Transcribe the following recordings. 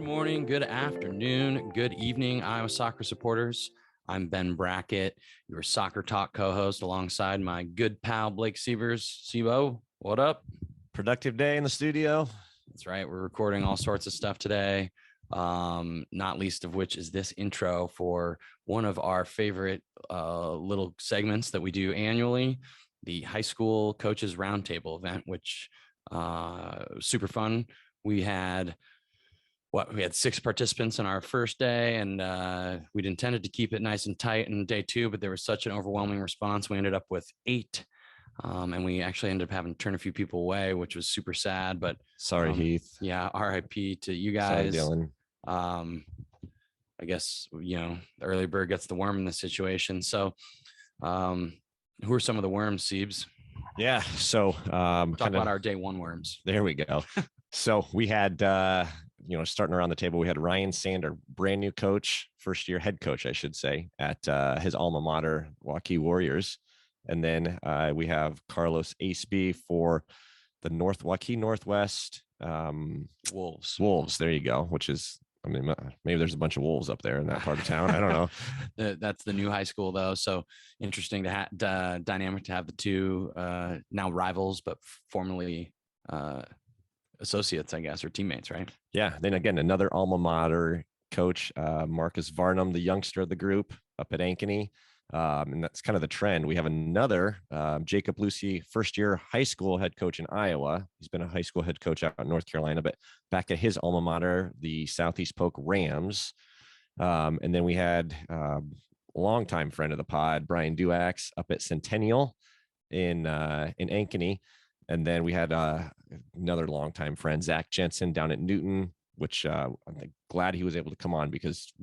morning, good afternoon, good evening, Iowa soccer supporters. I'm Ben Brackett, your Soccer Talk co-host, alongside my good pal Blake Sievers. Sibo, what up? Productive day in the studio. That's right. We're recording all sorts of stuff today, not least of which is this intro for one of our favorite little segments that we do annually, the high school coaches roundtable event, which super fun. We had 6 participants on our first day, and we'd intended to keep it nice and tight in day 2, but there was such an overwhelming response. We ended up with 8, and we actually ended up having to turn a few people away, which was super sad. But sorry, Heath. Yeah, RIP to you guys. Sorry, Dylan. I guess the early bird gets the worm in this situation. So, who are some of the worms, Siebes? Yeah. So talk about our day 1 worms. There we go. So we had starting around the table, we had Ryan Sander, brand new coach, first year head coach, I should say, at his alma mater, Waukee Warriors. And then we have Carlos Acebey for the Waukee Northwest Wolves. There you go. Which is, I mean, maybe there's a bunch of wolves up there in that part of town. I don't know. That's the new high school, though. So interesting to have dynamic to have the two now rivals, but formerly associates, I guess, or teammates, right? Yeah. Then again, another alma mater coach, Marcus Varnum, the youngster of the group up at Ankeny. And that's kind of the trend. We have another Jacob Lucy, first year high school head coach in Iowa. He's been a high school head coach out in North Carolina, but back at his alma mater, the Southeast Polk Rams. And then we had a longtime friend of the pod, Brian Duax, up at Centennial in Ankeny. And then we had another longtime friend, Zach Jensen, down at Newton, which I'm glad he was able to come on because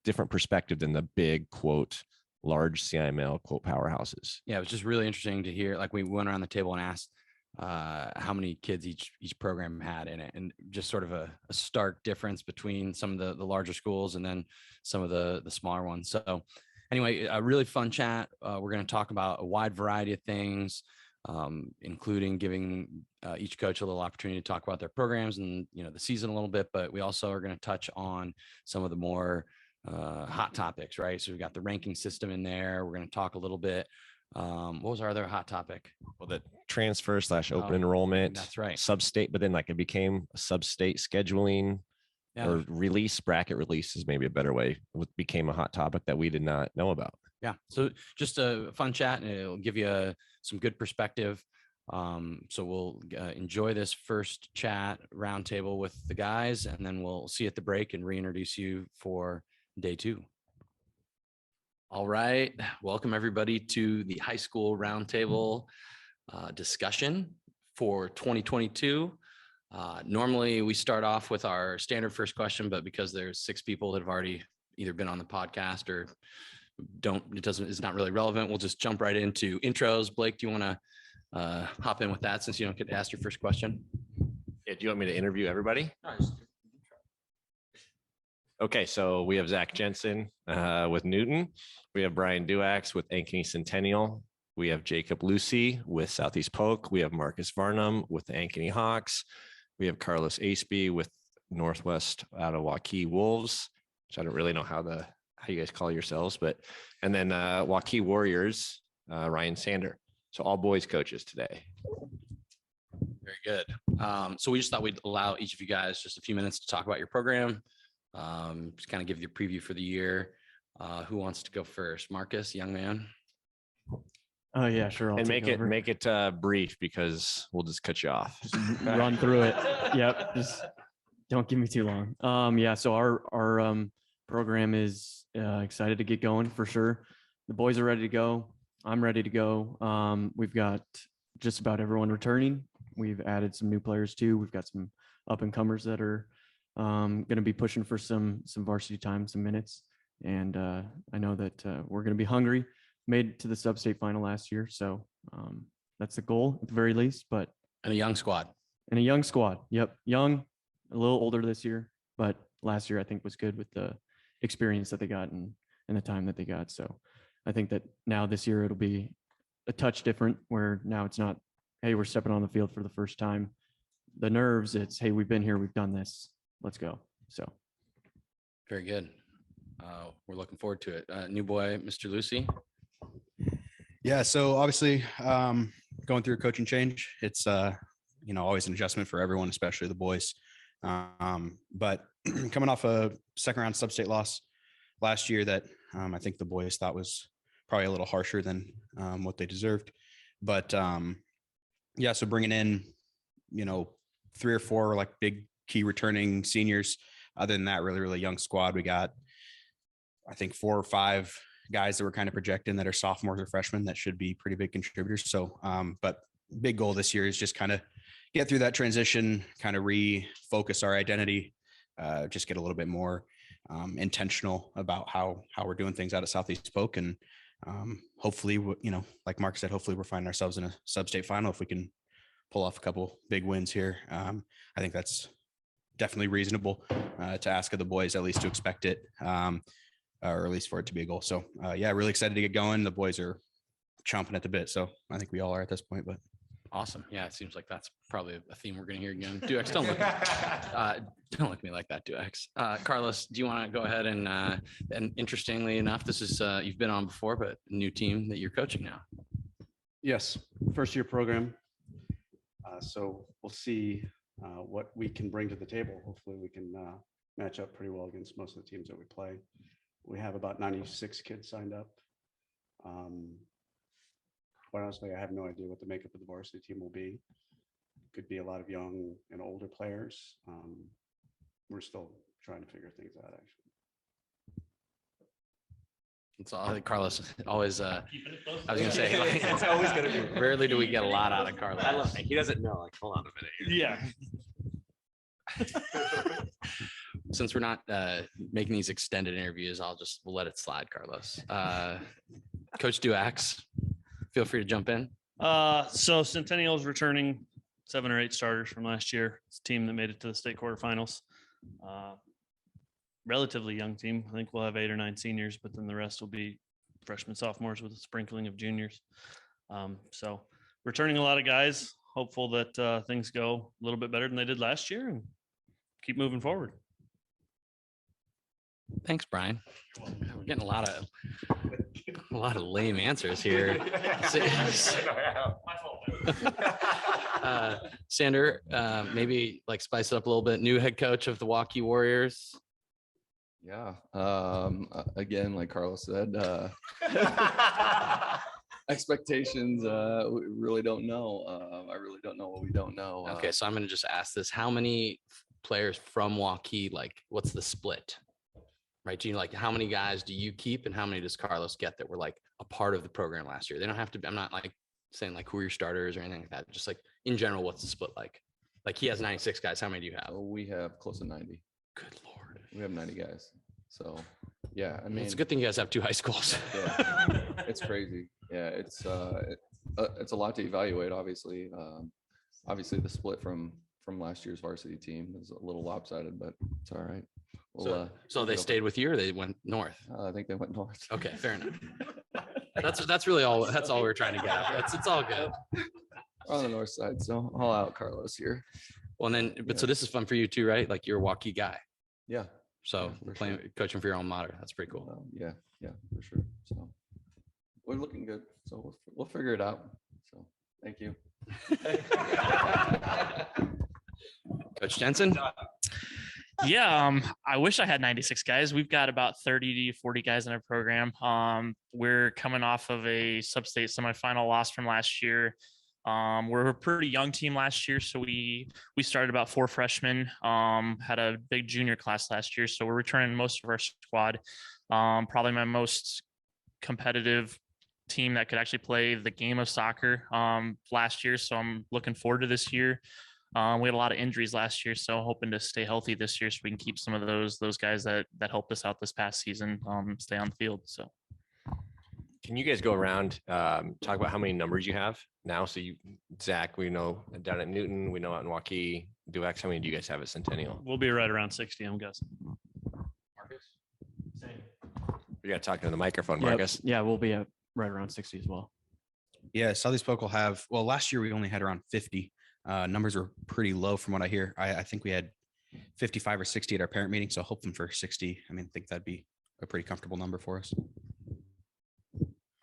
different perspective than the big quote large CIML quote powerhouses. Yeah, it was just really interesting to hear. Like, we went around the table and asked how many kids each program had in it, and just sort of a stark difference between some of the larger schools and then some of the smaller ones. So anyway, a really fun chat. We're going to talk about a wide variety of things, including giving each coach a little opportunity to talk about their programs and the season a little bit, but we also are going to touch on some of the more hot topics, right? So we've got the ranking system in there. We're going to talk a little bit. What was our other hot topic? Well, the transfer / open enrollment. That's right. Sub-state, but then it became sub-state scheduling or bracket release is maybe a better way. It became a hot topic that we did not know about. Yeah. So just a fun chat, and it'll give you some good perspective. So we'll enjoy this first chat roundtable with the guys, and then we'll see you at the break and reintroduce you for day 2. All right. Welcome everybody to the high school roundtable discussion for 2022. Normally we start off with our standard first question, but because there's 6 people that have already either been on the podcast or it's not really relevant, we'll just jump right into intros. Blake, do you want to hop in with that since you don't get to ask your first question? Yeah, do you want me to interview everybody? Okay, so we have Zach Jensen with Newton. We have Brian Duax with Ankeny Centennial. We have Jacob Lucy with Southeast Polk. We have Marcus Varnum with the Ankeny Hawks. We have Carlos Acebey with Northwest out of Waukee Wolves, which I don't really know how you guys call yourselves, and then Waukee Warriors, Ryan Sander. So all boys coaches today. Very good. So we just thought we'd allow each of you guys just a few minutes to talk about your program. Just kind of give you a preview for the year. Who wants to go first? Marcus, young man. Oh yeah, sure. And make it brief because we'll just cut you off. Just run through it. Yep. Just don't give me too long. Yeah. So our program is excited to get going for sure. The boys are ready to go. I'm ready to go. We've got just about everyone returning. We've added some new players too. We've got some up and comers that are going to be pushing for some varsity time, some minutes. And I know that we're going to be hungry. Made it to the sub-state final last year. So that's the goal at the very least. And a young squad. Yep. Young, a little older this year, but last year I think was good with the experience that they got and the time that they got. So I think that now this year it'll be a touch different, where now it's not, hey, we're stepping on the field for the first time. The nerves, it's, hey, we've been here, we've done this, let's go. So Very good. We're looking forward to it. New boy, Mr. Lucy. Yeah. So obviously, going through a coaching change, it's always an adjustment for everyone, especially the boys. But coming off a second round sub-state loss last year that I think the boys thought was probably a little harsher than what they deserved. But yeah, so bringing in, 3 or 4 like big key returning seniors. Other than that, really, really young squad. We got, I think, 4 or 5 guys that we're kind of projecting that are sophomores or freshmen that should be pretty big contributors. So, but big goal this year is just kind of get through that transition, kind of refocus our identity, just get a little bit more intentional about how we're doing things out at Southeast Polk. And hopefully, like Mark said, hopefully we're finding ourselves in a sub-state final if we can pull off a couple big wins here. I think that's definitely reasonable to ask of the boys, at least to expect it, or at least for it to be a goal. So yeah, really excited to get going. The boys are chomping at the bit. So I think we all are at this point, but. Awesome. Yeah, it seems like that's probably a theme we're going to hear again. Duax, don't look at me like that, Duax. Carlos, do you want to go ahead and interestingly enough, this is you've been on before, but a new team that you're coaching now. Yes, first year program. So we'll see what we can bring to the table. Hopefully we can match up pretty well against most of the teams that we play. We have about 96 kids signed up. Quite honestly, I have no idea what the makeup of the varsity team will be. Could be a lot of young and older players. We're still trying to figure things out, actually. It's all Carlos. Always. I was gonna say, It's always gonna be. Rarely do we get a lot out of Carlos. I love it. He doesn't know. Like, hold on a minute. Yeah. Since we're not making these extended interviews, we'll let it slide, Carlos. Coach Duax, feel free to jump in. So Centennial is returning 7 or 8 starters from last year. It's a team that made it to the state quarterfinals. Relatively young team. I think we'll have 8 or 9 seniors, but then the rest will be freshmen, sophomores with a sprinkling of juniors. So returning a lot of guys, hopeful that things go a little bit better than they did last year and keep moving forward. Thanks, Brian. We're getting a lot of lame answers here. Sander, maybe like spice it up a little bit. New head coach of the Waukee Warriors. Yeah. Again, like Carlos said, expectations, we really don't know. I really don't know what we don't know. Okay, so I'm going to just ask this. How many players from Waukee, like what's the split? Right? Do you like how many guys do you keep and how many does Carlos get that were like a part of the program last year? They don't have to, I'm not like saying like who are your starters or anything like that. Just like in general, what's the split like? Like he has 96 guys. How many do you have? We have close to 90. Good Lord. We have 90 guys. So yeah, I mean, it's a good thing you guys have 2 high schools. Yeah, it's crazy. Yeah, it's a lot to evaluate. Obviously, obviously the split from last year's varsity team is a little lopsided, but it's all right. So they stayed with you or they went north? I think they went north. Okay, fair enough. That's really all. That's all we're trying to get at. It's all good. On the north side, so all out Carlos here. Well, and then, so this is fun for you too, right? Like you're a Waukee guy. Yeah. So playing, coaching for your alma mater. That's pretty cool. Yeah, for sure. So we're looking good. So we'll figure it out. So thank you. Coach Jensen. Yeah, I wish I had 96 guys. We've got about 30 to 40 guys in our program. We're coming off of a sub-state semifinal loss from last year. We're a pretty young team last year, so we started about 4 freshmen, had a big junior class last year, so we're returning most of our squad. Probably my most competitive team that could actually play the game of soccer last year, so I'm looking forward to this year. We had a lot of injuries last year, so hoping to stay healthy this year so we can keep some of those guys that helped us out this past season stay on the field. So can you guys go around, talk about how many numbers you have now? So Zach, we know down at Newton, we know out in Waukee, Duax, how many do you guys have at Centennial? We'll be right around 60, I'm guessing. Marcus? Same. You got to talk into the microphone, Marcus. Yeah, we'll be at right around 60 as well. Yeah, Southeast Polk will have, well, last year we only had around 50. Numbers are pretty low from what I hear. I think we had 55 or 60 at our parent meeting. So hoping for 60. I mean, I think that'd be a pretty comfortable number for us.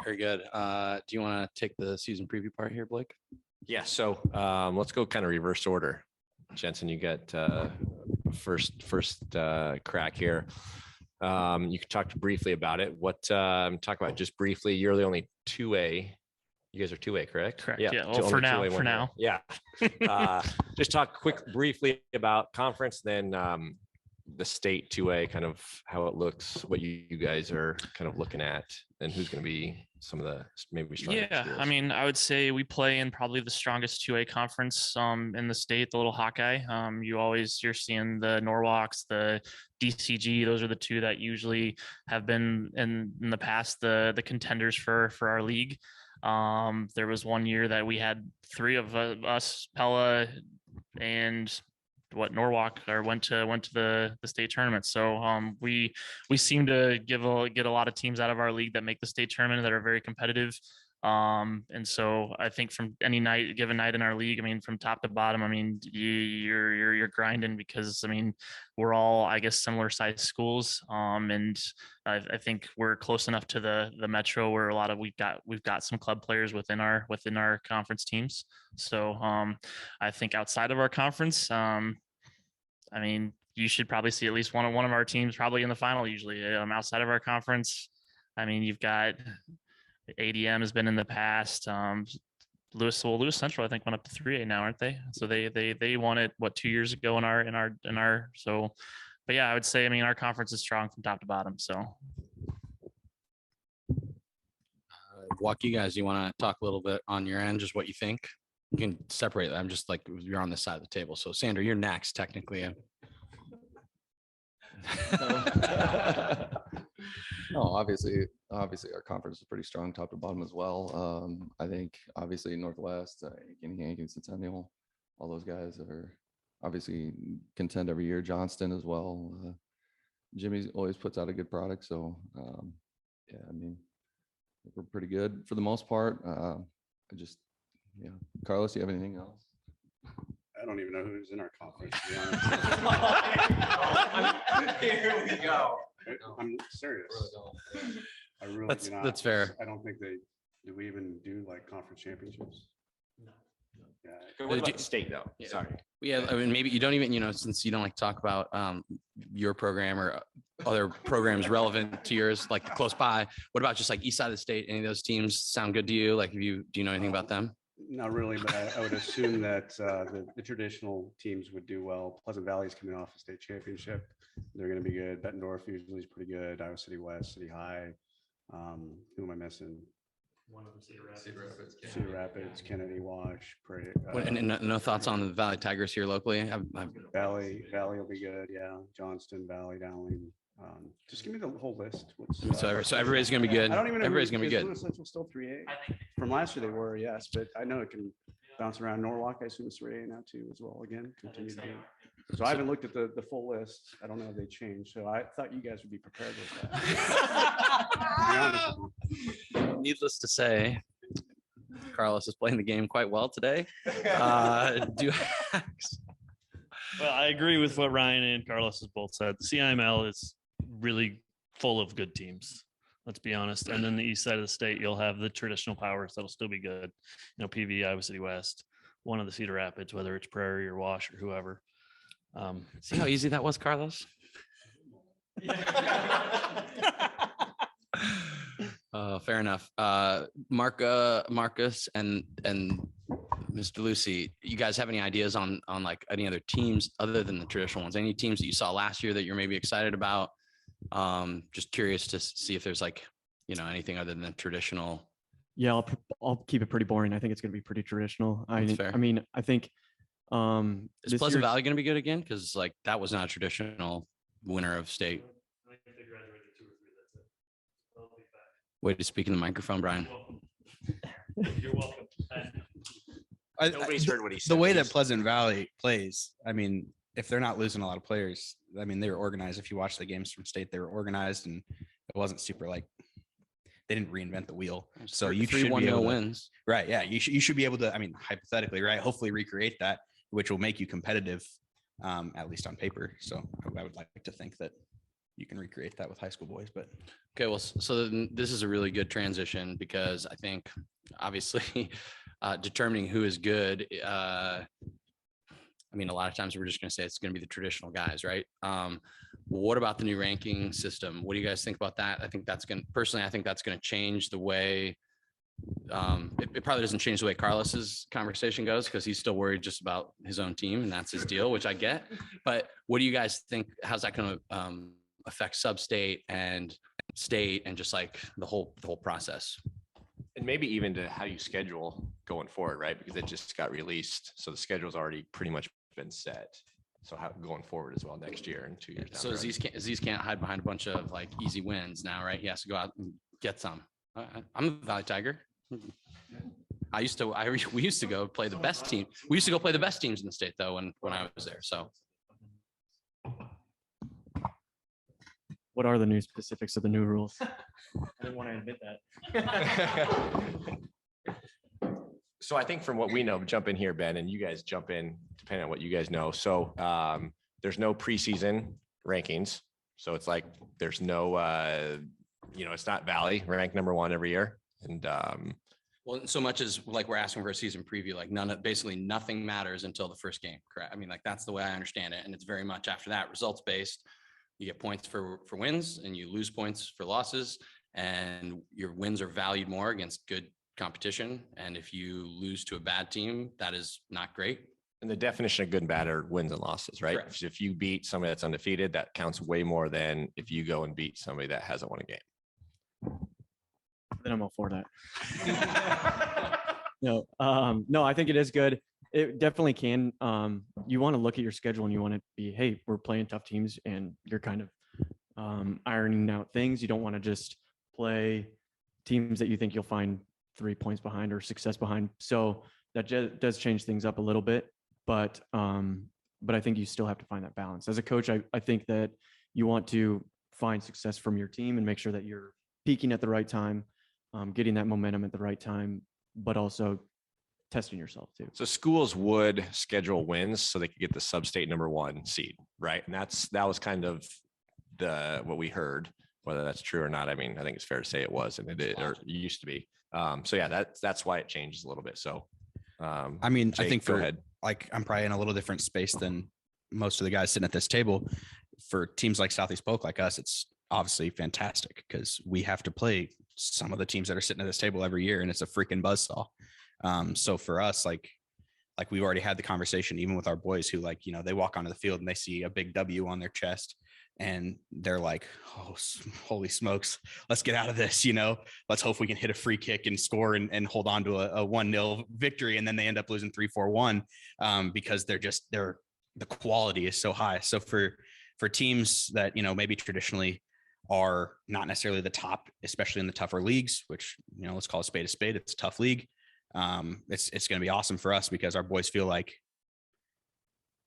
Very good. Do you want to take the season preview part here, Blake? Yeah. So let's go kind of reverse order. Jensen, you got first crack here. You can talk briefly about it. Talk about just briefly. You're the only 2A. You guys are 2A, correct? Correct. Yeah. Well, only for now, 2A, for now. Yeah. Just talk briefly about conference, then the state 2A, kind of how it looks, what you guys are kind of looking at, and who's going to be some of the maybe stronger Yeah, schools. I mean, I would say we play in probably the strongest 2A conference in the state, the Little Hawkeye. You're seeing the Norwalks, the DCG. Those are the two that usually have been in the past the contenders for our league. There was one year that we had three of us, Pella and Norwalk, or went to the state tournament. So we seem to get a lot of teams out of our league that make the state tournament that are very competitive. And so I think from any given night in our league, I mean, from top to bottom, I mean, you're grinding, because I mean, we're all, I guess, similar sized schools. And I think we're close enough to the metro where we've got some club players within our conference teams. So I think outside of our conference, I mean, you should probably see at least one of our teams probably in the final usually. Outside of our conference, I mean, you've got ADM has been in the past. Lewis Central, I think, went up to 3A now, aren't they? So they won it 2 years ago in our. So, but yeah, I would say, I mean, our conference is strong from top to bottom. So, Waukee guys, you want to talk a little bit on your end, just what you think? You can separate that. I'm just like, you're on this side of the table. So Sandra, you're next technically. No, obviously our conference is pretty strong top to bottom as well. I think obviously Northwest, Ankeny, Centennial, all those guys are obviously contend every year. Johnston as well. Jimmy always puts out a good product. So yeah, I mean, we're pretty good for the most part. Yeah. Carlos, do you have anything else? I don't even know who's in our conference, to be honest. Here we go. I'm serious. I really do not. That's fair. I don't think do we even do like conference championships? No. Yeah. What about the state though? Yeah. Sorry. Yeah, I mean, maybe you don't even, since you don't like to talk about your program or other programs relevant to yours, like close by, what about just like east side of the state? Any of those teams sound good to you? Like, do you know anything about them? Not really, but I would assume that the traditional teams would do well. Pleasant Valley is coming off a state championship. They're going to be good. Bettendorf usually is pretty good. Iowa City West, City High. Who am I missing? One of them, Cedar Rapids, Kennedy, Wash, Prairie. And no thoughts on the Valley Tigers here locally? Valley will be good. Yeah, Johnston, Valley, Dowling. Just give me the whole list. So everybody's going to be good. I don't even know. Everybody's going to be good. Lewis Central still 3A. From last year they were, yes, but I know it can bounce around. Norwalk, I assume, is 3A now too as well. Again, continue to be. So I haven't looked at the full list. I don't know if they changed. So I thought you guys would be prepared with that. Needless to say, Carlos is playing the game quite well today. Duax. Well, I agree with what Ryan and Carlos has both said. The CIML is really full of good teams. Let's be honest. And then the east side of the state, you'll have the traditional powers that'll still be good. PV, Iowa City West, one of the Cedar Rapids, whether it's Prairie or Wash or whoever. See how easy that was, Carlos? Fair enough. Marcus and Mr. Lucy, you guys have any ideas on like any other teams other than the traditional ones? Any teams that you saw last year that you're maybe excited about? Just curious to see if there's like, anything other than the traditional. Yeah, I'll keep it pretty boring. I think it's going to be pretty traditional. I think is Pleasant Valley going to be good again? Because like that was not a traditional winner of state. Way to speak in the microphone, Brian. You're welcome. Nobody's heard what he said. The way that Pleasant Valley plays, I mean, if they're not losing a lot of players, I mean, they were organized. If you watch the games from state, they were organized, and it wasn't super like they didn't reinvent the wheel. So you should be able to, wins, right? Yeah, you should be able to. I mean, hypothetically, right? Hopefully, recreate that, which will make you competitive at least on paper. So I would like to think that you can recreate that with high school boys, but Okay, well, so then this is a really good transition because I think obviously determining who is good. I mean, a lot of times we're just going to say it's going to be the traditional guys, right? What about the new ranking system? What do you guys think about that? I think that's going to, personally, I think that's going to change the way, it probably doesn't change the way Carlos's conversation goes because he's still worried just about his own team and that's his deal, which I get. But what do you guys think? How's that going to affect sub-state and state and just like the whole process? And maybe even to how you schedule going forward, right? Because it just got released. So the schedule's already pretty much been set. So how going forward as well next year and 2 years down So the road. Aziz can't hide behind a bunch of like easy wins now, right? He has to go out and get some. I'm a Valley Tiger. We used to go play the best team. We used to go play the best teams in the state though when I was there. So What are the new specifics of the new rules? I didn't want to admit that. So I think from what we know, jump in here, Ben, and you guys jump in depending on what you guys know. So there's no preseason rankings. So it's like there's no, it's not Valley ranked #1 every year. And well, so much as like we're asking for a season preview, like basically nothing matters until the first game. Correct. I mean, like that's the way I understand it. And it's very much after that results based. You get points for wins and you lose points for losses, and your wins are valued more against good competition. And if you lose to a bad team, that is not great. And the definition of good and bad are wins and losses, right? Correct. If you beat somebody that's undefeated, that counts way more than if you go and beat somebody that hasn't won a game. Then I'm all for that. No, I think it is good. It definitely can. You want to look at your schedule and you want to be, hey, we're playing tough teams and you're kind of ironing out things. You don't want to just play teams that you think you'll find 3 points behind or success behind. So that does change things up a little bit, but I think you still have to find that balance. As a coach, I think that you want to find success from your team and make sure that you're peaking at the right time, getting that momentum at the right time, but also testing yourself too. So schools would schedule wins so they could get the sub-state #1 seed, right? And that was kind of what we heard. Whether that's true or not, I mean, I think it's fair to say it was, and it used to be. So yeah, that's why it changes a little bit. So, I mean, Jake, I think go ahead. like I'm probably in a little different space than most of the guys sitting at this table. For teams like Southeast Polk, like us, it's obviously fantastic because we have to play some of the teams that are sitting at this table every year, and it's a freaking buzzsaw. So for us, like we've already had the conversation, even with our boys who they walk onto the field and they see a big W on their chest and they're like, oh, holy smokes, let's get out of this. Let's hope we can hit a free kick and score and hold on to a 1-0 victory. And then they end up losing 3-4-1 because the quality is so high. So for teams that, maybe traditionally are not necessarily the top, especially in the tougher leagues, which, let's call a spade. It's a tough league. It's going to be awesome for us because our boys feel like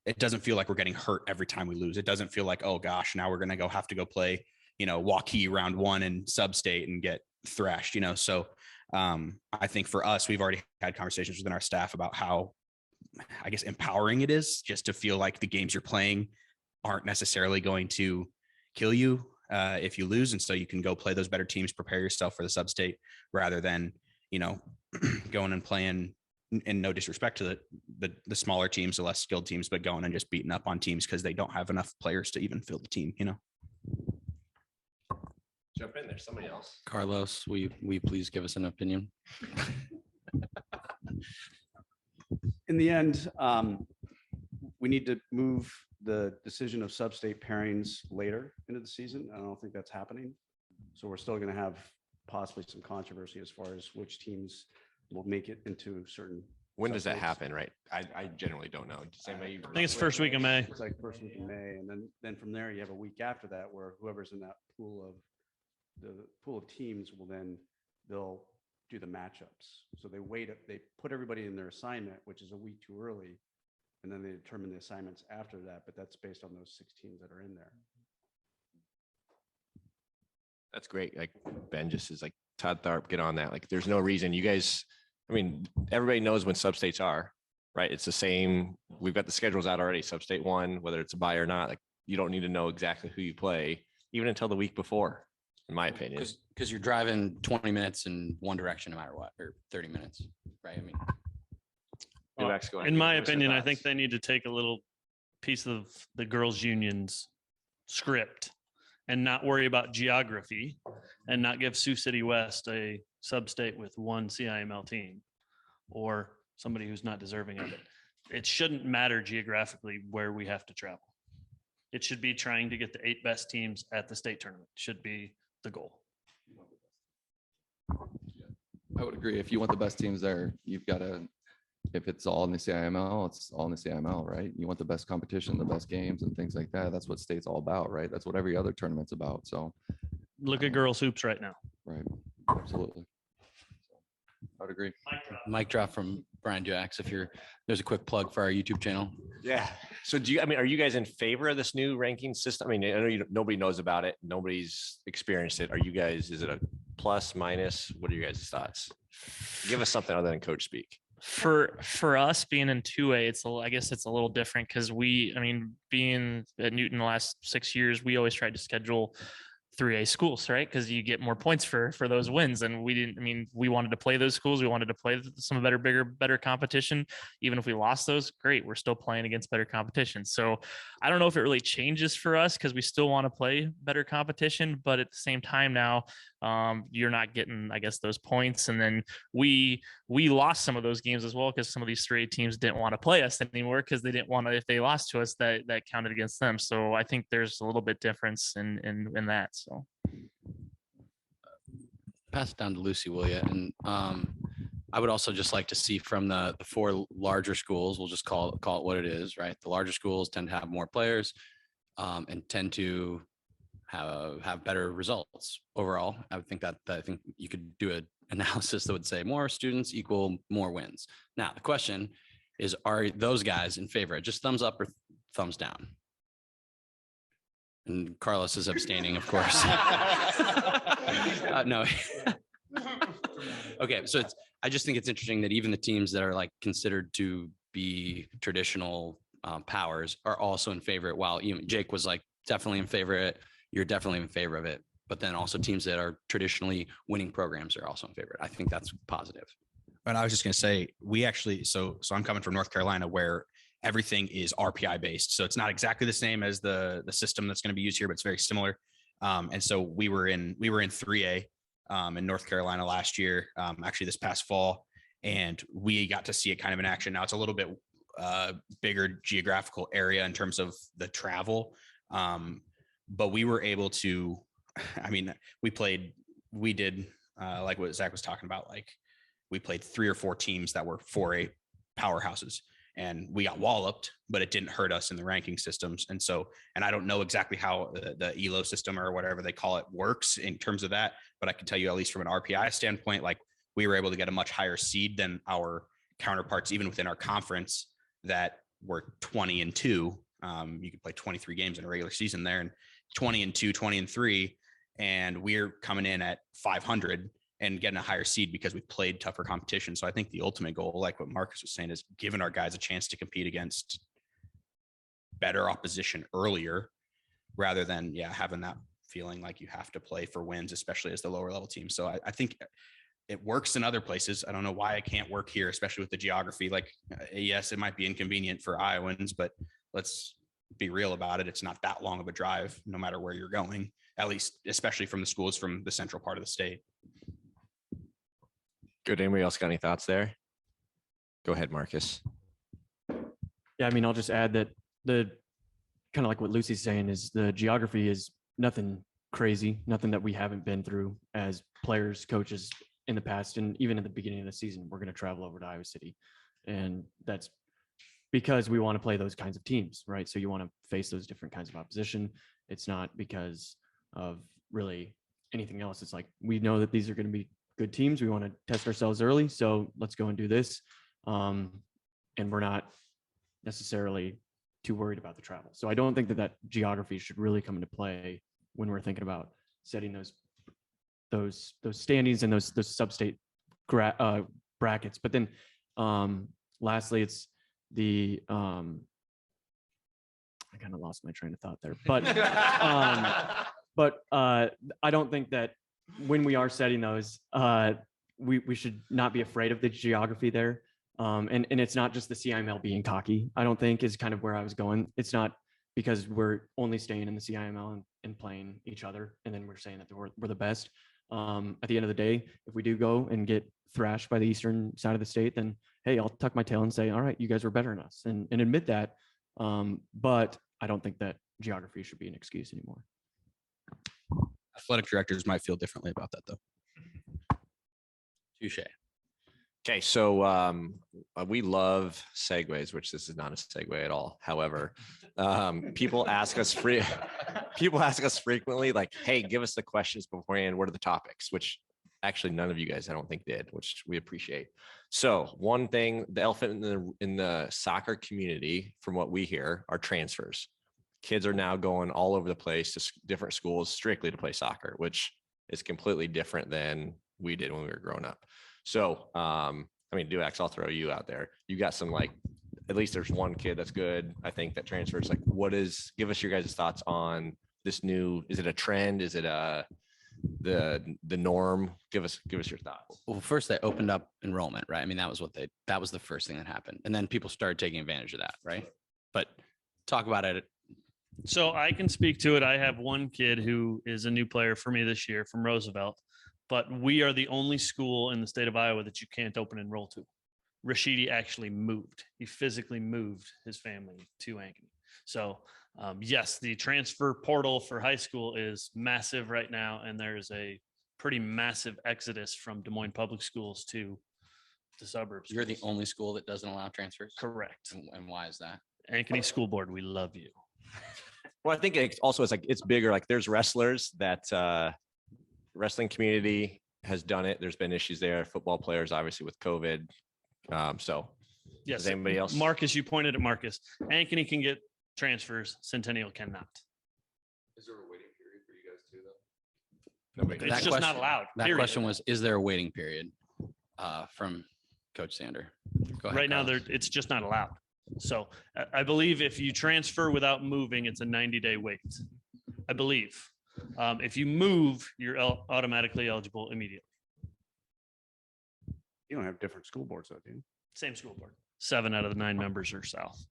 it doesn't feel like we're getting hurt every time we lose. It doesn't feel like, oh gosh, now we're going to have to go play, Waukee round 1 in sub-state and get thrashed, So I think for us, we've already had conversations within our staff about how, I guess, empowering it is just to feel like the games you're playing aren't necessarily going to kill you if you lose. And so you can go play those better teams, prepare yourself for the sub-state rather than, going and playing, and no disrespect to the smaller teams, the less skilled teams, but going and just beating up on teams because they don't have enough players to even fill the team, Jump in there, somebody else. Carlos, will you please give us an opinion? In the end, we need to move the decision of sub-state pairings later into the season. I don't think that's happening. So we're still going to have possibly some controversy as far as which teams will make it into certain. When does that sub-states. happen, right? I generally don't know. I think it's first week of May. It's like first week in May, and then from there you have a week after that where whoever's in that pool of teams they'll do the matchups. So they put everybody in their assignment, which is a week too early, and then they determine the assignments after that. But that's based on those 6 teams that are in there. That's great. Like Ben just is like, Todd Tharp, get on that. Like there's no reason you guys, I mean, everybody knows when sub-states are, right? It's the same. We've got the schedules out already. Sub-state 1, whether it's a bye or not, like you don't need to know exactly who you play even until the week before, in my opinion. Because you're driving 20 minutes in one direction no matter what, or 30 minutes, right? I mean, Duax, go ahead. In my Give us your opinion, I think thoughts. they need to take a little piece of the girls' union's script and not worry about geography and not give Sioux City West a sub-state with one CIML team or somebody who's not deserving of it. It shouldn't matter geographically where we have to travel. It should be trying to get the 8 best teams at the state tournament should be the goal. I would agree. If you want the best teams there, you've got to, if it's all in the CIML, it's all in the CIML, right? You want the best competition, the best games and things like that. That's what state's all about, right? That's what every other tournament's about. So Look at girls hoops right now. right. Absolutely. I would agree. mic drop from Brian Duax. There's a quick plug for our YouTube channel. Yeah. So are you guys in favor of this new ranking system? I mean, I know nobody knows about it. Nobody's experienced it. Is it a plus, minus? What are your guys' thoughts? Give us something other than coach speak. For us being in 2A, I guess it's a little different because being at Newton the last 6 years, we always tried to schedule 3A schools, right? Because you get more points for those wins. And we wanted to play those schools. We wanted to play some better competition. Even if we lost those, great. We're still playing against better competition. So I don't know if it really changes for us because we still want to play better competition. But at the same time now, you're not getting, I guess, those points. And then we lost some of those games as well because some of these 3A teams didn't want to play us anymore because they didn't want to, if they lost to us, that counted against them. So I think there's a little bit difference in that. So Pass it down to Lucy, will you? And I would also just like to see from the 4 larger schools, we'll just call it what it is, right? The larger schools tend to have more players and tend to have better results overall. I would think I think you could do an analysis that would say more students equal more wins. Now, the question is, are those guys in favor? Just thumbs up or thumbs down? And Carlos is abstaining, of course. No. Okay, so I just think it's interesting that even the teams that are like considered to be traditional powers are also in favor. While Jake was like definitely in favor of it, you're definitely in favor of it. But then also teams that are traditionally winning programs are also in favor. I think that's positive. And I was just going to say, we actually, so I'm coming from North Carolina where everything is RPI based. So it's not exactly the same as the system that's going to be used here, but it's very similar. And so we were in 3A in North Carolina last year, actually this past fall, and we got to see it kind of in action. Now it's a little bit bigger geographical area in terms of the travel. But we were able to, we did like what Zach was talking about, like we played 3 or 4 teams that were 4A powerhouses. And we got walloped, but it didn't hurt us in the ranking systems. And I don't know exactly how the ELO system or whatever they call it works in terms of that, but I can tell you, at least from an RPI standpoint, like we were able to get a much higher seed than our counterparts, even within our conference that were 20-2. You could play 23 games in a regular season there, and 20-2, 20-3. And we're coming in at 500 and getting a higher seed because we played tougher competition. So I think the ultimate goal, like what Marcus was saying, is giving our guys a chance to compete against better opposition earlier, rather than having that feeling like you have to play for wins, especially as the lower level team. So I think it works in other places. I don't know why it can't work here, especially with the geography. Like, yes, it might be inconvenient for Iowans, but let's be real about it. It's not that long of a drive, no matter where you're going, at least, especially from the schools from the central part of the state. Good. Anybody else got any thoughts there? Go ahead, Marcus. Yeah, I'll just add that the kind of like what Lucy's saying is the geography is nothing crazy, nothing that we haven't been through as players, coaches in the past. And even at the beginning of the season, we're going to travel over to Iowa City. And that's because we want to play those kinds of teams, right? So you want to face those different kinds of opposition. It's not because of really anything else. It's like, we know that these are going to be good teams. We want to test ourselves early. So let's go and do this. And we're not necessarily too worried about the travel. So I don't think that geography should really come into play when we're thinking about setting those standings and those sub-state brackets. But then lastly, it's the I kind of lost my train of thought there, but I don't think that when we are setting those, we should not be afraid of the geography there. And it's not just the CIML being cocky, I don't think, is kind of where I was going. It's not because we're only staying in the CIML and playing each other, and then we're saying that we're the best. At the end of the day, if we do go and get thrashed by the eastern side of the state, then hey, I'll tuck my tail and say, all right, you guys were better than us, and admit that. But I don't think that geography should be an excuse anymore. Athletic directors might feel differently about that, though. Touche. Okay, so we love segues, which this is not a segue at all. However, people ask us frequently, like, "Hey, give us the questions beforehand. What are the topics?" Which actually none of you guys, I don't think, did, which we appreciate. So one thing, the elephant in the soccer community, from what we hear, are transfers. Kids are now going all over the place to different schools strictly to play soccer, which is completely different than we did when we were growing up. So, I mean, Duax, I'll throw you out there. You got some, like, at least there's one kid that's good, I think, that transfers. Like, give us your guys' thoughts on this new, is it a trend? Is it the norm? Give us your thoughts. Well, first they opened up enrollment, right? I mean, that was the first thing that happened. And then people started taking advantage of that, right? But talk about it. So I can speak to it. I have one kid who is a new player for me this year from Roosevelt, but we are the only school in the state of Iowa that you can't open enroll to. Rashidi actually moved. He physically moved his family to Ankeny. So yes, the transfer portal for high school is massive right now. And there's a pretty massive exodus from Des Moines public schools to the suburbs. You're the only school that doesn't allow transfers? Correct. And why is that? Ankeny School Board, we love you. Well, I think it also is like, it's bigger. Like, there's wrestlers that wrestling community has done it. There's been issues there. Football players, obviously, with COVID. So yes. Does anybody else? Marcus, you pointed at Marcus. Ankeny can get transfers. Centennial cannot. Is there a waiting period for you guys too, though? Nobody. It's just not allowed. That period. question was, is there a waiting period from Coach Sander? Go ahead, Right now, Carlos. it's just not allowed. So I believe if you transfer without moving, it's a 90-day wait. I believe. If you move, you're automatically eligible immediately. You don't have different school boards, though, do you? Same school board. 7 out of the 9 members are South.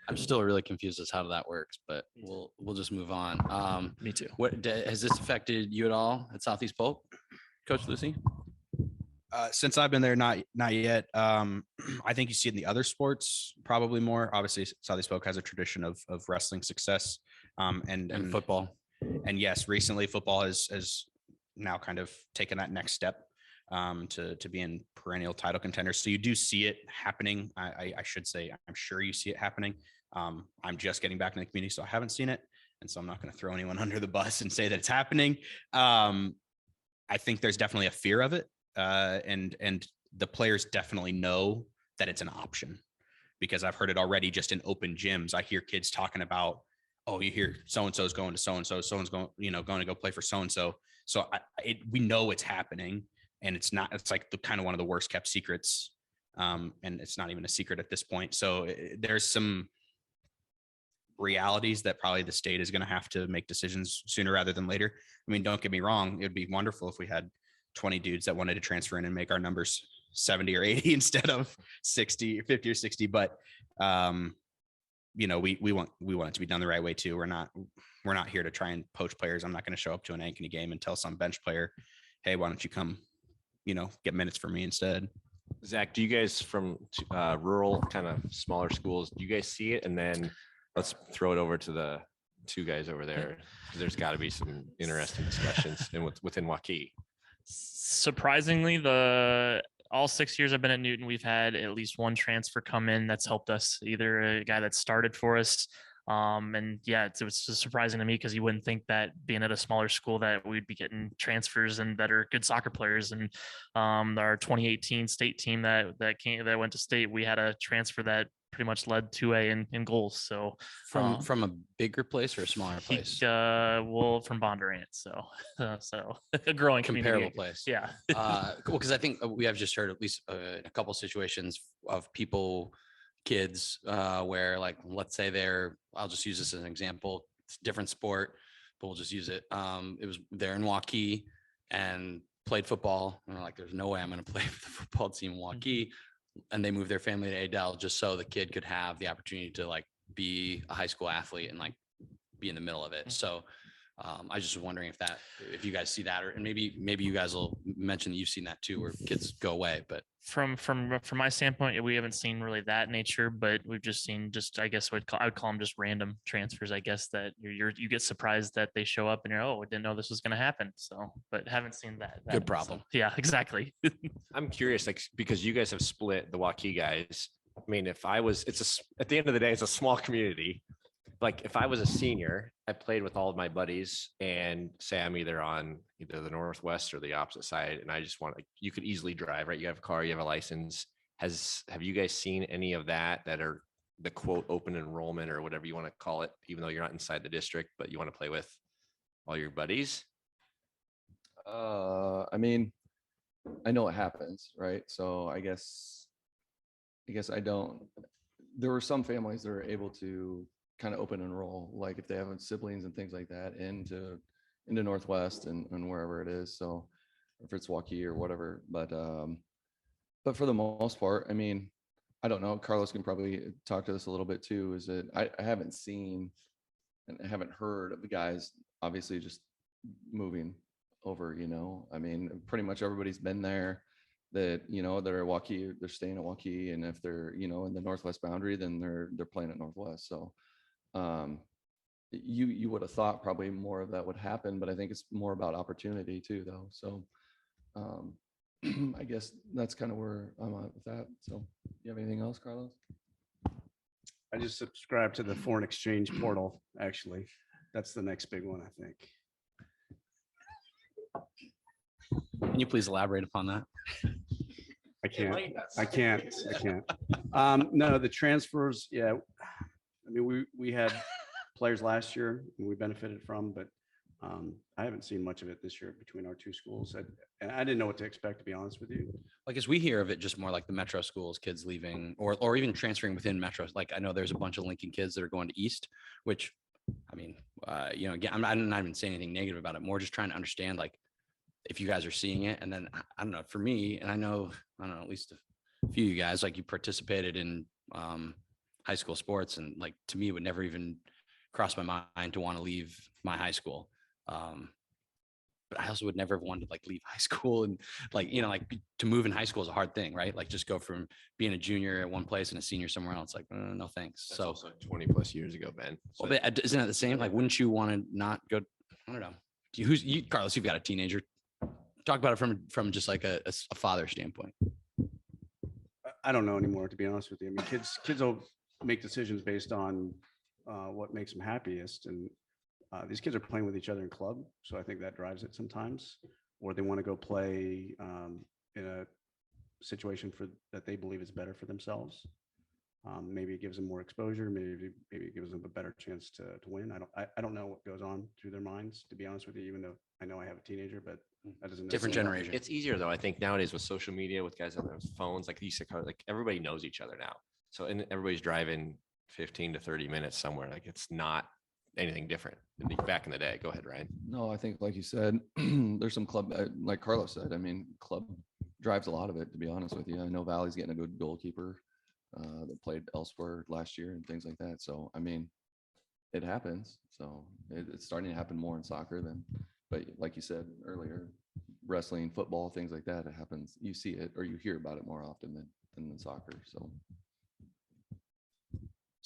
I'm still really confused as how that works, but we'll just move on. Me too. What has this affected you at all at Southeast Polk, Coach Lucy? Since I've been there, not yet. I think you see it in the other sports probably more. Obviously, Southeast Polk has a tradition of wrestling success, and football. And yes, recently football has now kind of taken that next step to be in perennial title contenders. So you do see it happening. I should say, I'm sure you see it happening. I'm just getting back in the community, so I haven't seen it, and so I'm not going to throw anyone under the bus and say that it's happening. I think there's definitely a fear of it. And the players definitely know that it's an option, because I've heard it already just in open gyms. I hear kids talking about, oh, you hear so-and-so's going to so-and-so, someone's going to go play for so-and-so. So we know it's happening, and it's like kind of one of the worst kept secrets. And it's not even a secret at this point. So there's some realities that probably the state is going to have to make decisions sooner rather than later. I mean, don't get me wrong. It'd be wonderful if we had 20 dudes that wanted to transfer in and make our numbers 70 or 80 instead of 60 or 50 or 60. But, we want it to be done the right way too. We're not here to try and poach players. I'm not going to show up to an Ankeny game and tell some bench player, hey, why don't you come, get minutes for me instead. Zach, do you guys from rural kind of smaller schools, do you guys see it? And then let's throw it over to the two guys over there. There's got to be some interesting discussions within Waukee. Surprisingly, all 6 years I've been at Newton, we've had at least one transfer come in that's helped us, either a guy that started for us. And yeah, it was surprising to me, because you wouldn't think that being at a smaller school that we'd be getting transfers and that are good soccer players. And our 2018 state team that went to state, we had a transfer that pretty much led 2A in goals. So From a bigger place or a smaller place? Well, from Bondurant. So a growing Comparable community. place. Yeah. Cool. Because I think we have just heard at least in a couple situations of kids where, like, let's say I'll just use this as an example. It's a different sport, but we'll just use it. They're in Waukee and played football. And they're like, there's no way I'm going to play for the football team in Waukee. And they moved their family to Adel just so the kid could have the opportunity to, like, be a high school athlete and, like, be in the middle of it. So I just was wondering if you guys see that, and maybe you guys will mention that you've seen that too, where kids go away. But from my standpoint, we haven't seen really that nature, but we've just seen I guess I would call them just random transfers. I guess that you get surprised that they show up and you're, oh, I didn't know this was going to happen. So, but haven't seen that. Good problem. So, yeah, exactly. I'm curious, like, because you guys have split the Waukee guys. I mean, at the end of the day, it's a small community. Like, if I was a senior, I played with all of my buddies, and say I'm either on the northwest or the opposite side, and I just you could easily drive, right? You have a car, you have a license. Have you guys seen any of that are the quote open enrollment or whatever you want to call it, even though you're not inside the district, but you want to play with all your buddies? I mean, I know it happens, right? So I guess I don't. There were some families that are able to kind of open enroll, like if they have siblings and things like that, into Northwest and wherever it is. So if it's Waukee or whatever, but for the most part, I mean, I don't know. Carlos can probably talk to this a little bit too. Is that I haven't seen and I haven't heard of the guys obviously just moving over. I mean, pretty much everybody's been there. That that are Waukee, they're staying at Waukee, and if they're in the Northwest boundary, then they're playing at Northwest. So you would have thought probably more of that would happen, but I think it's more about opportunity too, though. So I guess that's kind of where I'm at with that. So you have anything else, Carlos? I just subscribe to the foreign exchange portal. Actually, that's the next big one, I think. can you please elaborate upon that? I can't. No, the transfers. Yeah. I mean, we had players last year and we benefited from, but I haven't seen much of it this year between our two schools. And I didn't know what to expect, to be honest with you. Like, as we hear of it, just more like the metro schools, kids leaving or even transferring within metros. Like, I know there's a bunch of Lincoln kids that are going to East, which, I mean, again, I'm not even saying anything negative about it. More just trying to understand, like, if you guys are seeing it. And then I don't know, for me, and I don't know, at least a few of you guys, like, you participated in high school sports, and, like, to me, it would never even cross my mind to want to leave my high school. But I also would never have wanted to, like, leave high school and, like, to move in high school is a hard thing, right? Like, just go from being a junior at one place and a senior somewhere else. Like, no thanks. That's so also 20 plus years ago, Ben. So, well, but isn't it the same? Like, wouldn't you want to not go? I don't know. Carlos, you've got a teenager. Talk about it from just like a father standpoint. I don't know anymore, to be honest with you. I mean, kids will make decisions based on what makes them happiest. And these kids are playing with each other in club. So I think that drives it sometimes, or they want to go play in a situation that they believe is better for themselves. Maybe it gives them more exposure. Maybe it gives them a better chance to win. I don't know what goes on through their minds, to be honest with you, even though I know I have a teenager, but that doesn't Different generation. it's easier though, I think, nowadays with social media, with guys on their phones, like these, like, everybody knows each other now. So, and everybody's driving 15 to 30 minutes somewhere. Like, it's not anything different back in the day. Go ahead, Ryan. No, I think, like you said, there's some club, like Carlos said, I mean, club drives a lot of it, to be honest with you. I know Valley's getting a good goalkeeper that played elsewhere last year and things like that. So, I mean, it happens. So it's starting to happen more in soccer but like you said earlier, wrestling, football, things like that, it happens. You see it or you hear about it more often than in soccer. So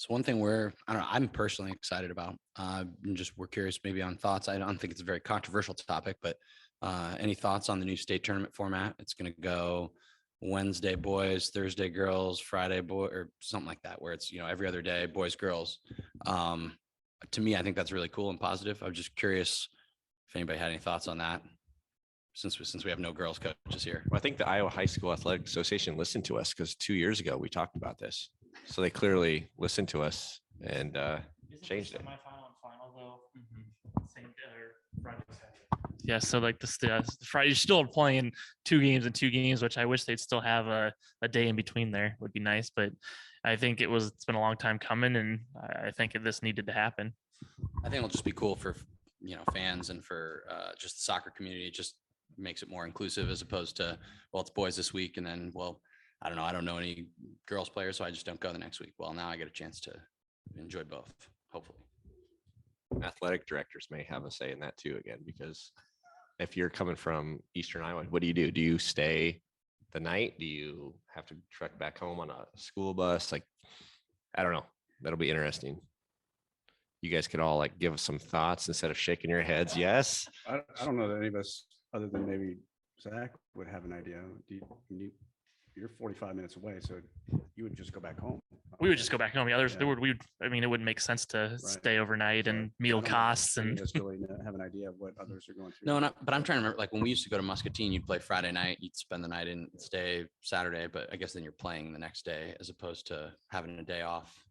one thing I'm personally excited about, we're curious maybe on thoughts. I don't think it's a very controversial topic, but any thoughts on the new state tournament format? It's going to go Wednesday boys, Thursday girls, Friday boy, or something like that, where it's, every other day, boys, girls. To me, I think that's really cool and positive. I was just curious if anybody had any thoughts on that, since we have no girls coaches here. Well, I think the Iowa High School Athletic Association listened to us, because 2 years ago we talked about this. So they clearly listened to us and changed it. Semifinal and final though. Same day or Friday, Saturday. Yeah, so like the Friday, you're still playing 2 games and 2 games, which I wish they'd still have a day in between there. Would be nice, but I think it's been a long time coming, and I think this needed to happen. I think it'll just be cool for fans and for just the soccer community. It just makes it more inclusive as opposed to, well, it's boys this week, and then, well, I don't know any girls players, so I just don't go the next week. Well, now I get a chance to enjoy both, hopefully. Athletic directors may have a say in that too, again, because if you're coming from Eastern Iowa, what do? Do you stay the night? Do you have to trek back home on a school bus? Like, I don't know. That'll be interesting. You guys could all like give us some thoughts instead of shaking your heads. Yes. I don't know that any of us, other than maybe Zach, would have an idea. You're 45 minutes away, so you would just go back home. We would just go back home. Yeah, Yeah. it wouldn't make sense to stay overnight and So, meal I don't know costs if any and of us really have an idea of what others are going through. No, but I'm trying to remember, like when we used to go to Muscatine, you'd play Friday night, you'd spend the night and stay Saturday, but I guess then you're playing the next day as opposed to having a day off.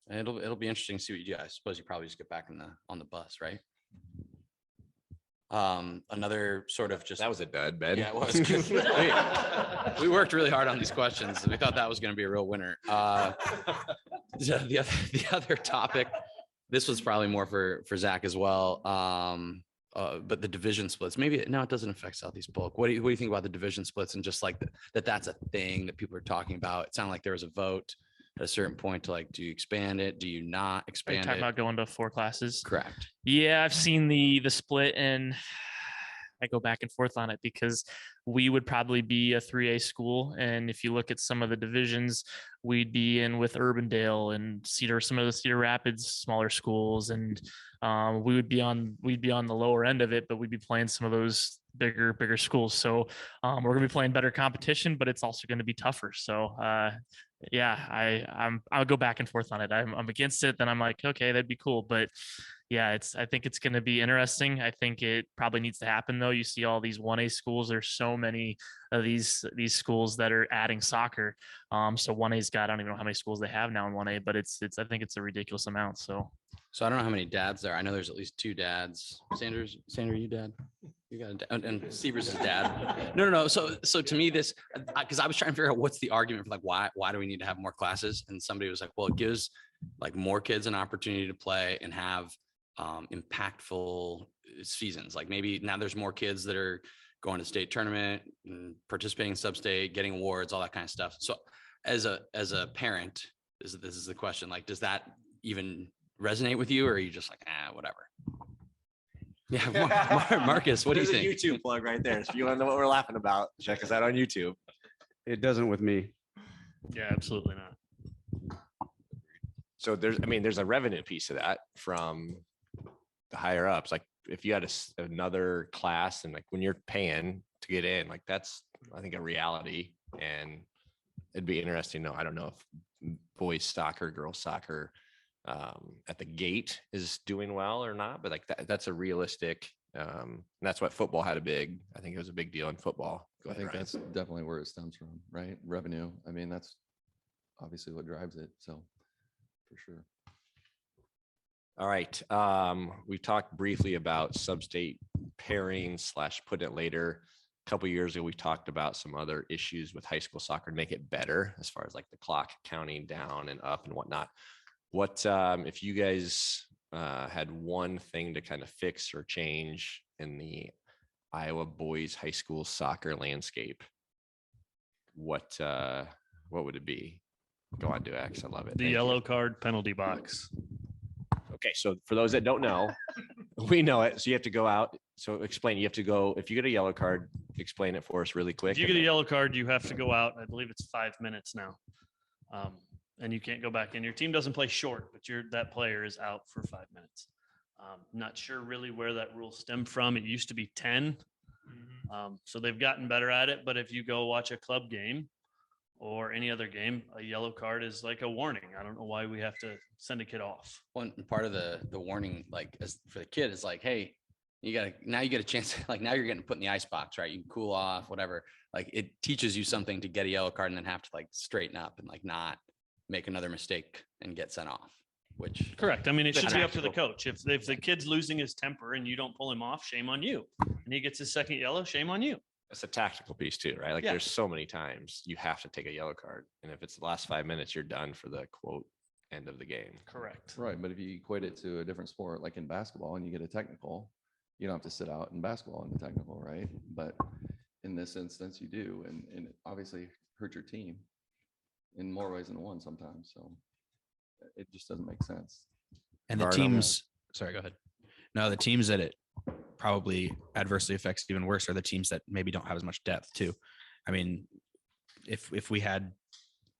It'll be interesting to see what you do. I suppose you probably just get back on the bus, right? Another sort of just That was a dud, Ben. Yeah, it was. We worked really hard on these questions. We thought that was going to be a real winner. The other topic, this was probably more for Zach as well. But the division splits, maybe no, it doesn't affect Southeast Polk. What do you think about the division splits and just like that's a thing that people are talking about? It sounded like there was a vote at a certain point to like, do you expand it? Do you not Are you expand talking it? about going to 4 classes? Correct. Yeah, I've seen the split, and I go back and forth on it because we would probably be a 3A school, and if you look at some of the divisions, we'd be in with Urbandale and some of the Cedar Rapids smaller schools, and we'd be on the lower end of it, but we'd be playing some of those bigger schools. So we're gonna be playing better competition, but it's also going to be tougher. So yeah, I'll go back and forth on it. I'm against it. Then I'm like, okay, that'd be cool. But yeah, I think it's going to be interesting. I think it probably needs to happen though. You see all these 1A schools. There's so many of these schools that are adding soccer. So 1A's got, I don't even know how many schools they have now in 1A, but I think it's a ridiculous amount. So I don't know how many dads there. I know there's at least 2 dads. Sander, you dad? You got a dad, and Seavers' dad. No. So to me, this, because I was trying to figure out what's the argument for like why do we need to have more classes? And somebody was like, well, it gives like more kids an opportunity to play and have impactful seasons. Like maybe now there's more kids that are going to state tournament and participating in sub-state, getting awards, all that kind of stuff. So as a parent, this is the question. Like, does that even resonate with you, or are you just like, whatever? Yeah, Marcus, what do you think? There's a YouTube plug right there. So if you want to know what we're laughing about, check us out on YouTube. It doesn't with me. Yeah, absolutely not. So there's a revenue piece of that from the higher ups. Like if you had another class and like when you're paying to get in, like that's, I think, a reality. And it'd be interesting to know. I don't know if boys soccer, girls soccer at the gate is doing well or not, but like that's a realistic, and that's what football had I think it was a big deal in football. I think that's definitely where it stems from, right? Revenue. I mean, that's obviously what drives it. So for sure. All right. We talked briefly about sub-state pairing / put it later. A couple of years ago, we talked about some other issues with high school soccer to make it better as far as like the clock counting down and up and whatnot. What if you guys had one thing to kind of fix or change in the Iowa boys high school soccer landscape? What would it be? Go on, Duax. I love it. The Thank yellow you. card penalty box. Okay, so for those that don't know, we know it. So you have to go out. So explain. You have to go. If you get a yellow card, explain it for us really quick. If you get a yellow card, you have to go out. I believe it's 5 minutes now. And you can't go back in. Your team doesn't play short, but that player is out for 5 minutes. Not sure really where that rule stemmed from. It used to be 10. So they've gotten better at it. But if you go watch a club game or any other game, a yellow card is like a warning. I don't know why we have to send a kid off. One part of the warning, like for the kid, is like, hey, you get a chance. Like now you're getting put in the ice box, right? You can cool off, whatever. Like it teaches you something to get a yellow card and then have to like straighten up and like not make another mistake and get sent off, which Correct. I mean, it That's should be up to the tactical. coach. If the kid's losing his temper and you don't pull him off, shame on you. And he gets his second yellow, shame on you. It's a tactical piece too, right? Like Yeah. there's so many times you have to take a yellow card. And if it's the last 5 minutes, you're done for the quote end of the game. Correct. Right, but if you equate it to a different sport, like in basketball, and you get a technical, you don't have to sit out in basketball in the technical, right? But in this instance, you do, and it obviously hurt your team in more ways than one sometimes. So it just doesn't make sense. And the Varnum. teams, sorry, go ahead. No, the teams that it probably adversely affects even worse are the teams that maybe don't have as much depth too. I mean, if we had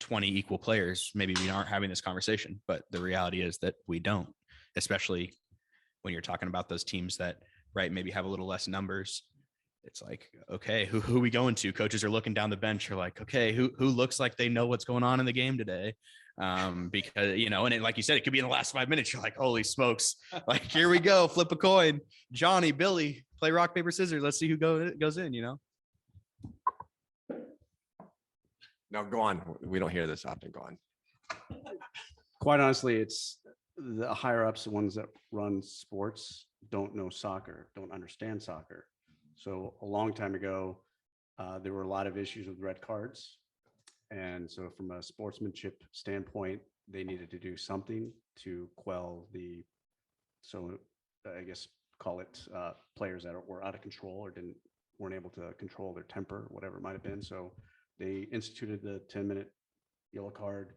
20 equal players, maybe we aren't having this conversation, but the reality is that we don't, especially when you're talking about those teams that, right, maybe have a little less numbers. It's like, okay, who are we going to? Coaches are looking down the bench. Are like, okay, who looks like they know what's going on in the game today? Because, you know, and it, like you said, it could be in the last 5 minutes. You're like, holy smokes. Like, here we go. Flip a coin. Johnny, Billy, play rock, paper, scissors. Let's see who goes in, you know? No, go on. We don't hear this often. Go on. Quite honestly, it's the higher ups, the ones that run sports, don't know soccer, don't understand soccer. So a long time ago, there were a lot of issues with red cards. And so from a sportsmanship standpoint, they needed to do something to quell the, so I guess call it players that were out of control or weren't able to control their temper, whatever it might have been. So they instituted the 10-minute yellow card.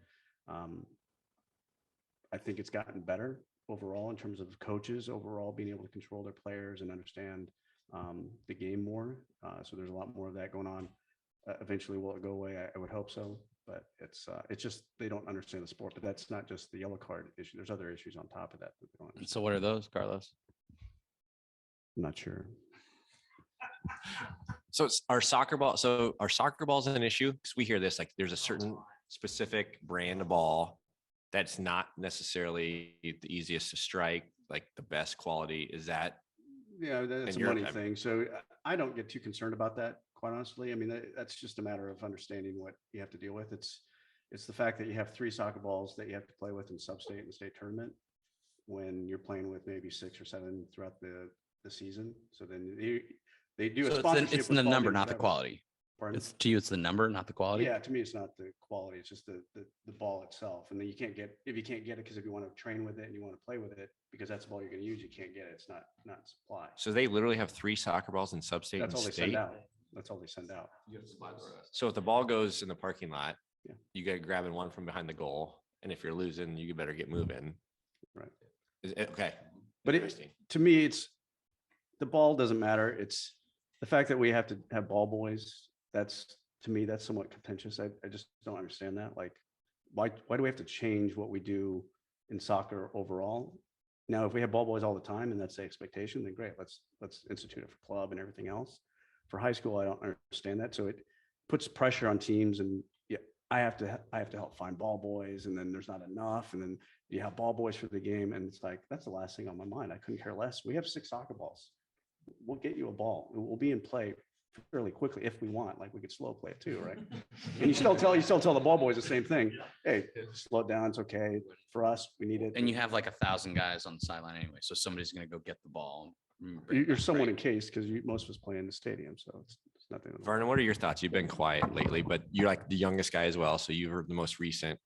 I think it's gotten better overall in terms of coaches overall being able to control their players and understand the game more. So there's a lot more of that going on. Eventually, will it go away? I would hope so, but it's just they don't understand the sport. But that's not just the yellow card issue. There's other issues on top of that. That they don't understand. So what are those, Carlos? I'm not sure. So it's our soccer ball. So our soccer balls is an issue because we hear this, like there's a certain specific brand of ball that's not necessarily the easiest to strike, like the best quality. Is that? Yeah, that's a you're- money thing. So I don't get too concerned about that, quite honestly. I mean, that's just a matter of understanding what you have to deal with. It's the fact that you have 3 soccer balls that you have to play with in sub-state and state tournament when you're playing with maybe 6 or 7 throughout the season. So then they do a So sponsorship. it's with the Ball number, Games, not the whatever. quality. Pardon? It's to you, it's the number, not the quality. Yeah, to me, it's not the quality. It's just the ball itself. And then you can't get it, because if you want to train with it and you want to play with it, because that's the ball you're going to use, you can't get it. It's not supply. So they literally have 3 soccer balls in sub-state That's and all they state. send out. That's all they send out. So if the ball goes in the parking lot, Yeah. you got grabbing one from behind the goal. And if you're losing, you better get moving. Right. Okay. But Interesting. to me, it's the ball doesn't matter. It's the fact that we have to have ball boys. To me, that's somewhat contentious. I just don't understand that. Like, why do we have to change what we do in soccer overall? Now, if we have ball boys all the time and that's the expectation, then great. Let's institute it for club and everything else. For high school, I don't understand that. So it puts pressure on teams, and yeah, I have to help find ball boys, and then there's not enough, and then you have ball boys for the game, and it's like that's the last thing on my mind. I couldn't care less. We have 6 soccer balls. We'll get you a ball. It will be in play fairly quickly if we want. Like, we could slow play it too, right? And you still tell the ball boys the same thing. Hey, slow it down. It's okay for us. We need it. And you have like 1,000 guys on the sideline anyway, so somebody's going to go get the ball. And bring it You're back, somewhat right? encased because most of us play in the stadium, so it's nothing. Varnum, what are your thoughts? You've been quiet lately, but you're like the youngest guy as well. So you were the most recent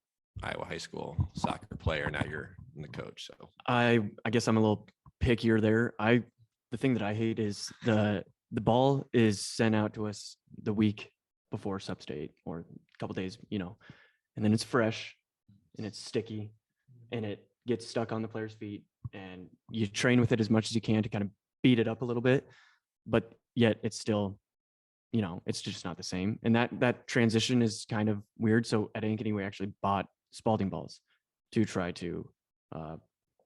Iowa high school soccer player. Now you're the coach. So I guess I'm a little pickier there. The thing that I hate is the ball is sent out to us the week before sub-state or a couple days, and then it's fresh and it's sticky and it gets stuck on the player's feet, and you train with it as much as you can to kind of beat it up a little bit, but yet it's still, it's just not the same. And that transition is kind of weird. So at Ankeny, we actually bought Spalding balls to try to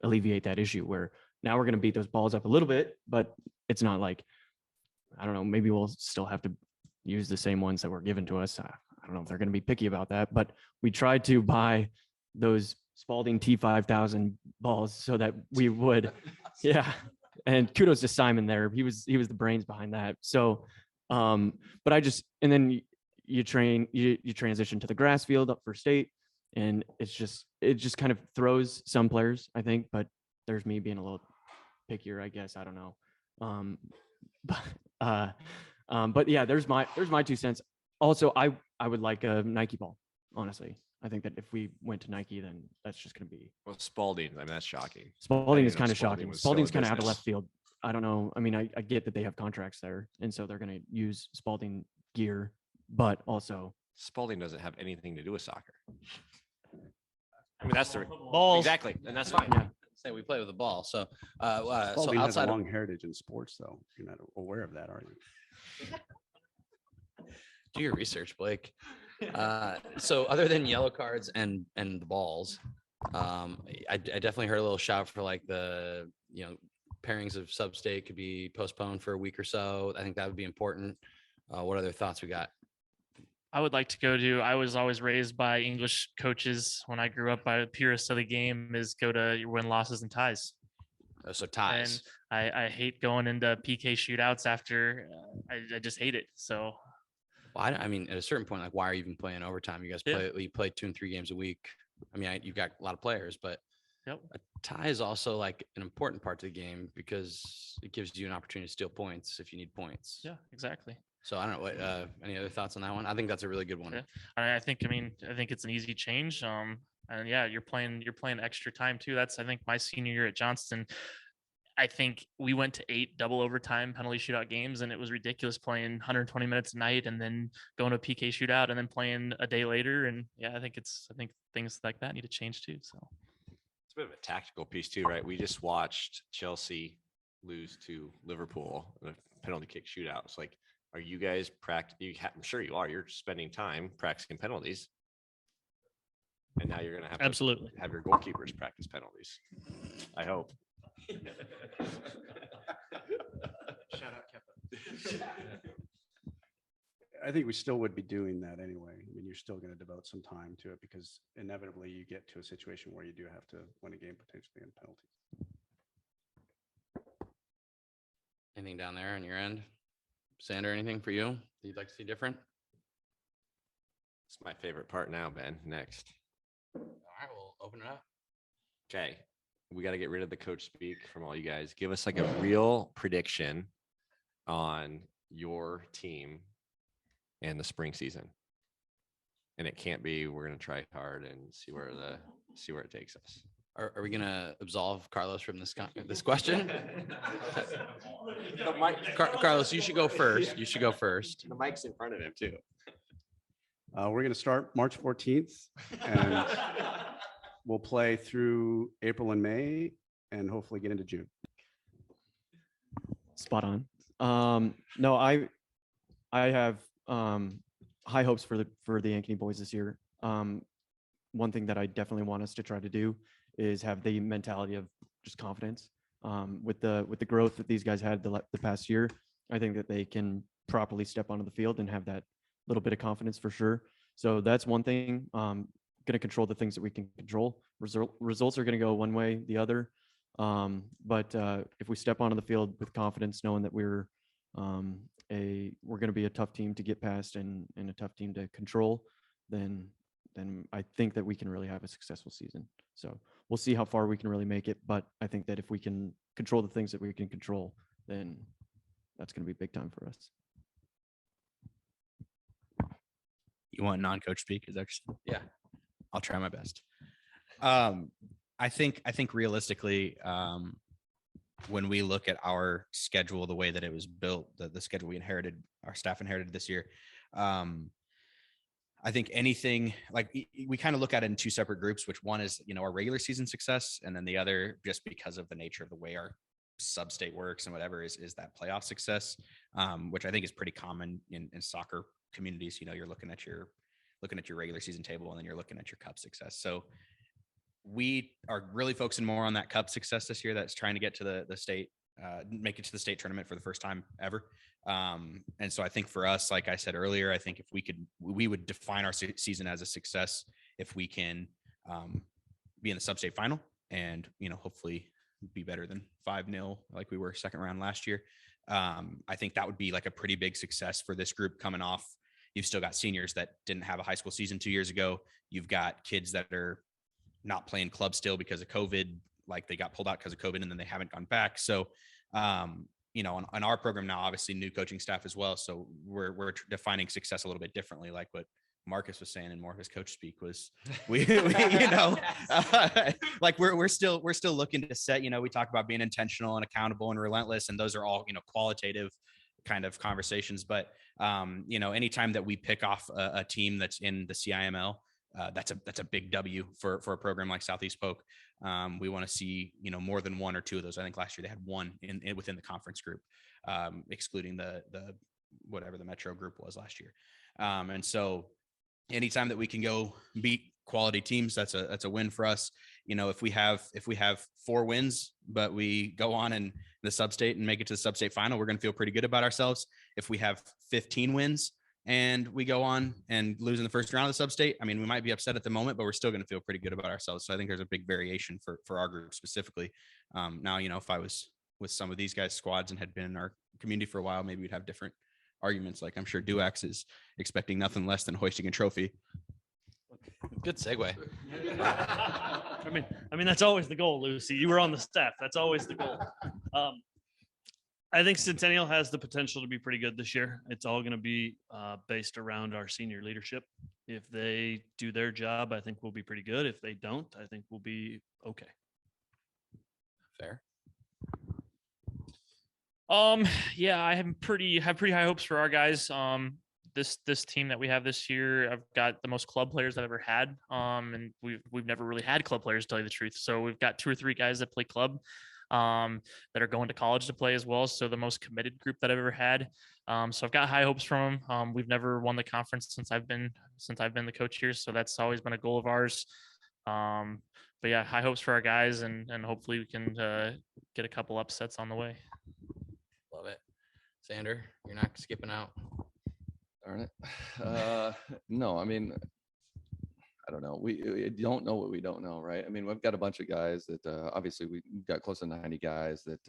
alleviate that issue, where now we're going to beat those balls up a little bit, but it's not like, I don't know, maybe we'll still have to use the same ones that were given to us. I don't know if they're going to be picky about that, but we tried to buy those Spalding T5000 balls so that we would, yeah. And kudos to Simon there. He was the brains behind that. So, but and then you transition to the grass field up for state. And it just kind of throws some players, I think, but there's me being a little pickier, I guess. I don't know. But yeah, there's my 2 cents. Also, I would like a Nike ball, honestly. I think that if we went to Nike, then that's just going to be. Well, Spalding, I mean, that's shocking. Spalding is know kind of Spalding shocking. was so Spalding's in kind of out of business. left field. I don't know. I mean, I get that they have contracts there, and so they're going to use Spalding gear, but also Spalding doesn't have anything to do with soccer. I mean, that's the Balls. exactly, and that's fine. yeah. Say we play with the ball. So, Spalding so has a outside of long heritage in sports, though. You're not aware of that, are you? do your research, Blake. So other than yellow cards and the balls, I definitely heard a little shout for like the pairings of sub-state could be postponed for a week or so. I think that would be important. What other thoughts we got? I would like to go to. I was always raised by English coaches when I grew up. By the purist of the game is go to your win, losses, and ties. So ties. And I hate going into PK shootouts after. I just hate it. So. Well, I mean, at a certain point, like, why are you even playing overtime? You guys you play 2 and 3 games a week. I mean, you've got a lot of players, but a tie is also like an important part to the game because it gives you an opportunity to steal points if you need points. Yeah, exactly. So I don't know. What, any other thoughts on that one? I think that's a really good one. Yeah. I think it's an easy change. And yeah, you're playing extra time too. That's, I think, my senior year at Johnston. I think we went to 8 double overtime penalty shootout games, and it was ridiculous playing 120 minutes a night and then going to a PK shootout and then playing a day later. And yeah, I think things like that need to change too. So It's a bit of a tactical piece too, right? We just watched Chelsea lose to Liverpool in a penalty kick shootout. It's like, are you guys I'm sure you are. You're spending time practicing penalties, and now you're going to have Absolutely to have your goalkeepers practice penalties. I hope. Shout out Keppa. I think we still would be doing that anyway. I mean, you're still going to devote some time to it because inevitably you get to a situation where you do have to win a game potentially in penalties. Anything down there on your end? Sander, anything for you that you'd like to see different? It's my favorite part now, Ben. Next. All right, we'll open it up. Okay. We got to get rid of the coach speak from all you guys. Give us like a real prediction on your team and the spring season. And it can't be, we're going to try hard and see where it takes us. Are we going to absolve Carlos from this question? Carlos, you should go first. The mic's in front of him too. We're going to start March 14th and we'll play through April and May and hopefully get into June. Spot on. No, I have high hopes for the Ankeny boys this year. One thing that I definitely want us to try to do is have the mentality of just confidence. With the growth that these guys had the past year, I think that they can properly step onto the field and have that little bit of confidence for sure. So that's one thing. Going to control the things that we can control. Results are going to go one way, the other. But if we step onto the field with confidence, knowing that we're going to be a tough team to get past and a tough team to control, then I think that we can really have a successful season. So we'll see how far we can really make it. But I think that if we can control the things that we can control, then that's going to be big time for us. You want non-coach speak? Is that Yeah. I'll try my best. I think realistically, when we look at our schedule, the way that it was built, the schedule our staff inherited this year, I think anything like we kind of look at it in 2 separate groups, which one is, our regular season success. And then the other, just because of the nature of the way our sub-state works and whatever is that playoff success, which I think is pretty common in soccer communities. You're looking at your regular season table and then you're looking at your cup success. So we are really focusing more on that cup success this year. That's trying to get to the state, make it to the state tournament for the first time ever. And so I think for us, like I said earlier, I think if we would define our season as a success if we can be in the sub-state final and, hopefully be better than 5-0 like we were 2nd round last year. I think that would be like a pretty big success for this group coming off, you've still got seniors that didn't have a high school season 2 years ago. You've got kids that are not playing club still because of COVID, like they got pulled out because of COVID and then they haven't gone back. So, you know, on our program now, obviously new coaching staff as well. So we're defining success a little bit differently. Like what Marcus was saying in more of his coach speak was we you know, like we're still looking to set, you know, we talk about being intentional and accountable and relentless. And those are all, you know, qualitative kind of conversations. But, you know, anytime that we pick off a team that's in the CIML, that's a big W for a program like Southeast Polk. We want to see, you know, more than one or two of those. I think last year they had one in within the conference group, excluding the whatever the Metro group was last year. And so anytime that we can go beat quality teams, that's a win for us. You know, if we have 4 wins, but we go on in the sub-state and make it to the sub-state final, we're going to feel pretty good about ourselves. If we have 15 wins and we go on and lose in the first round of the sub-state, I mean, we might be upset at the moment, but we're still going to feel pretty good about ourselves. So I think there's a big variation for our group specifically. Now, you know, if I was with some of these guys' squads and had been in our community for a while, maybe we'd have different arguments. Like I'm sure Duax is expecting nothing less than hoisting a trophy. Good segue. I mean, that's always the goal, Lucy. You were on the staff. That's always the goal. I think Centennial has the potential to be pretty good this year. It's all going to be based around our senior leadership. If they do their job, I think we'll be pretty good. If they don't, I think we'll be okay. Fair. Yeah, I have pretty high hopes for our guys. This team that we have this year, I've got the most club players I've ever had. And we've never really had club players, to tell you the truth. So we've got 2 or 3 guys that play club, that are going to college to play as well. So the most committed group that I've ever had. So I've got high hopes from them. We've never won the conference since I've been the coach here. So that's always been a goal of ours. But yeah, high hopes for our guys, and hopefully we can get a couple upsets on the way. Love it. Sander, you're not skipping out. Darn it. No, I mean, I don't know. We don't know what we don't know, right? I mean, we've got a bunch of guys that obviously we've got close to 90 guys that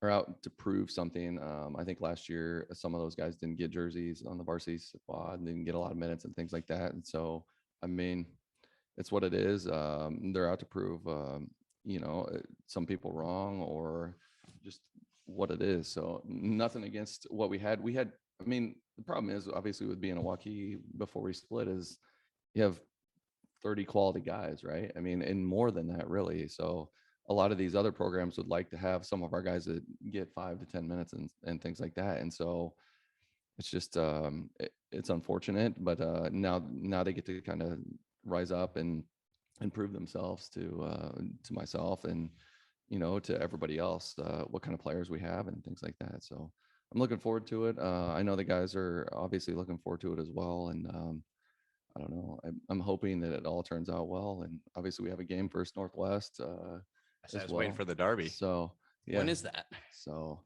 are out to prove something. I think last year some of those guys didn't get jerseys on the varsity squad and didn't get a lot of minutes and things like that. And so, I mean, it's what it is. They're out to prove, you know, some people wrong or just what it is. So nothing against what we had. I mean, the problem is obviously with being a Waukee before we split is you have 30 quality guys, right? I mean, and more than that really. So a lot of these other programs would like to have some of our guys that get 5 to 10 minutes and things like that. And so it's just, it's unfortunate, but now they get to kind of rise up and prove themselves to myself and, you know, to everybody else, what kind of players we have and things like that. So I'm looking forward to it. I know the guys are obviously looking forward to it as well. And I don't know, I'm hoping that it all turns out well. And obviously we have a game versus Northwest. I was waiting for the derby. So yeah. When is that? So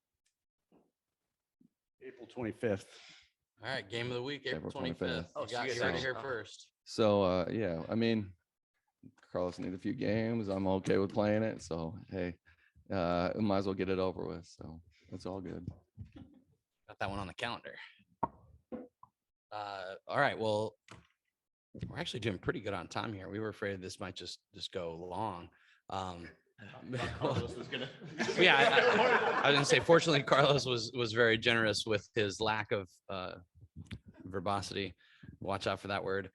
April 25th. All right, game of the week, April 25th. 25th. Oh, so you heard it here first. So yeah, I mean, Carlos need a few games. I'm okay with playing it. So hey, might as well get it over with. So it's all good. Got that one on the calendar. All right, well, we're actually doing pretty good on time here. We were afraid this might just go long. Carlos was gonna. Yeah, I was gonna say. Fortunately, Carlos was very generous with his lack of verbosity. Watch out for that word.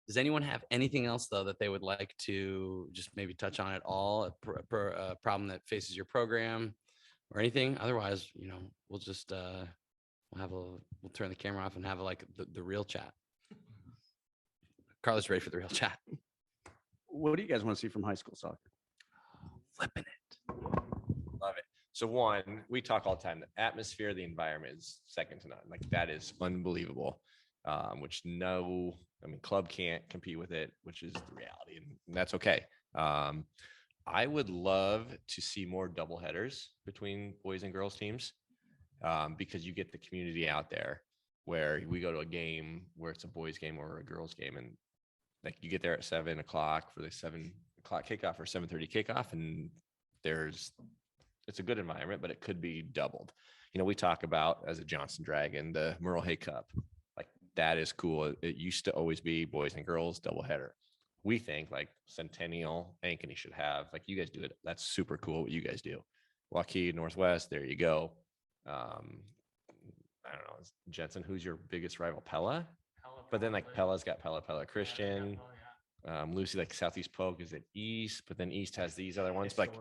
Does anyone have anything else though that they would like to just maybe touch on at all? A problem that faces your program, or anything? Otherwise, you know, we'll just we'll turn the camera off and have the real chat. Carlos, ready for the real chat? What do you guys want to see from high school soccer? Flipping it. Love it. So one, we talk all the time. The atmosphere, the environment is second to none. Like that is unbelievable. Which club can't compete with it, which is the reality, and that's okay. I would love to see more double headers between boys and girls teams, because you get the community out there where we go to a game where it's a boys game or a girls game, and like you get there at 7 o'clock for the 7 o'clock kickoff or 7:30 kickoff, and it's a good environment, but it could be doubled. we talk about as a Johnson Dragon, the Merle Hay Cup, like that is cool. It used to always be boys and girls doubleheader. We think like Centennial, Ankeny should have, like you guys do it. That's super cool what you guys do. Waukee, Northwest, there you go. I don't know, Jensen, who's your biggest rival? Pella? But then like Pella's got Pella Christian. Lucy, like Southeast Polk is at East, but then East has these other ones. But like,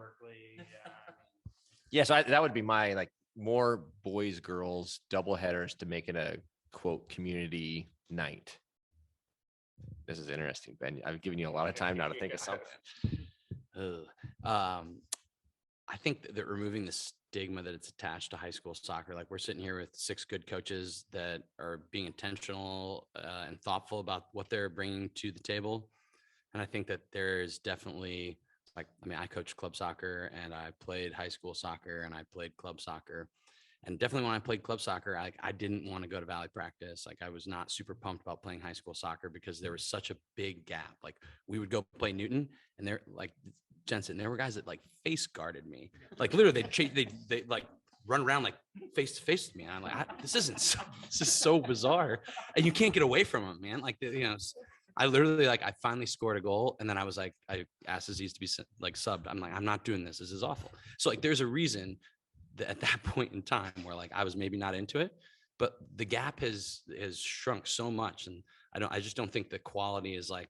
yeah, so that would be my like more boys, girls, double headers to make it a quote community night. This is interesting, Ben. I've given you a lot of time now to think of something. I think that removing the stigma that it's attached to high school soccer, like we're sitting here with 6 good coaches that are being intentional and thoughtful about what they're bringing to the table. And I think that there's definitely I coached club soccer and I played high school soccer and I played club soccer. And definitely when I played club soccer, I didn't want to go to Valley practice. Like I was not super pumped about playing high school soccer because there was such a big gap. Like we would go play Newton and they're like, Jensen, there were guys that like face guarded me. Like literally they like run around like face to face with me. And I'm like, this is so bizarre. And you can't get away from them, man. Like, I literally I finally scored a goal. And then I was like, I asked Aziz to be like subbed. I'm like, I'm not doing this. This is awful. So like, there's a reason that at that point in time where like, I was maybe not into it, but the gap has shrunk so much. And I just don't think the quality is like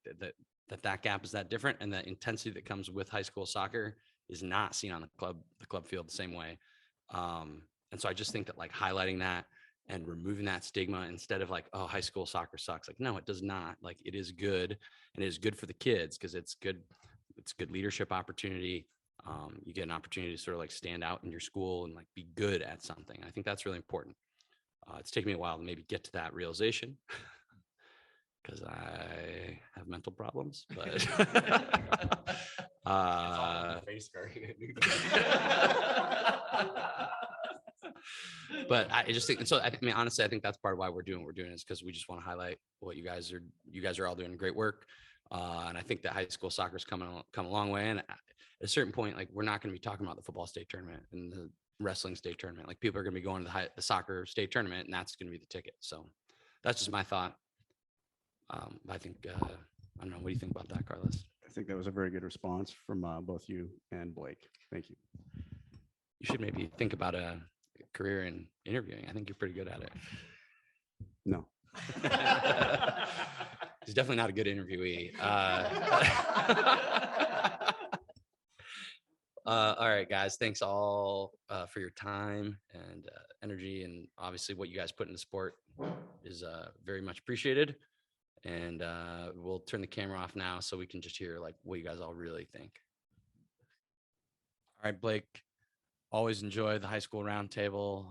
that gap is that different, and the intensity that comes with high school soccer is not seen on the club field the same way. And so I just think that like highlighting that and removing that stigma instead of like, oh, high school soccer sucks. Like, no, it does not. Like it is good, and it is good for the kids because it's good leadership opportunity. You get an opportunity to sort of like stand out in your school and like be good at something. I think that's really important. It's taken me a while to maybe get to that realization. Because I have mental problems, but but I just think, and so I mean, honestly, I think that's part of why we're doing what we're doing is because we just want to highlight what you guys are all doing great work, and I think that high school soccer's come a long way. And at a certain point, like we're not going to be talking about the football state tournament and the wrestling state tournament. Like people are going to be going to the soccer state tournament, and that's going to be the ticket. So that's just my thought. I think, I don't know. What do you think about that, Carlos? I think that was a very good response from both you and Blake. Thank you. You should maybe think about a career in interviewing. I think you're pretty good at it. No. He's definitely not a good interviewee. All right, guys. Thanks all for your time and energy, and obviously what you guys put into sport is very much appreciated. And we'll turn the camera off now so we can just hear like what you guys all really think. All right, Blake, always enjoy the high school roundtable.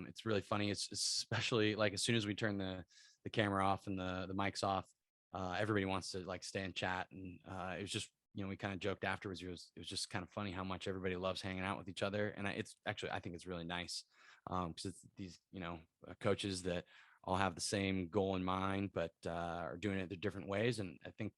It's really funny. It's especially like as soon as we turn the camera off and the mics off, everybody wants to like stay and chat. And it was just, we kind of joked afterwards. It was just kind of funny how much everybody loves hanging out with each other. And it's actually, I think it's really nice because it's these, coaches that all have the same goal in mind, but are doing it the different ways. And I think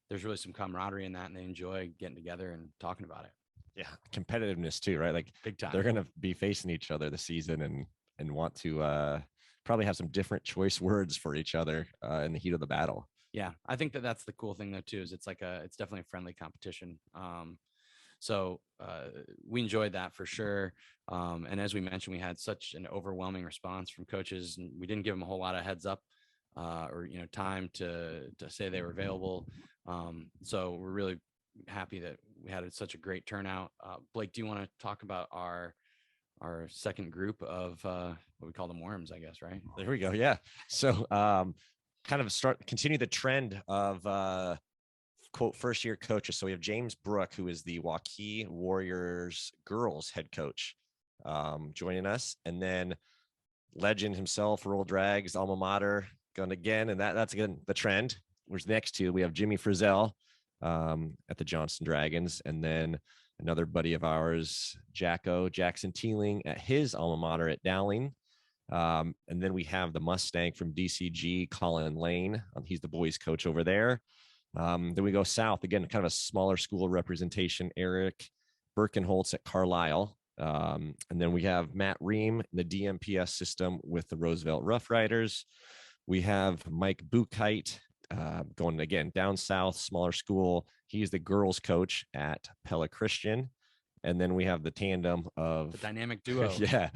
there's really some camaraderie in that, and they enjoy getting together and talking about it. Yeah. Competitiveness too, right? Like big time. They're going to be facing each other this season and want to probably have some different choice words for each other in the heat of the battle. Yeah. I think that's the cool thing though, too, is it's definitely a friendly competition. So we enjoyed that for sure. And as we mentioned, we had such an overwhelming response from coaches, and we didn't give them a whole lot of heads up or time to say they were available. So we're really happy that we had such a great turnout. Blake, do you want to talk about our second group of what we call them worms, I guess, right? There we go. Yeah. So kind of continue the trend of quote first year coaches. So we have James Brook, who is the Waukee Warriors girls head coach, joining us, and then legend himself, Roll Drags alma mater, going again, and that's again the trend. Where's next to we have Jimmy Frizzell at the Johnson Dragons, and then another buddy of ours, Jackson Teeling at his alma mater at Dowling. And then we have the Mustang from DCG, Colin Lane. He's the boys coach over there. Then we go south again, kind of a smaller school representation. Eric Burkenholtz at Carlisle. And then we have Matt Ream in the DMPS system with the Roosevelt Rough Riders. We have Mike Bukite going again down south, smaller school. He's the girls coach at Pella Christian. And then we have the tandem of The dynamic duo. yeah,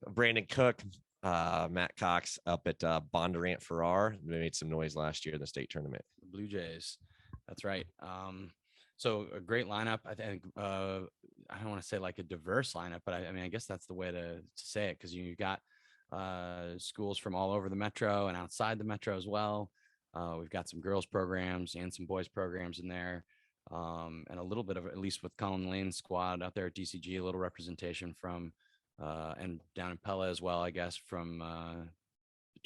Brandon Cook, Matt Cox up at Bondurant Farrar. They made some noise last year in the state tournament. The Blue Jays. That's right. So a great lineup. I think I don't want to say like a diverse lineup, but I mean, I guess that's the way to say it, because you've got schools from all over the metro and outside the metro as well. We've got some girls programs and some boys programs in there, and a little bit of, at least with Colin Lane squad out there at DCG, a little representation from and down in Pella as well, I guess, from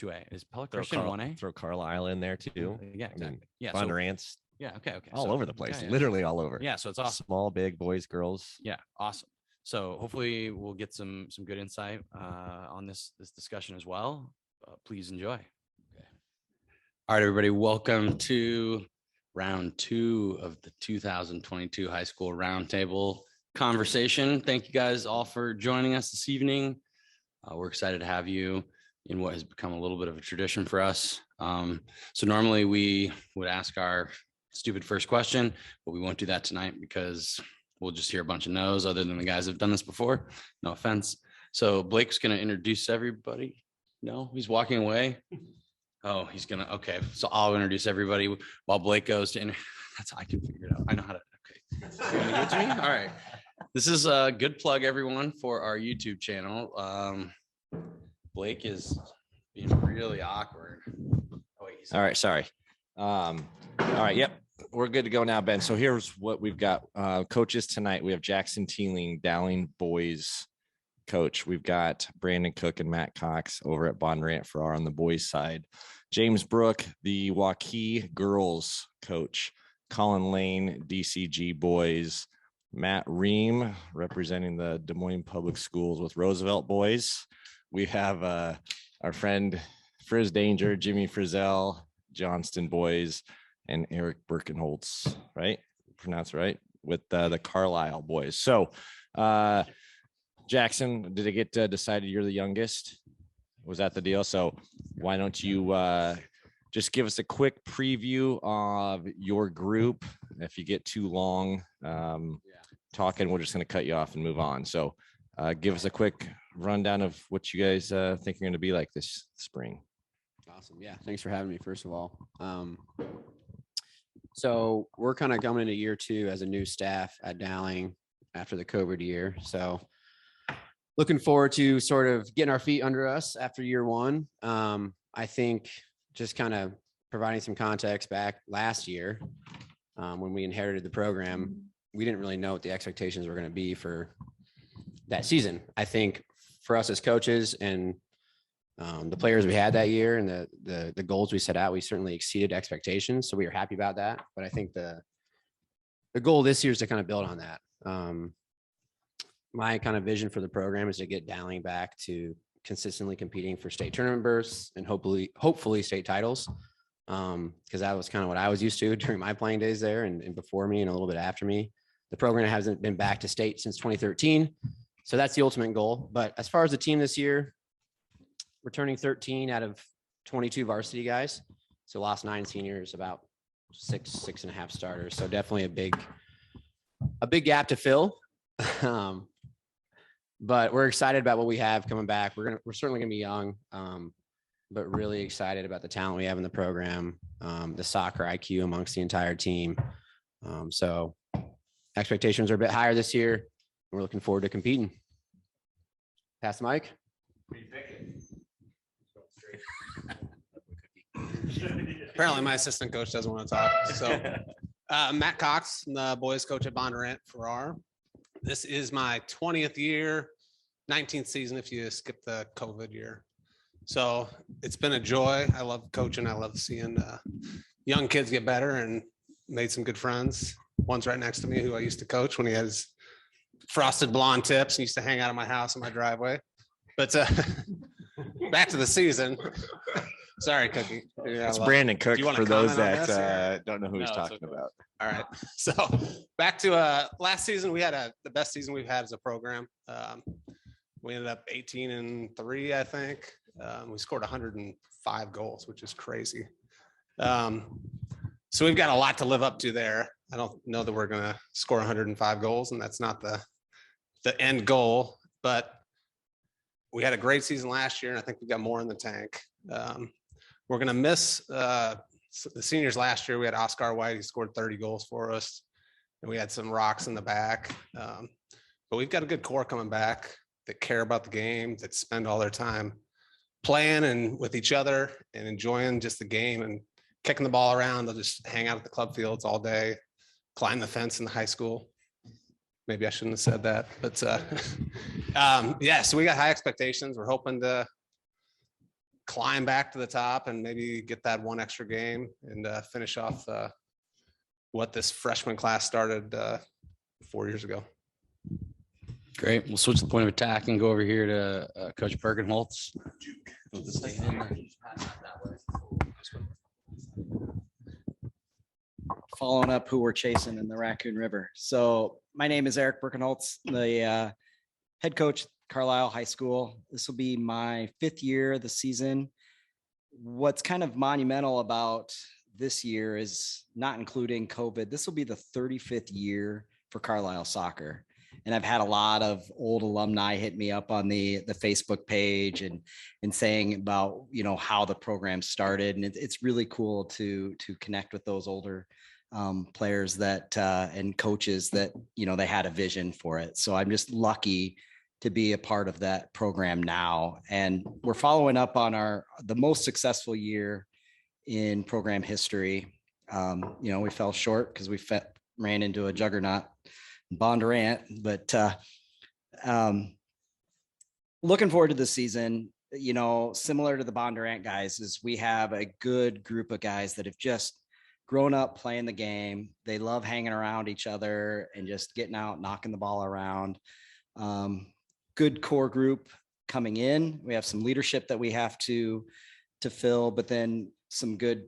2A. Is Pella Christian 1A? Throw Carlisle in there too. Yeah, exactly. I mean, Yeah, Bondurant's yeah. Okay. all over the place, yeah. literally all over. Yeah, so it's awesome. Small, big, boys, girls. Yeah, awesome. So hopefully we'll get some good insight on this discussion as well. Please enjoy. Okay. All right, everybody, welcome to round 2 of the 2022 high school roundtable conversation. Thank you guys all for joining us this evening. We're excited to have you in what has become a little bit of a tradition for us. So normally we would ask our stupid first question, but we won't do that tonight because we'll just hear a bunch of no's, other than the guys that have done this before. No offense. So Blake's going to introduce everybody. No, he's walking away. Oh, he's going to. Okay. So I'll introduce everybody while Blake goes to. That's how I can figure it out. I know how to. Okay. You want to give it to me? All right. This is a good plug, everyone, for our YouTube channel. Blake is being really awkward. Oh, wait, all right. Sorry. All right. Yep. We're good to go now, Ben. So here's what we've got. Coaches tonight. We have Jackson Teeling, Dowling boys coach. We've got Brandon Cook and Matt Cox over at Bondurant Farrar on the boys side. James Brook, the Waukee girls coach. Colin Lane, DCG boys. Matt Ream, representing the Des Moines Public Schools with Roosevelt boys. We have our friend Frizz Danger, Jimmy Frizzell, Johnston boys, and Eric Burkenholtz, right? Pronounce right, with the Carlisle boys. So Jackson, did it get decided you're the youngest? Was that the deal? So why don't you just give us a quick preview of your group? If you get too long talking, we're just going to cut you off and move on. So give us a quick rundown of what you guys think you're going to be like this spring. Awesome. Yeah. Thanks for having me, first of all. So we're kind of coming into year 2 as a new staff at Dowling after the COVID year. So looking forward to sort of getting our feet under us after year 1. I think just kind of providing some context back last year when we inherited the program, we didn't really know what the expectations were going to be for that season. I think for us as coaches and the players we had that year and the goals we set out, we certainly exceeded expectations. So we were happy about that. But I think the goal this year is to kind of build on that. My kind of vision for the program is to get Dowling back to consistently competing for state tournament berths and hopefully state titles. Because that was kind of what I was used to during my playing days there and before me and a little bit after me. The program hasn't been back to state since 2013. So that's the ultimate goal. But as far as the team this year, we're turning 13 out of 22 varsity guys. So lost 9 seniors, about 6.5 starters. So definitely a big gap to fill. But we're excited about what we have coming back. We're certainly gonna be young, but really excited about the talent we have in the program, the soccer IQ amongst the entire team. So expectations are a bit higher this year. We're looking forward to competing. Pass the mic. Apparently my assistant coach doesn't want to talk. So Matt Cox, the boys coach at Bondurant Farrar. This is my 20th year, 19th season if you skip the COVID year. So it's been a joy. I love coaching. I love seeing young kids get better and made some good friends. One's right next to me who I used to coach when he had his frosted blonde tips and used to hang out at my house in my driveway. But back to the season. Sorry, Cookie. It's Brandon Cook you wanna for those comment on this, that don't know who he's No, it's talking okay. about. All right. So back to last season, we had the best season we've had as a program. We ended up 18-3, I think. We scored 105 goals, which is crazy. So we've got a lot to live up to there. I don't know that we're going to score 105 goals, and that's not the end goal, but we had a great season last year, and I think we've got more in the tank. We're going to miss the seniors last year. We had Oscar White. He scored 30 goals for us, and we had some rocks in the back. But we've got a good core coming back that care about the game, that spend all their time playing and with each other and enjoying just the game and kicking the ball around. They'll just hang out at the club fields all day, climb the fence in the high school. Maybe I shouldn't have said that, but yeah, so we got high expectations. We're hoping to climb back to the top and maybe get that one extra game and finish off what this freshman class started 4 years ago. Great. We'll switch the point of attack and go over here to Coach Burkenholtz. Following up who we're chasing in the Raccoon River. So my name is Eric Burkenholtz, the head coach, Carlisle High School. This will be my 5th year of the season. What's kind of monumental about this year is not including COVID. This will be the 35th year for Carlisle soccer. And I've had a lot of old alumni hit me up on the Facebook page and saying about, you know, how the program started. And it's really cool to connect with those older players that and coaches that, you know, they had a vision for it. So I'm just lucky to be a part of that program now. And we're following up on the most successful year in program history. You know, we fell short because we ran into a juggernaut, Bondurant, but looking forward to the season. You know, similar to the Bondurant guys, is we have a good group of guys that have just grown up playing the game. They love hanging around each other and just getting out, knocking the ball around. Good core group coming in. We have some leadership that we have to fill, but then some good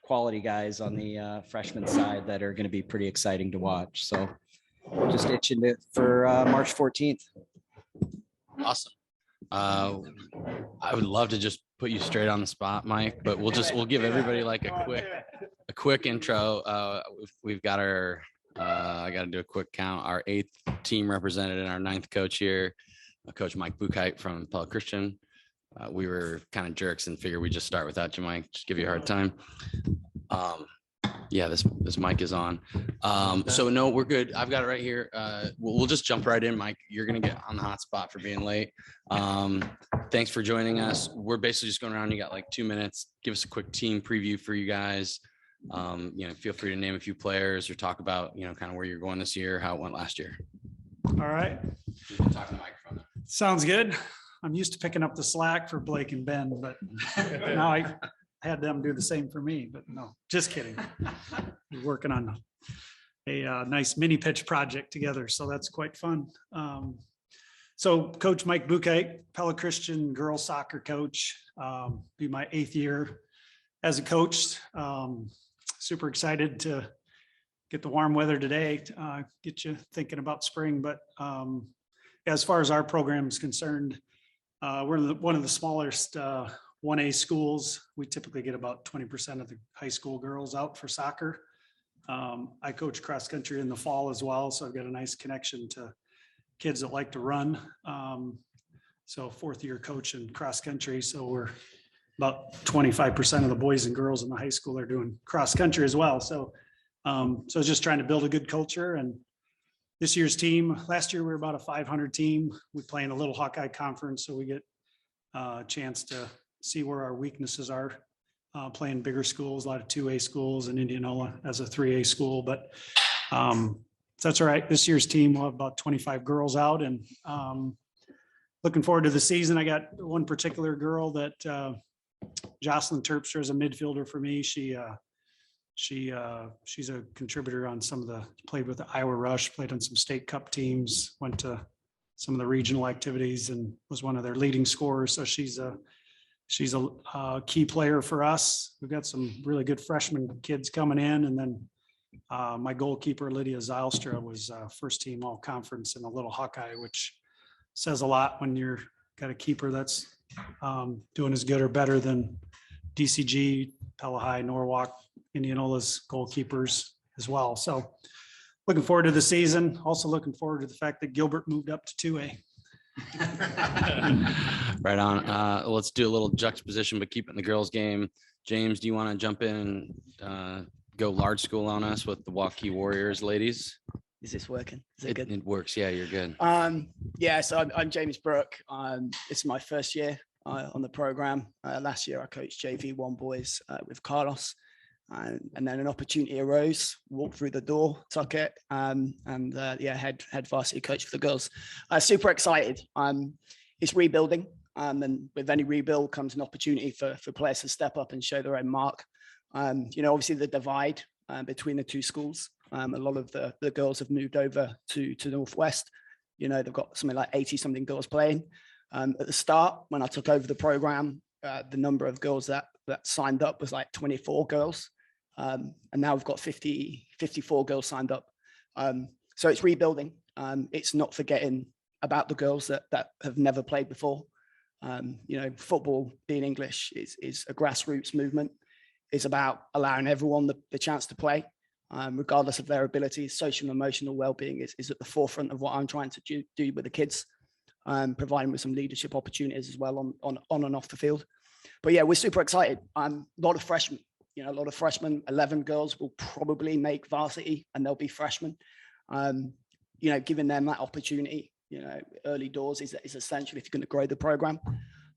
quality guys on the freshman side that are going to be pretty exciting to watch. So just itching it for March 14th. Awesome. I would love to just put you straight on the spot, Mike, but we'll give everybody like a quick intro. We've got our I got to do a quick count. Our 8th team represented and our 9th coach here, Coach Mike Buchheit from Polk Christian. We were kind of jerks and figured we'd just start without you, Mike, just give you a hard time. Yeah, this mic is on. So no, we're good. I've got it right here. We'll just jump right in, Mike. You're going to get on the hot spot for being late. Thanks for joining us. We're basically just going around. You got like 2 minutes. Give us a quick team preview for you guys. You know, feel free to name a few players or talk about, you know, kind of where you're going this year, how it went last year. All right. Talk to the microphone. Sounds good. I'm used to picking up the slack for Blake and Ben, but now I had them do the same for me, but no, just kidding. We're working on a nice mini pitch project together. So that's quite fun. So Coach Mike Buchheit, Pella Christian girls soccer coach, be my 8th year as a coach. Super excited to get the warm weather today, get you thinking about spring. But as far as our program is concerned, we're one of the smallest 1A schools. We typically get about 20% of the high school girls out for soccer. I coach cross country in the fall as well, so I've got a nice connection to kids that like to run. So 4th year coach in cross country. So we're about 25% of the boys and girls in the high school are doing cross country as well. So just trying to build a good culture. And this year's team, last year we were about a 500 team. We play in a little Hawkeye conference, so we get a chance to see where our weaknesses are, playing bigger schools, a lot of 2A schools, and Indianola as a 3A school. But that's all right. This year's team will have about 25 girls out, and looking forward to the season. I got one particular girl that Jocelyn Terpstra is a midfielder for me. She's a contributor on played with the Iowa Rush, played on some state cup teams, went to some of the regional activities and was one of their leading scorers. So she's she's a key player for us. We've got some really good freshman kids coming in, and then my goalkeeper Lydia Zylstra was first team all conference in a little Hawkeye, which says a lot when you're got a keeper that's doing as good or better than DCG, Pella High, Norwalk, Indianola's goalkeepers as well. So looking forward to the season. Also looking forward to the fact that Gilbert moved up to 2A. Right on. Let's do a little juxtaposition, but keep it in the girls' game. James, do you want to jump in and go large school on us with the Waukee Warriors ladies? Is this working? Is it good? It works. Yeah, you're good. Yeah, so I'm James Brooke. It's my first year on the program. Last year I coached JV1 boys with Carlos, and then an opportunity arose. Walked through the door, took it, and head varsity coach for the girls. Super excited. It's rebuilding, and with any rebuild comes an opportunity for players to step up and show their own mark. Obviously the divide between the two schools. A lot of the girls have moved over to Northwest. They've got something like 80 something girls playing. At the start, when I took over the program, the number of girls that signed up was like 24 girls. And now we've got 54 girls signed up. So it's rebuilding. It's not forgetting about the girls that have never played before. Football, being English, is a grassroots movement. It's about allowing everyone the chance to play. Regardless of their abilities. Social and emotional well-being is at the forefront of what I'm trying to do with the kids, providing with some leadership opportunities as well on and off the field. But yeah, we're super excited. A lot of freshmen, 11 girls will probably make varsity and they'll be freshmen. Giving them that opportunity, early doors is essential if you're going to grow the program.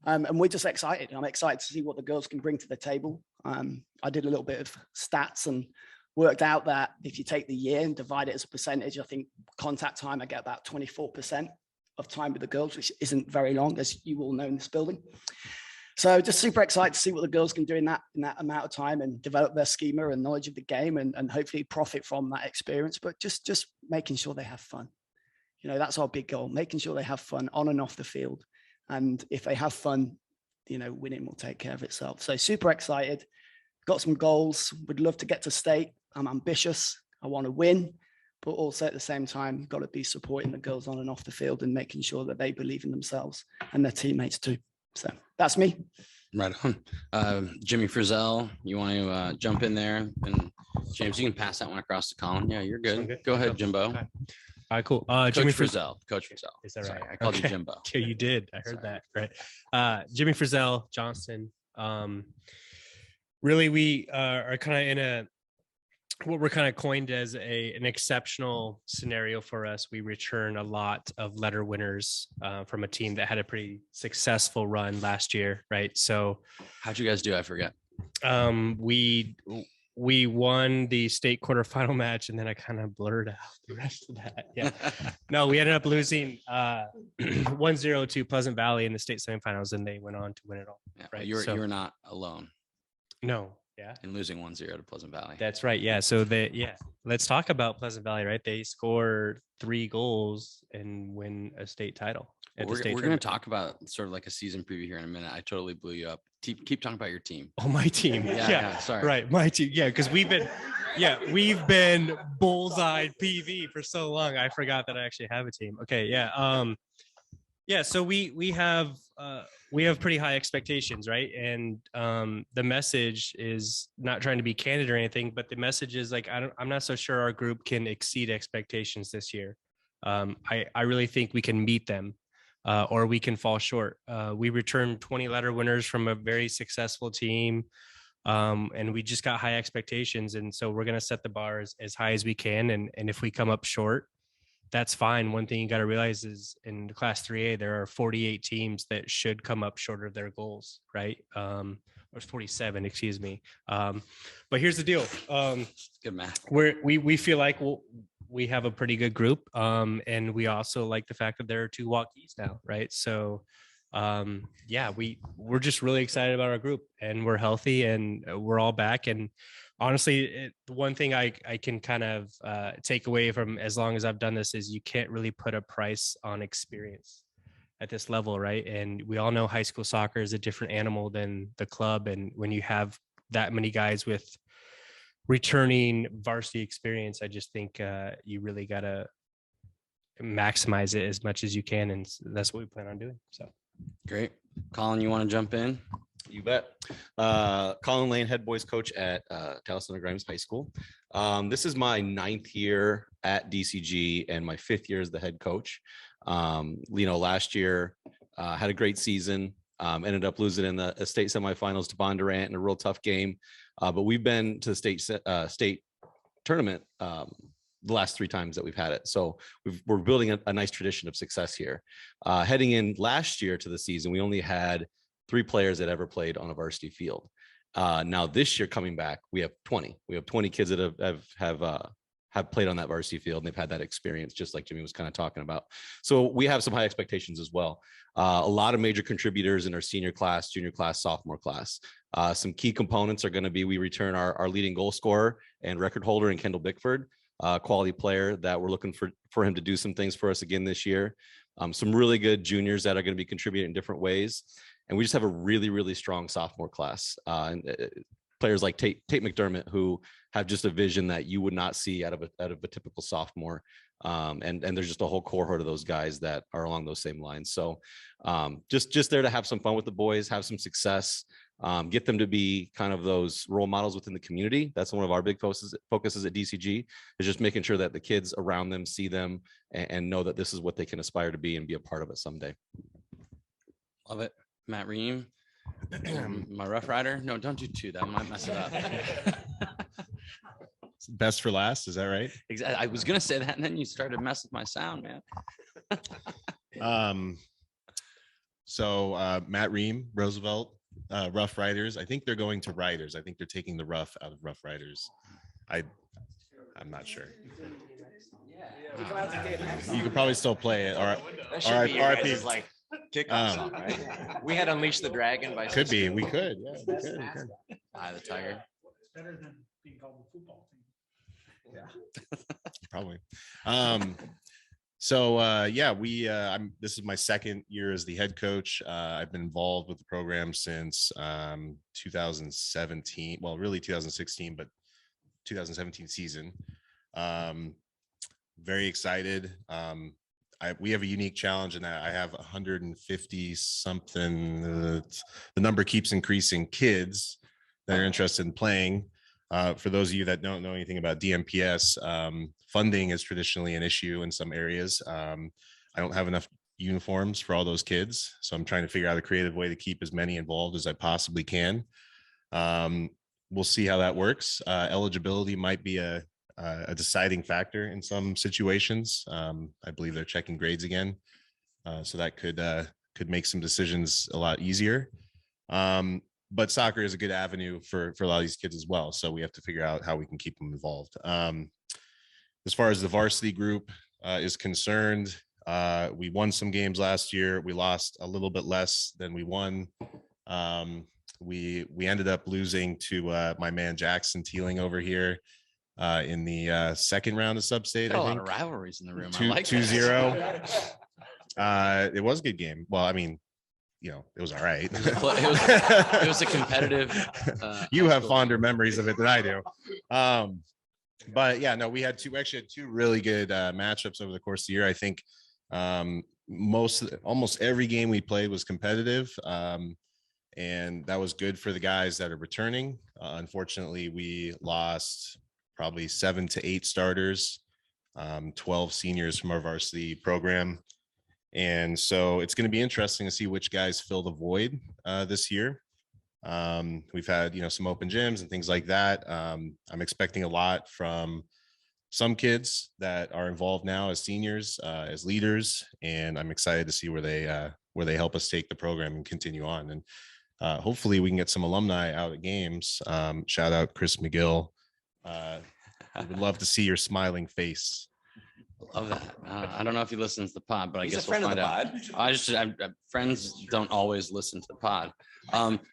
And we're just excited. I'm excited to see what the girls can bring to the table. I did a little bit of stats and worked out that if you take the year and divide it as a percentage, I think contact time, I get about 24% of time with the girls, which isn't very long, as you all know in this building. So just super excited to see what the girls can do in that amount of time and develop their schema and knowledge of the game and hopefully profit from that experience, but just making sure they have fun. That's our big goal, making sure they have fun on and off the field. And if they have fun, winning will take care of itself. So super excited. Got some goals. Would love to get to state. I'm ambitious. I want to win, but also at the same time, you've got to be supporting the girls on and off the field and making sure that they believe in themselves and their teammates too. So that's me. Right on. Jimmy Frizzell, you want to jump in there? And James, you can pass that one across to Colin. Yeah, you're good. Go ahead, Jimbo. Okay. All right, cool. Jimmy Frizzell. Coach Frizzell. Is that right? Sorry, I called you Jimbo. Yeah, you did. I heard that. Right. Jimmy Frizzell, Johnston. Really, we are kind of what we're kind of coined as an exceptional scenario for us. We return a lot of letter winners from a team that had a pretty successful run last year, right? So how'd you guys do? I forget. We won the state quarterfinal match, and then I kind of blurred out the rest of that. Yeah. No, we ended up losing 1-0 to Pleasant Valley in the state semifinals, and they went on to win it all. Yeah, right. You're not alone. No. Yeah. And losing 1-0 to Pleasant Valley. That's right. Yeah. So let's talk about Pleasant Valley, right? They score 3 goals and win a state title. We're going to talk about sort of like a season preview here in a minute. I totally blew you up. Keep talking about your team. Oh, my team. Yeah. Sorry. Right. My team. Yeah. Because we've been bullseye PV for so long. I forgot that I actually have a team. Okay. Yeah. So we have pretty high expectations, right? And the message is not trying to be candid or anything, but the message is like, I'm not so sure our group can exceed expectations this year. I really think we can meet them, or we can fall short. We returned 20 letter winners from a very successful team, and we just got high expectations. And so we're going to set the bar as high as we can. And if we come up short, that's fine. One thing you got to realize is in Class 3A, there are 48 teams that should come up short of their goals, right? Or 47, excuse me. But here's the deal. Good math. We feel like we have a pretty good group. And we also like the fact that there are 2 Waukees now, right? So we're just really excited about our group, and we're healthy and we're all back. And honestly, the one thing I can kind of take away from as long as I've done this is you can't really put a price on experience. at this level, right? And we all know high school soccer is a different animal than the club. And when you have that many guys with returning varsity experience, I just think you really got to maximize it as much as you can. And that's what we plan on doing. So great. Colin, you want to jump in? You bet. Colin Lane, head boys coach at Talisman Grimes High School. This is my 9th year at DCG and my 5th year as the head coach. Last year had a great season. Ended up losing in the state semifinals to Bondurant in a real tough game. But we've been to the state tournament the last 3 times that we've had it. So we're building a nice tradition of success here. Heading in last year to the season, we only had 3 players that ever played on a varsity field. Now this year coming back, we have 20. We have 20 kids that have played on that varsity field, and they've had that experience, just like Jimmy was kind of talking about. So we have some high expectations as well. A lot of major contributors in our senior class, junior class, sophomore class. Some key components are going to be, we return our leading goal scorer and record holder in Kendall Bickford, quality player that we're looking for him to do some things for us again this year. Some really good juniors that are going to be contributing in different ways. And we just have a really, really strong sophomore class. Players like Tate McDermott, who have just a vision that you would not see out of a typical sophomore. And there's just a whole cohort of those guys that are along those same lines. So just there to have some fun with the boys, have some success, get them to be kind of those role models within the community. That's one of our big focuses at DCG, is just making sure that the kids around them see them and know that this is what they can aspire to be and be a part of it someday. Love it. Matt Ream, my Rough Rider. No, don't do 2. That might mess it up. Best for last, is that right? Exactly. I was gonna say that, and then you started messing with my sound, man. So Matt Ream, Roosevelt, Rough Riders. I think they're going to Riders. I think they're taking the rough out of Rough Riders. I'm not sure. You could probably still play it. That should be your guys' like kickoff song, right? We had Unleash the Dragon by could be. We could. Yeah, we could. Eye the Tiger. Better than being called the football team. Yeah. Probably. This is my 2nd year as the head coach. I've been involved with the program since 2017. Well, really 2016, but 2017 season. Very excited. We have a unique challenge in that I have 150 something. The number keeps increasing kids that are interested in playing. For those of you that don't know anything about DMPS, funding is traditionally an issue in some areas. I don't have enough uniforms for all those kids, so I'm trying to figure out a creative way to keep as many involved as I possibly can. We'll see how that works. Eligibility might be a deciding factor in some situations. I believe they're checking grades again, so that could make some decisions a lot easier. But soccer is a good avenue for a lot of these kids as well. So we have to figure out how we can keep them involved. As far as the varsity group is concerned, we won some games last year. We lost a little bit less than we won. We ended up losing to my man Jackson Teeling over here in the 2nd round of Sub-State. Got a lot of rivalries in the room. I like 2-0. It was a good game. Well, I mean, it was all right. It was a competitive. You have fonder memories of it than I do. But yeah, no, we had two really good matchups over the course of the year. I think almost every game we played was competitive. And that was good for the guys that are returning. Unfortunately, we lost probably 7 to 8 starters, 12 seniors from our varsity program. And so it's going to be interesting to see which guys fill the void this year. We've had, some open gyms and things like that. I'm expecting a lot from some kids that are involved now as seniors, as leaders, and I'm excited to see where they help us take the program and continue on. And hopefully we can get some alumni out at games. Shout out Chris McGill. I would love to see your smiling face. Love that. I don't know if he listens to the pod, but I guess we'll find out. Friends don't always listen to the pod.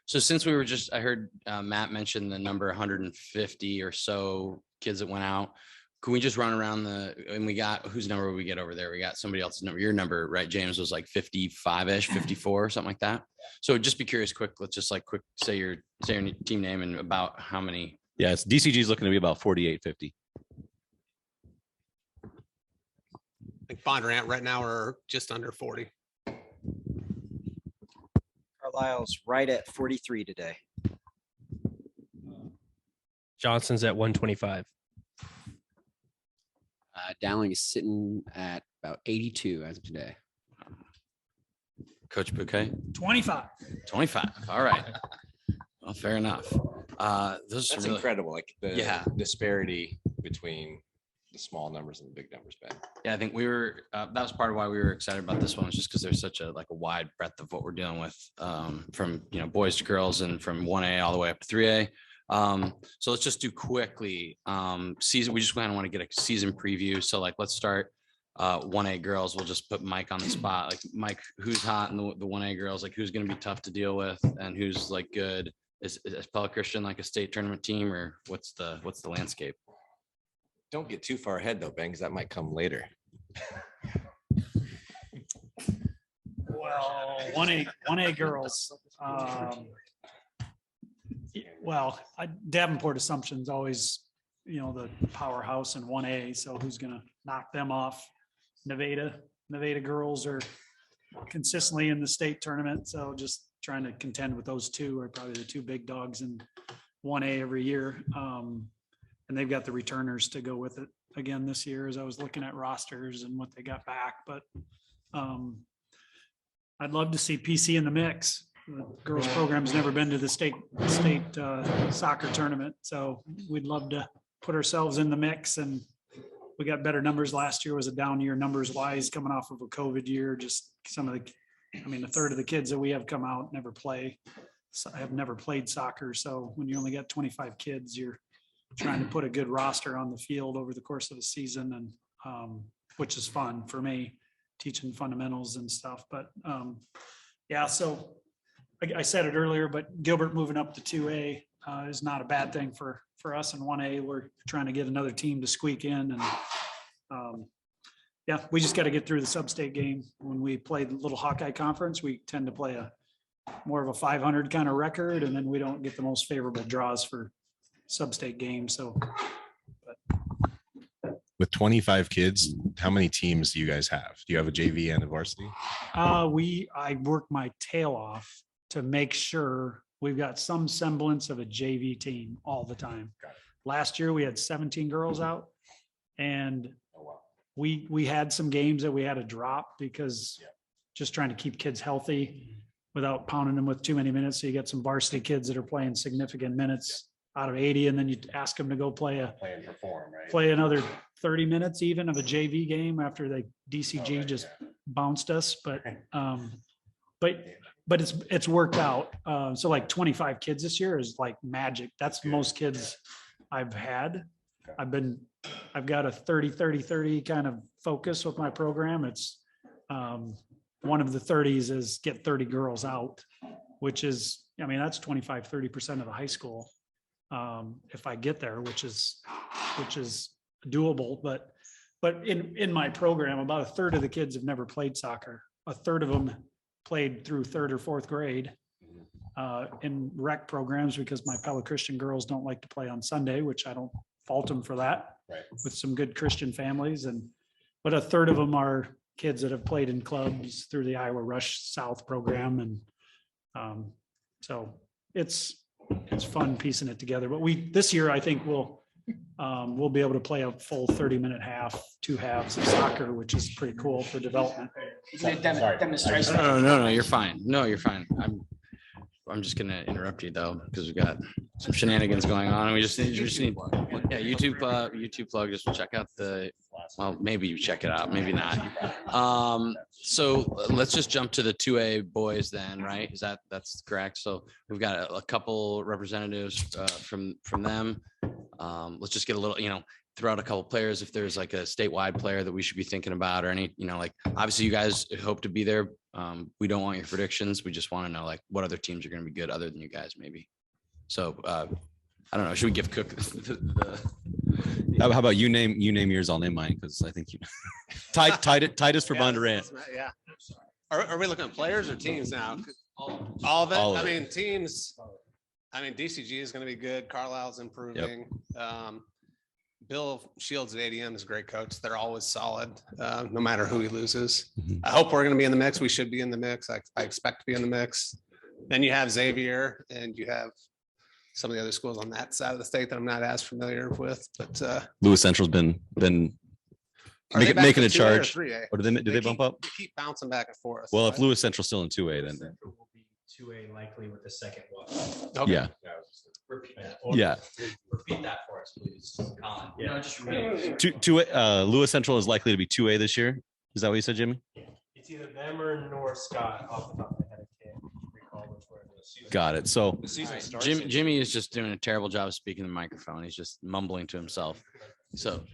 So since I heard Matt mention the number 150 or so kids that went out. can we just run around and we got, whose number we get over there? We got somebody else's number. Your number, right, James, was like 55-ish, 54, something like that. So just be curious, quick. Let's just like quick say your team name and about how many. Yeah, it's DCG is looking to be about 48-50. I think Bondurant right now are just under 40. Carlisle's right at 43 today. Johnson's at 125. Dowling is sitting at about 82 as of today. Coach Bouquet? 25. 25. All right. Well, fair enough. Those That's are really incredible. Like the Yeah. disparity between the small numbers and the big numbers, Ben. Yeah, I think we were that was part of why we were excited about this one, was just because there's such a wide breadth of what we're dealing with, from boys to girls and from 1A all the way up to 3A. So let's just do quickly season. We just kind of want to get a season preview. So let's start 1A girls. We'll just put Mike on the spot. Like, Mike, who's hot in the 1A girls? Like, who's going to be tough to deal with and who's like good? Is Polk Christian like a state tournament team, or what's the landscape? Don't get too far ahead though, Ben, because that might come later. Well, 1A girls. Davenport Assumption's always, the powerhouse in 1A. So who's going to knock them off? Nevada girls are consistently in the state tournament. So just trying to contend with those two are probably the two big dogs in 1A every year. And they've got the returners to go with it again this year, as I was looking at rosters and what they got back. But I'd love to see PC in the mix. The girls program's never been to the state soccer tournament. So we'd love to put ourselves in the mix, and we got better numbers. Last year was a down year numbers wise, coming off of a COVID year. Just some of a third of the kids that we have come out never play. So I have never played soccer. So when you only got 25 kids, you're trying to put a good roster on the field over the course of the season, and which is fun for me, teaching fundamentals and stuff. But so I said it earlier, but Gilbert moving up to 2A is not a bad thing for us in 1A. We're trying to get another team to squeak in, and we just got to get through the sub-state game. When we play the Little Hawkeye Conference, we tend to play more of a 500 kind of record, and then we don't get the most favorable draws for sub-state games. So with 25 kids, how many teams do you guys have? Do you have a JV and a varsity? I work my tail off to make sure we've got some semblance of a JV team all the time. Last year we had 17 girls out, and we had some games that we had to drop because just trying to keep kids healthy without pounding them with too many minutes. So you get some varsity kids that are playing significant minutes out of 80, and then you ask them to go play and perform, right? Play another 30 minutes even of a JV game after DCG just bounced us. But it's worked out. So like 25 kids this year is like magic. That's the most kids I've had. I've got a 30 kind of focus with my program. It's one of the 30s is get 30 girls out, which is, that's 25-30% of the high school. If I get there, which is doable, but in my program, about a third of the kids have never played soccer. A third of them played through 3rd or 4th grade in rec programs, because my fellow Christian girls don't like to play on Sunday, which I don't fault them for that, with some good Christian families. But a third of them are kids that have played in clubs through the Iowa Rush South program. And so it's fun piecing it together. But this year, I think we'll be able to play a full 30-minute half, 2 halves of soccer, which is pretty cool for development. Demonstration. No, you're fine. No, you're fine. I'm just gonna interrupt you though, because we've got some shenanigans going on, and we just need YouTube plug. Just check out maybe you check it out, maybe not. So let's just jump to the 2A boys then, right? That's correct? So we've got a couple representatives from them. Let's just get a little, throw out a couple players if there's like a statewide player that we should be thinking about, or any, obviously you guys hope to be there. We don't want your predictions. We just want to know what other teams are going to be good other than you guys, maybe. So I don't know. Should we give Cook the How about you name yours? I'll name mine because I think you Titus for Bondurant. Yeah. Are we looking at players or teams now? All of it. All of I it. mean, teams. I mean, DCG is going to be good. Carlisle's improving. Bill Shields at ADM is a great coach. They're always solid, no matter who he loses. I hope we're going to be in the mix. We should be in the mix. I expect to be in the mix. Then you have Xavier, and you have some of the other schools on that side of the state that I'm not as familiar with. But Lewis Central's been Are they back making to a 2A or charge. 3A? Or did they bump up? They keep bouncing back and forth. Well, if Lewis Central's still in 2A, then Central will be 2A likely with the second one. Okay. Yeah. Repeat that. Yeah. Repeat that for us, please, Colin. Yeah. No, just repeat. Lewis Central is likely to be 2A this year. Is that what you said, Jimmy? It's either them or North Scott off the top of my head. I can't recall which one it was. Got it. So Jimmy is just doing a terrible job of speaking in the microphone. He's just mumbling to himself. So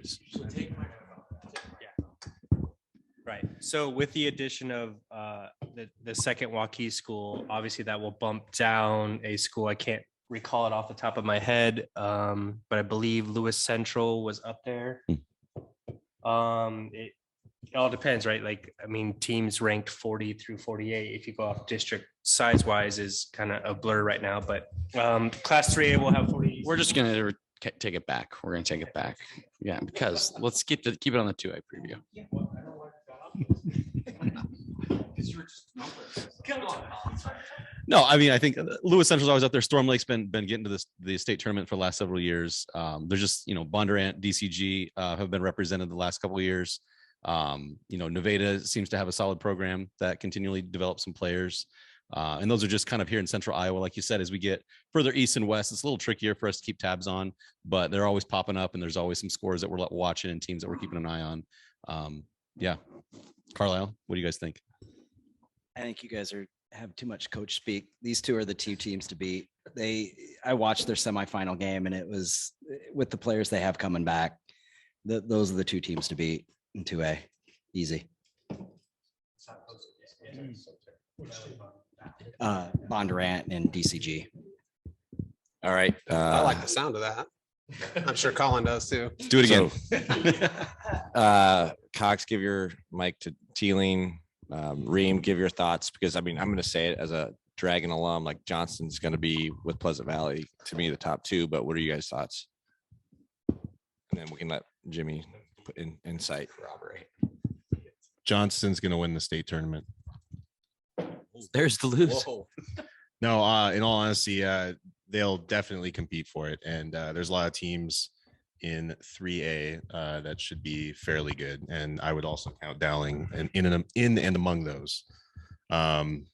Right. So with the addition of the second Waukee school, obviously that will bump down a school. I can't recall it off the top of my head, but I believe Lewis Central was up there. It all depends, right? Like, I mean, teams ranked 40 through 48. If you go off district size wise is kind of a blur right now, but class 3A will have 40. we're just going to take it back. We're going to take it back. Yeah, because let's keep it on the 2A preview. no, I mean, I think Lewis Central's always up there. Storm Lake's been getting to the state tournament for the last several years. They're just, Bondurant, DCG have been represented the last couple of years. Nevada seems to have a solid program that continually develops some players. And those are just kind of here in central Iowa. Like you said, as we get further east and west, it's a little trickier for us to keep tabs on, but they're always popping up and there's always some scores that we're watching and teams that we're keeping an eye on. Yeah. Carlisle, what do you guys think? I think you guys have too much coach speak. These two are the two teams to beat. I watched their semifinal game and it was with the players they have coming back. Those are the two teams to beat in 2A. Easy. Bondurant and DCG. All right. I like the sound of that. I'm sure Colin does too. Do it again. Cox, give your mic to Teeling. Ream, give your thoughts, because I mean, I'm going to say it as a Dragon alum, like Johnston's going to be with Pleasant Valley, to me, the top two, but what are you guys' thoughts? And then we can let Jimmy put in insight. Corroborate. Johnston's going to win the state tournament. There's the lose. No, in all honesty, they'll definitely compete for it. And there's a lot of teams in 3A that should be fairly good. And I would also count Dowling in and among those. I'd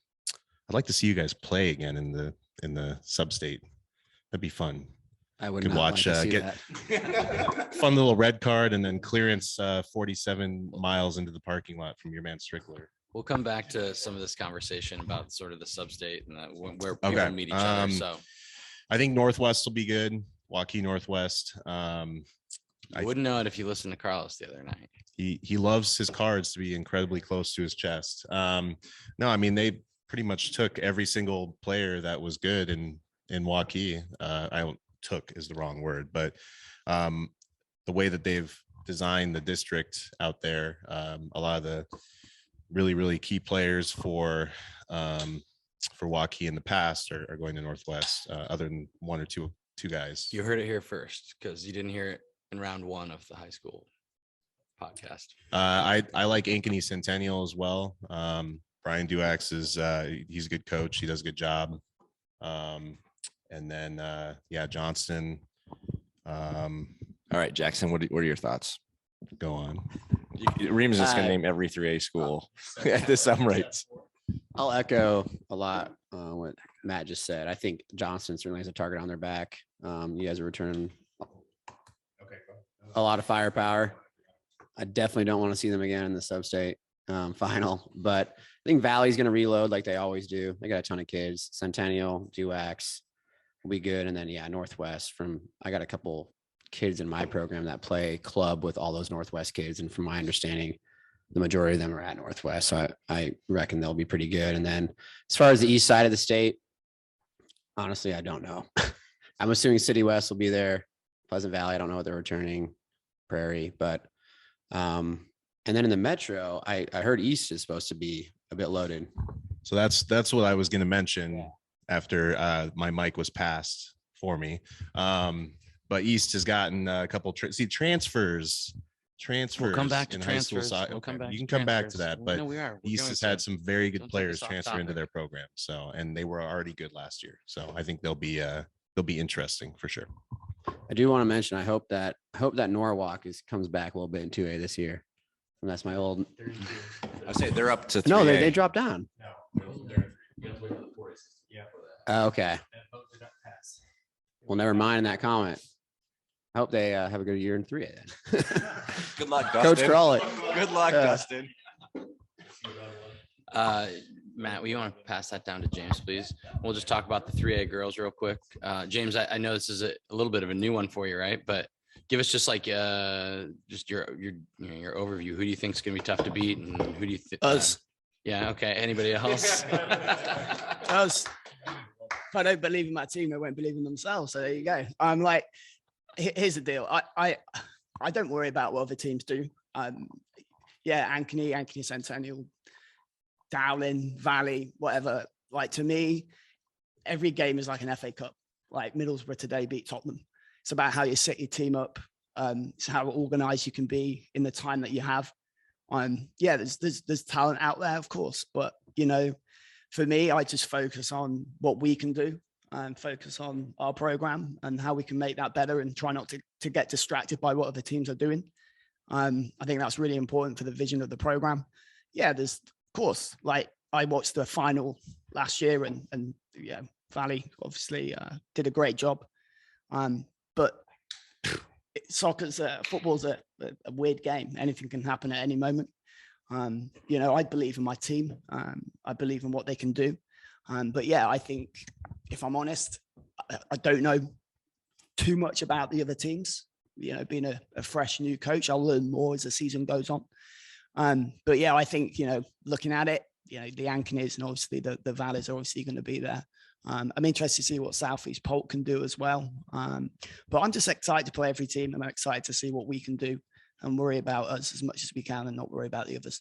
like to see you guys play again in the sub-state. That'd be fun. I would Could not watch like to see get that. fun little red card and then clearance 47 miles into the parking lot from your man Strickler. We'll come back to some of this conversation about sort of the sub-state and where people meet each other. So I think Northwest will be good. Waukee Northwest. I wouldn't know it if you listened to Carlos the other night. He loves his cards to be incredibly close to his chest. No, I mean, they pretty much took every single player that was good in Waukee. Took is the wrong word, but the way that they've designed the district out there, a lot of the really, really key players for Waukee in the past are going to Northwest, other than one or two guys. You heard it here first, because you didn't hear it in round one of the high school podcast. I like Ankeny Centennial as well. Brian Duax is he's a good coach. He does a good job. And then Johnston. All right, Jackson, what are your thoughts? Go on. Ream's just gonna name every 3A school at the sum rates. I'll echo a lot what Matt just said. I think Johnston certainly has a target on their back. You guys are returning a lot of firepower. I definitely don't want to see them again in the sub-state final, but I think Valley's going to reload like they always do. They got a ton of kids. Centennial, Duax will be good. And then, Northwest I got a couple kids in my program that play club with all those Northwest kids. And from my understanding, the majority of them are at Northwest. So I reckon they'll be pretty good. And then as far as the east side of the state, honestly, I don't know. I'm assuming City West will be there. Pleasant Valley. I don't know what they're returning. Prairie, but and then in the Metro, I heard East is supposed to be a bit loaded. So that's what I was going to mention after my mic was passed for me. But East has gotten a couple transfers. We'll come back to in high school transfers. side. We'll come back You to can come back to transfers. that, but No, we are. We're East going has to. had some very good Don't take players this off transfer into topic. their program. So, and they were already good last year. So I think they'll be interesting for sure. I do want to mention. I hope that Norwalk comes back a little bit in 2A this year. And that's my old. I say they're up to 3A. No, they dropped down. Yeah. Okay. Well, never mind in that comment. I hope they have a good year in 3A then. Good luck, Coach Dustin. Crawley. Good luck, Yeah. Dustin. Matt, you want to pass that down to James, please? We'll just talk about the 3A girls real quick. James, I know this is a little bit of a new one for you, right? But give us just like just your overview. Who do you think is going to be tough to beat, and who do you think? Us. Yeah. Okay. Anybody else? Us. If I don't believe in my team, they won't believe in themselves. So there you go. I'm like, here's the deal. I don't worry about what other teams do. Yeah, Ankeny, Centennial, Dowling, Valley, whatever. Like, to me, every game is like an FA Cup. Like Middlesbrough today beat Tottenham. It's about how you set your team up. It's how organized you can be in the time that you have. Yeah, there's talent out there, of course, but you know, for me, I just focus on what we can do and focus on our program and how we can make that better, and try not to get distracted by what other teams are doing. I think that's really important for the vision of the program. Yeah, there's, of course, like I watched the final last year, and yeah, Valley obviously did a great job. But football's a weird game. Anything can happen at any moment. You know, I believe in my team. I believe in what they can do. But yeah, I think, if I'm honest, I don't know too much about the other teams. You know, being a fresh new coach, I'll learn more as the season goes on. But yeah, I think, you know, looking at it, you know, the Ankenys and obviously the Valleys are obviously going to be there. I'm interested to see what Southeast Polk can do as well. But I'm just excited to play every team, and I'm excited to see what we can do and worry about us as much as we can and not worry about the others.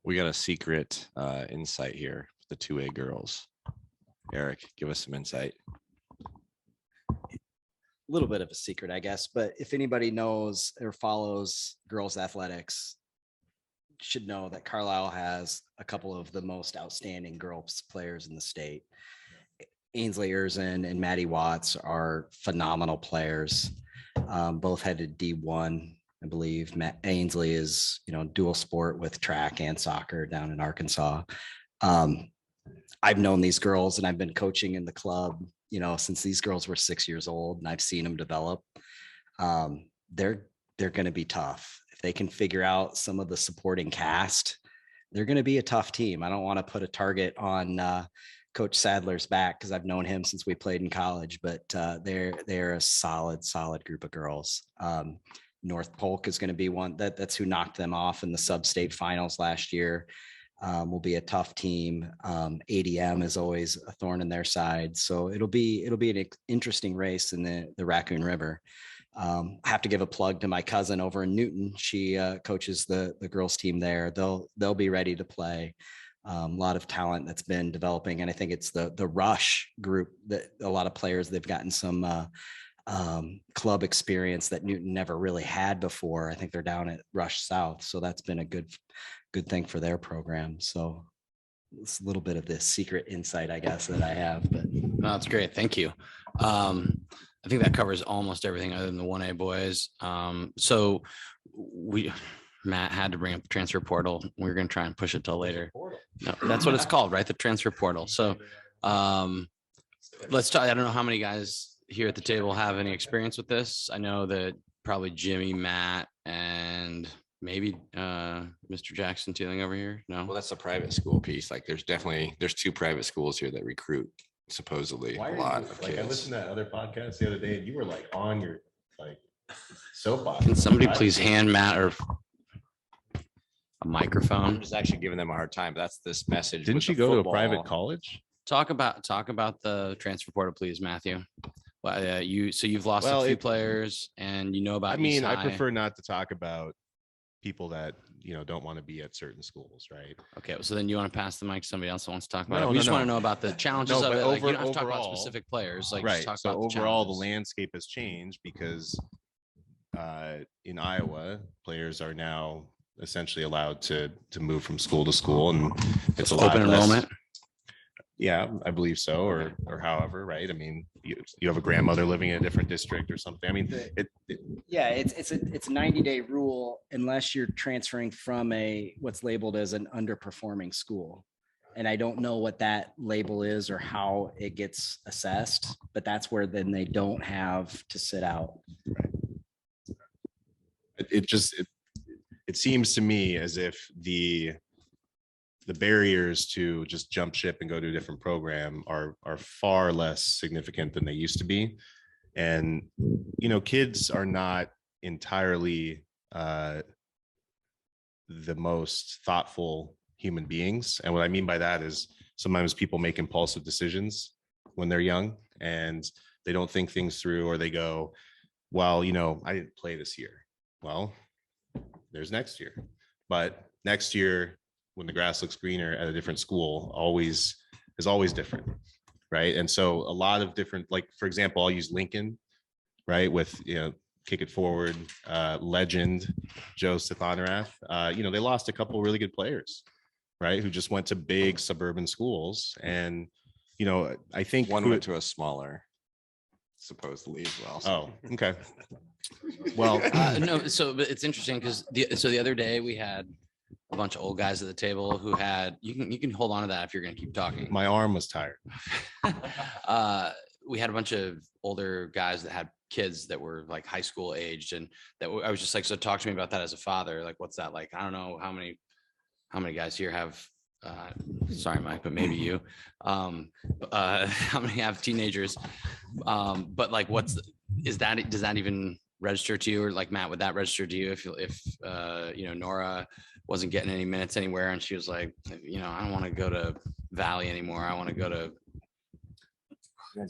We got a secret insight here, the 2A girls. Eric, give us some insight. A little bit of a secret, I guess, but if anybody knows or follows girls athletics, should know that Carlisle has a couple of the most outstanding girls players in the state. Ainslie, Irzen, and Matty Watts are phenomenal players. Both headed D1, I believe. Ainslie is, you know, dual sport with track and soccer down in Arkansas. I've known these girls, and I've been coaching in the club, you know, since these girls were 6 years old, and I've seen them develop. They're going to be tough. If they can figure out some of the supporting cast, they're going to be a tough team. I don't want to put a target on Coach Sadler's back, because I've known him since we played in college, but they're a solid group of girls. North Polk is going to be one that's who knocked them off in the sub-state finals last year. Will be a tough team. ADM is always a thorn in their side, so it'll be an interesting race in the Raccoon River. I have to give a plug to my cousin over in Newton. She coaches the girls team there. They'll be ready to play. A lot of talent that's been developing, and I think it's the Rush group that a lot of players, they've gotten some club experience that Newton never really had before. I think they're down at Rush South, so that's been a good thing for their program. So it's a little bit of this secret insight, I guess, that I have. But no, that's great. Thank you. I think that covers almost everything other than the 1A boys. So Matt had to bring up the transfer portal. We're going to try and push it till later. No, that's what it's called, right? The transfer portal. So let's talk. I don't know how many guys here at the table have any experience with this. I know that probably Jimmy, Matt, and maybe Mr. Jackson Teeling over here. No, well, that's a private school piece. Like there's 2 private schools here that recruit supposedly a lot of kids. I listened to that other podcast the other day, and you were like on your soapbox. Can somebody please hand Matt or a microphone? I'm just actually giving them a hard time, but that's this message. Didn't you go to a private college? Talk about the transfer portal, please, Matthew. Well, you've lost Well, a few players, and you know about. I mean, East I High. prefer not to talk about people that don't want to be at certain schools, right? Okay, so then you want to pass the mic to somebody else that wants to talk about it. No, We no, just want to no. know about the challenges No, of but it. Like, you don't have to talk overall- about specific players. Like, right. just talk So about the overall, the challenges. landscape has changed because in Iowa, players are now essentially allowed to move from school to school, and it's a lot Open less- enrollment. Yeah, I believe so, or however, right? I mean, you have a grandmother living in a different district or something. I mean, Yeah, it's a 90-day rule unless you're transferring from what's labeled as an underperforming school. And I don't know what that label is or how it gets assessed, but that's where then they don't have to sit out. it seems to me as if the barriers to just jump ship and go to a different program are far less significant than they used to be. And kids are not entirely the most thoughtful human beings. And what I mean by that is sometimes people make impulsive decisions when they're young and they don't think things through, or they go, well, I didn't play this year. Well, there's next year. But next year, when the grass looks greener at a different school, is always different, right? And so a lot of different, like, for example, I'll use Lincoln, right, with kick it forward, legend Joe Stephanarath. They lost a couple of really good players, right, who just went to big suburban schools. And I think one went to a smaller, supposedly, as well. Oh, okay. Well, no, so but it's interesting because the other day we had a bunch of old guys at the table who had you can hold on to that if you're going to keep talking. My arm was tired. We had a bunch of older guys that had kids that were like high school aged, and that I was just like, so talk to me about that as a father. Like, what's that like? I don't know how many guys here have. Sorry, Mike, but maybe you. How many have teenagers? But like, does that even register to you, or like Matt, would that register to you if Nora wasn't getting any minutes anywhere and she was like, I don't want to go to Valley anymore. I want to go to.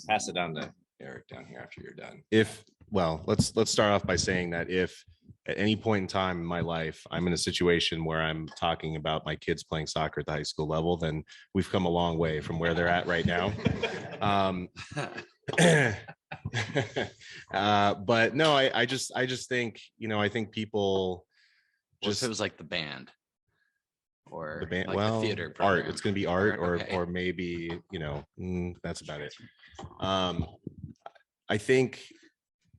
Pass it down to Eric down here after you're done. Let's start off by saying that if at any point in time in my life I'm in a situation where I'm talking about my kids playing soccer at the high school level, then we've come a long way from where they're at right now. But no, I just think I think people just, if it was like the band or the band, like well, the theater art. program. It's going to be art, Okay. or maybe that's about it. I think,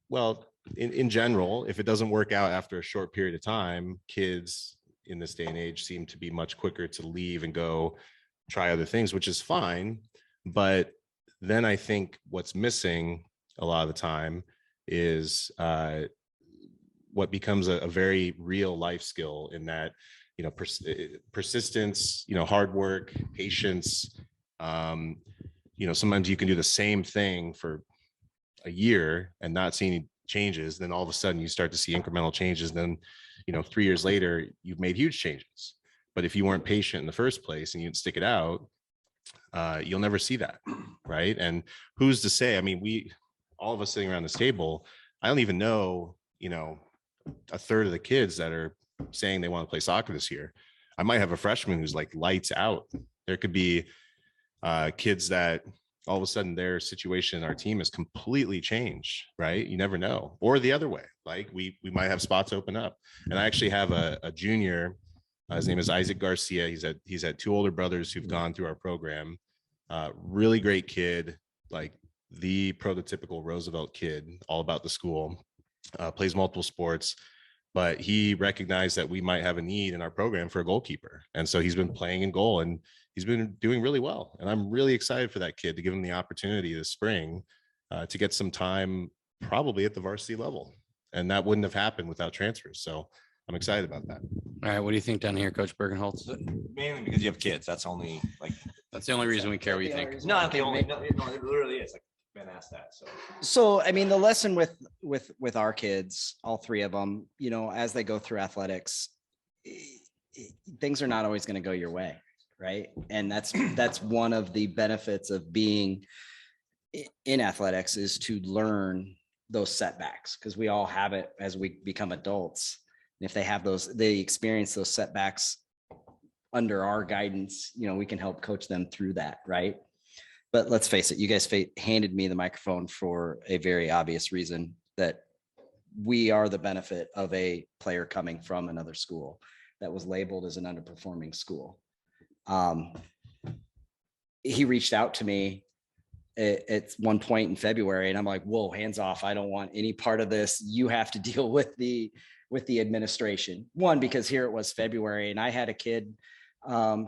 well, in general, if it doesn't work out after a short period of time, kids in this day and age seem to be much quicker to leave and go try other things, which is fine. But then I think what's missing a lot of the time is what becomes a very real life skill, in that persistence, hard work, patience. Sometimes you can do the same thing for a year and not see any changes. Then all of a sudden you start to see incremental changes. Then 3 years later you've made huge changes. But if you weren't patient in the first place and you didn't stick it out, you'll never see that, right? And who's to say? I mean, all of us sitting around this table, I don't even know a third of the kids that are saying they want to play soccer this year. I might have a freshman who's like lights out. There could be kids that all of a sudden their situation in our team has completely changed, right? You never know. Or the other way, like we might have spots open up. And I actually have a junior, his name is Isaac Garcia. He's had two older brothers who've gone through our program. Really great kid, like the prototypical Roosevelt kid, all about the school, plays multiple sports. But he recognized that we might have a need in our program for a goalkeeper. And so he's been playing in goal and he's been doing really well. And I'm really excited for that kid to give him the opportunity this spring to get some time, probably at the varsity level. And that wouldn't have happened without transfers. So I'm excited about that. All right. What do you think down here, Coach Burkenholtz? Mainly because you have kids. That's the only reason we care what you think. No, not the only. No, it literally is. Like, been asked that. So I mean, the lesson with our kids, all three of them, as they go through athletics, things are not always going to go your way, right? And that's one of the benefits of being in athletics is to learn those setbacks, because we all have it as we become adults. And if they have they experience those setbacks under our guidance, we can help coach them through that, right? But let's face it, you guys handed me the microphone for a very obvious reason, that we are the benefit of a player coming from another school that was labeled as an underperforming school. He reached out to me at one point in February, and I'm like, whoa, hands off. I don't want any part of this. You have to deal with the administration. One, because here it was February, and I had a kid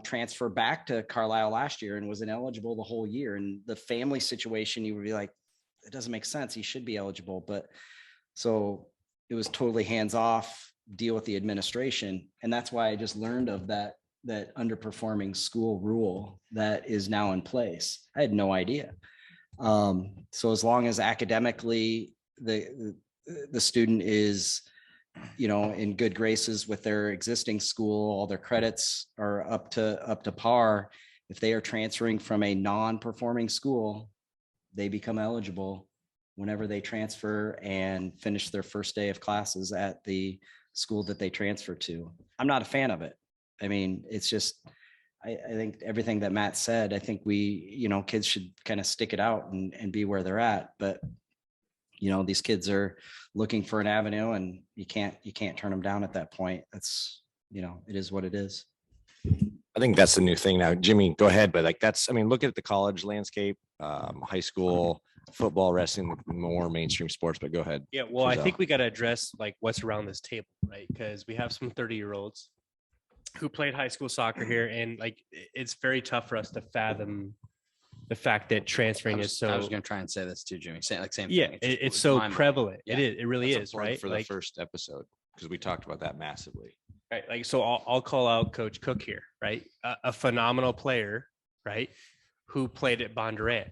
transfer back to Carlisle last year and was ineligible the whole year. And the family situation, you would be like, it doesn't make sense. He should be eligible. But so it was totally hands off, deal with the administration. And that's why I just learned of that underperforming school rule that is now in place. I had no idea. So as long as academically the student is, in good graces with their existing school, all their credits are up to par. If they are transferring from a non-performing school, they become eligible whenever they transfer and finish their first day of classes at the school that they transfer to. I'm not a fan of it. I mean, it's just, I think everything that Matt said, I think kids should kind of stick it out and be where they're at. But these kids are looking for an avenue, and you can't turn them down at that point. That's, it is what it is. I think that's the new thing now. Jimmy, go ahead. But look at the college landscape, high school, football, wrestling, more mainstream sports, but go ahead. Yeah. Well, I think we got to address what's around this table, right? Because we have some 30-year-olds who played high school soccer here. And it's very tough for us to fathom the fact that transferring is so. I was going to try and say this too, Jimmy. Same Yeah, thing. it's so prevalent. Yeah. It is. It really That's a is, plug right? For the first episode, because we talked about that massively. Right. So I'll call out Coach Cook here, right? A phenomenal player, right? Who played at Bondurant.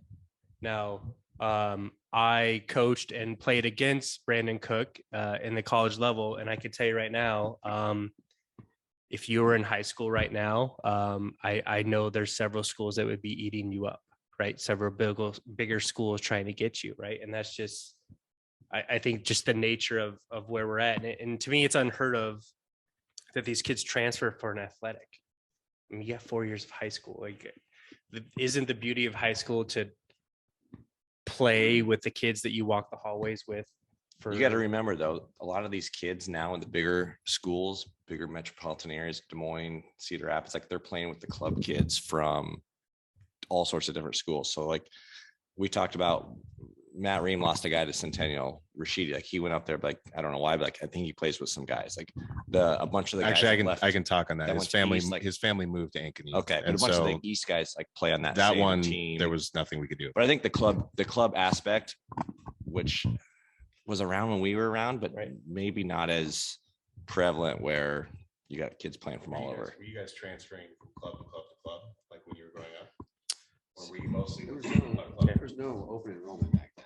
Now, I coached and played against Brandon Cook in the college level. And I can tell you right now, if you were in high school right now, I know there's several schools that would be eating you up, right? Several bigger schools trying to get you, right? And that's just, I think, just the nature of where we're at. And to me, it's unheard of that these kids transfer for an athletic. I mean, you have 4 years of high school. Isn't the beauty of high school to play with the kids that you walk the hallways with? You got to remember, though, a lot of these kids now in the bigger schools, bigger metropolitan areas, Des Moines, Cedar Rapids, they're playing with the club kids from all sorts of different schools. So we talked about, Matt Ream lost a guy to Centennial, Rashidi. He went up there, but I don't know why, but I think he plays with some guys. A bunch of the guys. Actually, I can talk on that. His family, East, his family moved to Ankeny. Okay, but and a bunch of the East guys play on that same one team. There was nothing we could do. But I think the club aspect, which was around when we were around, but maybe not as prevalent, where you got kids playing from all over. Were you guys transferring from club to club to club, like when you were growing up? Or were you mostly there was no open enrollment back then?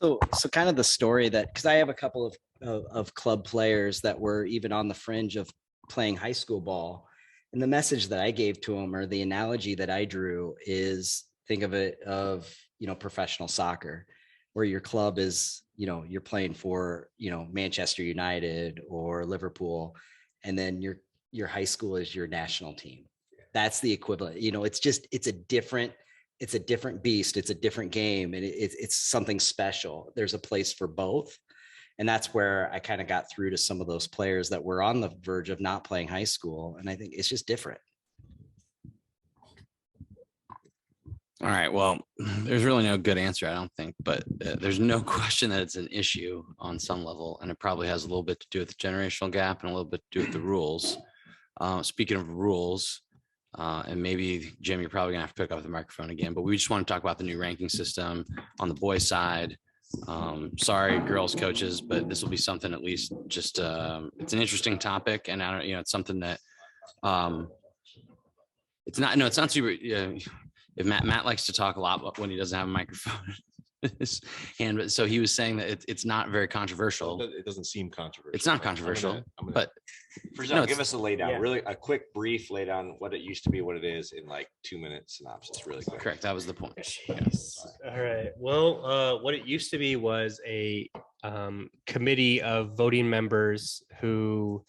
So kind of the story that, because I have a couple of club players that were even on the fringe of playing high school ball. And the message that I gave to them, or the analogy that I drew, is think of it of, professional soccer, where your club is, you're playing for, Manchester United or Liverpool. And then your high school is your national team. That's the equivalent. It's a different beast. It's a different game. And it's something special. There's a place for both. And that's where I kind of got through to some of those players that were on the verge of not playing high school. And I think it's just different. All right. Well, there's really no good answer, I don't think, but there's no question that it's an issue on some level. And it probably has a little bit to do with the generational gap and a little bit to do with the rules. Speaking of rules, and maybe, Jim, you're probably gonna have to pick up the microphone again, but we just want to talk about the new ranking system on the boys' side. Sorry, girls coaches, but this will be something, at least just, it's an interesting topic, and I don't, it's something that, it's not super, if Matt likes to talk a lot when he doesn't have a microphone. his hand. But so he was saying that it's not very controversial. It doesn't seem controversial. It's not controversial, but Frizzell, give us a laydown, really a quick, brief laydown, what it used to be, what it is in like 2-minute synopsis, really quick. Correct. That was the point. All right. Well, what it used to be was a committee of voting members who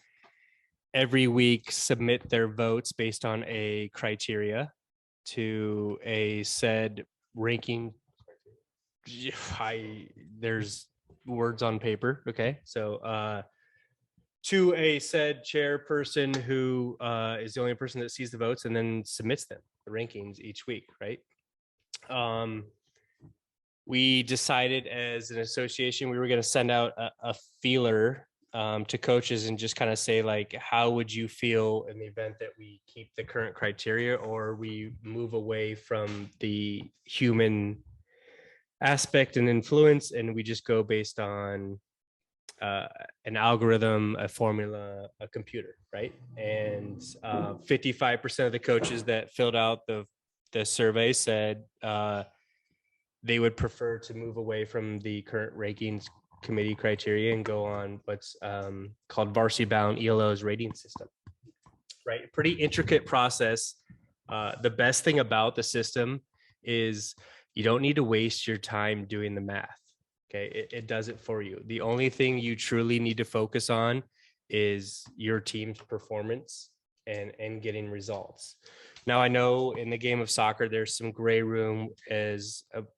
every week submit their votes based on a criteria to a said ranking. There's words on paper. Okay. So, to a said chairperson who is the only person that sees the votes and then submits them, the rankings each week, right? We decided as an association we were going to send out a feeler to coaches and just kind of say, like, how would you feel in the event that we keep the current criteria or we move away from the human aspect and influence and we just go based on an algorithm, a formula, a computer, right? And 55% of the coaches that filled out the survey said they would prefer to move away from the current rankings committee criteria and go on what's called varsity bound ELO's rating system, right? Pretty intricate process. The best thing about the system is you don't need to waste your time doing the math. Okay, it does it for you. The only thing you truly need to focus on is your team's performance and getting results. Now, I know in the game of soccer, there's some gray room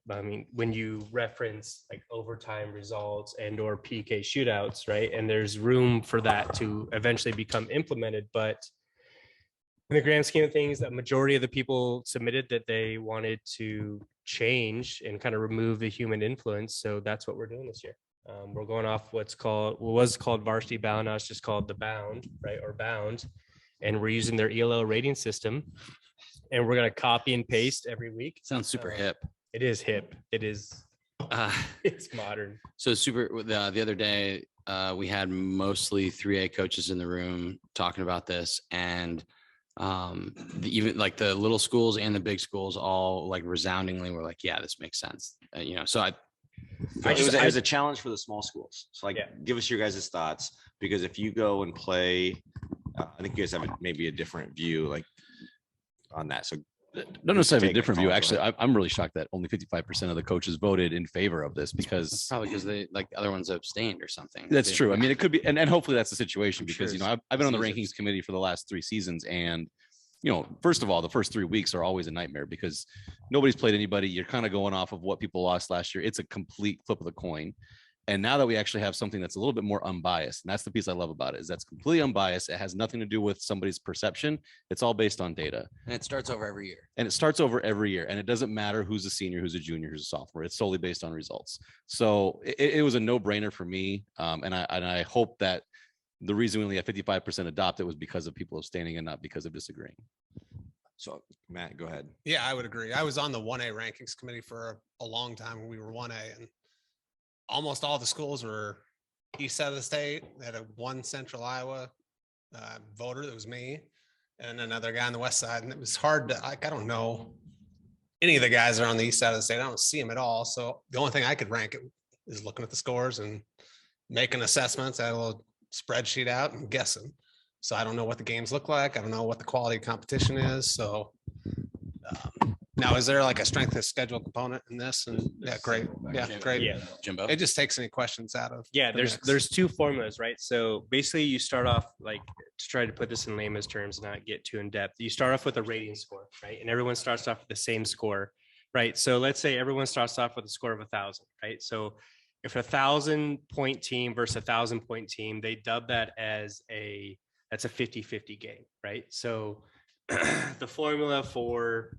when you reference like overtime results and or PK shootouts, right? And there's room for that to eventually become implemented. But in the grand scheme of things, the majority of the people submitted that they wanted to change and kind of remove the human influence. So that's what we're doing this year. We're going off what was called varsity bound. Now it's just called the bound, right? Or bound. And we're using their ELO rating system and we're going to copy and paste every week. Sounds super hip. It is hip. It is. It's modern. So the other day we had mostly 3A coaches in the room talking about this, and even like the little schools and the big schools all like resoundingly were like, yeah, this makes sense. So it was a challenge for the small schools. So like, give us your guys' thoughts, because if you go and play, I think you guys have maybe a different view like on that. So don't necessarily have a different view. Actually, I'm really shocked that only 55% of the coaches voted in favor of this, because that's probably because they like other ones abstained or something. That's true. I mean, it could be, and hopefully that's the situation, because I've been on the rankings committee for the last 3 seasons, and first of all, the first 3 weeks are always a nightmare because nobody's played anybody. You're kind of going off of what people lost last year. It's a complete flip of the coin. And now that we actually have something that's a little bit more unbiased, and that's the piece I love about it, is that's completely unbiased. It has nothing to do with somebody's perception. It's all based on data. And it starts over every year. And it doesn't matter who's a senior, who's a junior, who's a sophomore. It's solely based on results. So it was a no-brainer for me. And I hope that the reason we only had 55% adopt it was because of people abstaining and not because of disagreeing. So Matt, go ahead. Yeah, I would agree. I was on the 1A rankings committee for a long time when we were 1A, and almost all the schools were east side of the state. They had one central Iowa voter, that was me, and another guy on the west side. And it was hard to, I don't know any of the guys that are on the east side of the state. I don't see them at all. So the only thing I could rank it is looking at the scores and making assessments. I had a little spreadsheet out and guessing. So I don't know what the games look like. I don't know what the quality of competition is. So now, is there like a strength of schedule component in this? And yeah, great. Yeah, great. Yeah, Jimbo. It just takes any questions out of. Yeah, there's 2 formulas, right? So basically you start off, like, to try to put this in layman's terms and not get too in depth. You start off with a rating score, right? And everyone starts off with the same score, right? So let's say everyone starts off with a score of 1,000, right? So if 1,000-point team versus 1,000-point team, they dub that as that's a 50-50 game, right? So the formula for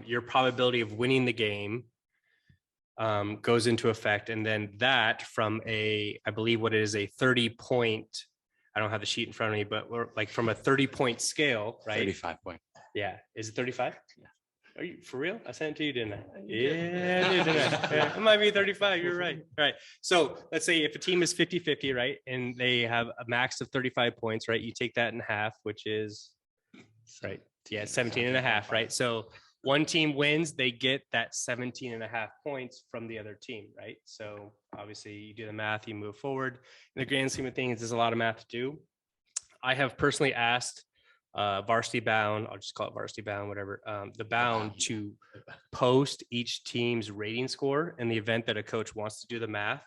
your probability of winning the game goes into effect. And then that from I believe what it is, a 30-point, I don't have the sheet in front of me, but we're like from a 30-point scale, right? 35 point. Yeah. Is it 35? Yeah. Are you for real? I sent it to you, didn't I? Yeah, I did, didn't I? Yeah, it might be 35. You're right. All right. So let's say if a team is 50-50, right? And they have a max of 35 points, right? You take that in half, which is, right. Yeah, 17 and a half, right? So one team wins, they get that 17.5 points from the other team, right? So obviously you do the math, you move forward. In the grand scheme of things, there's a lot of math to do. I have personally asked Varsity Bound, I'll just call it Varsity Bound, whatever, the Bound to post each team's rating score in the event that a coach wants to do the math,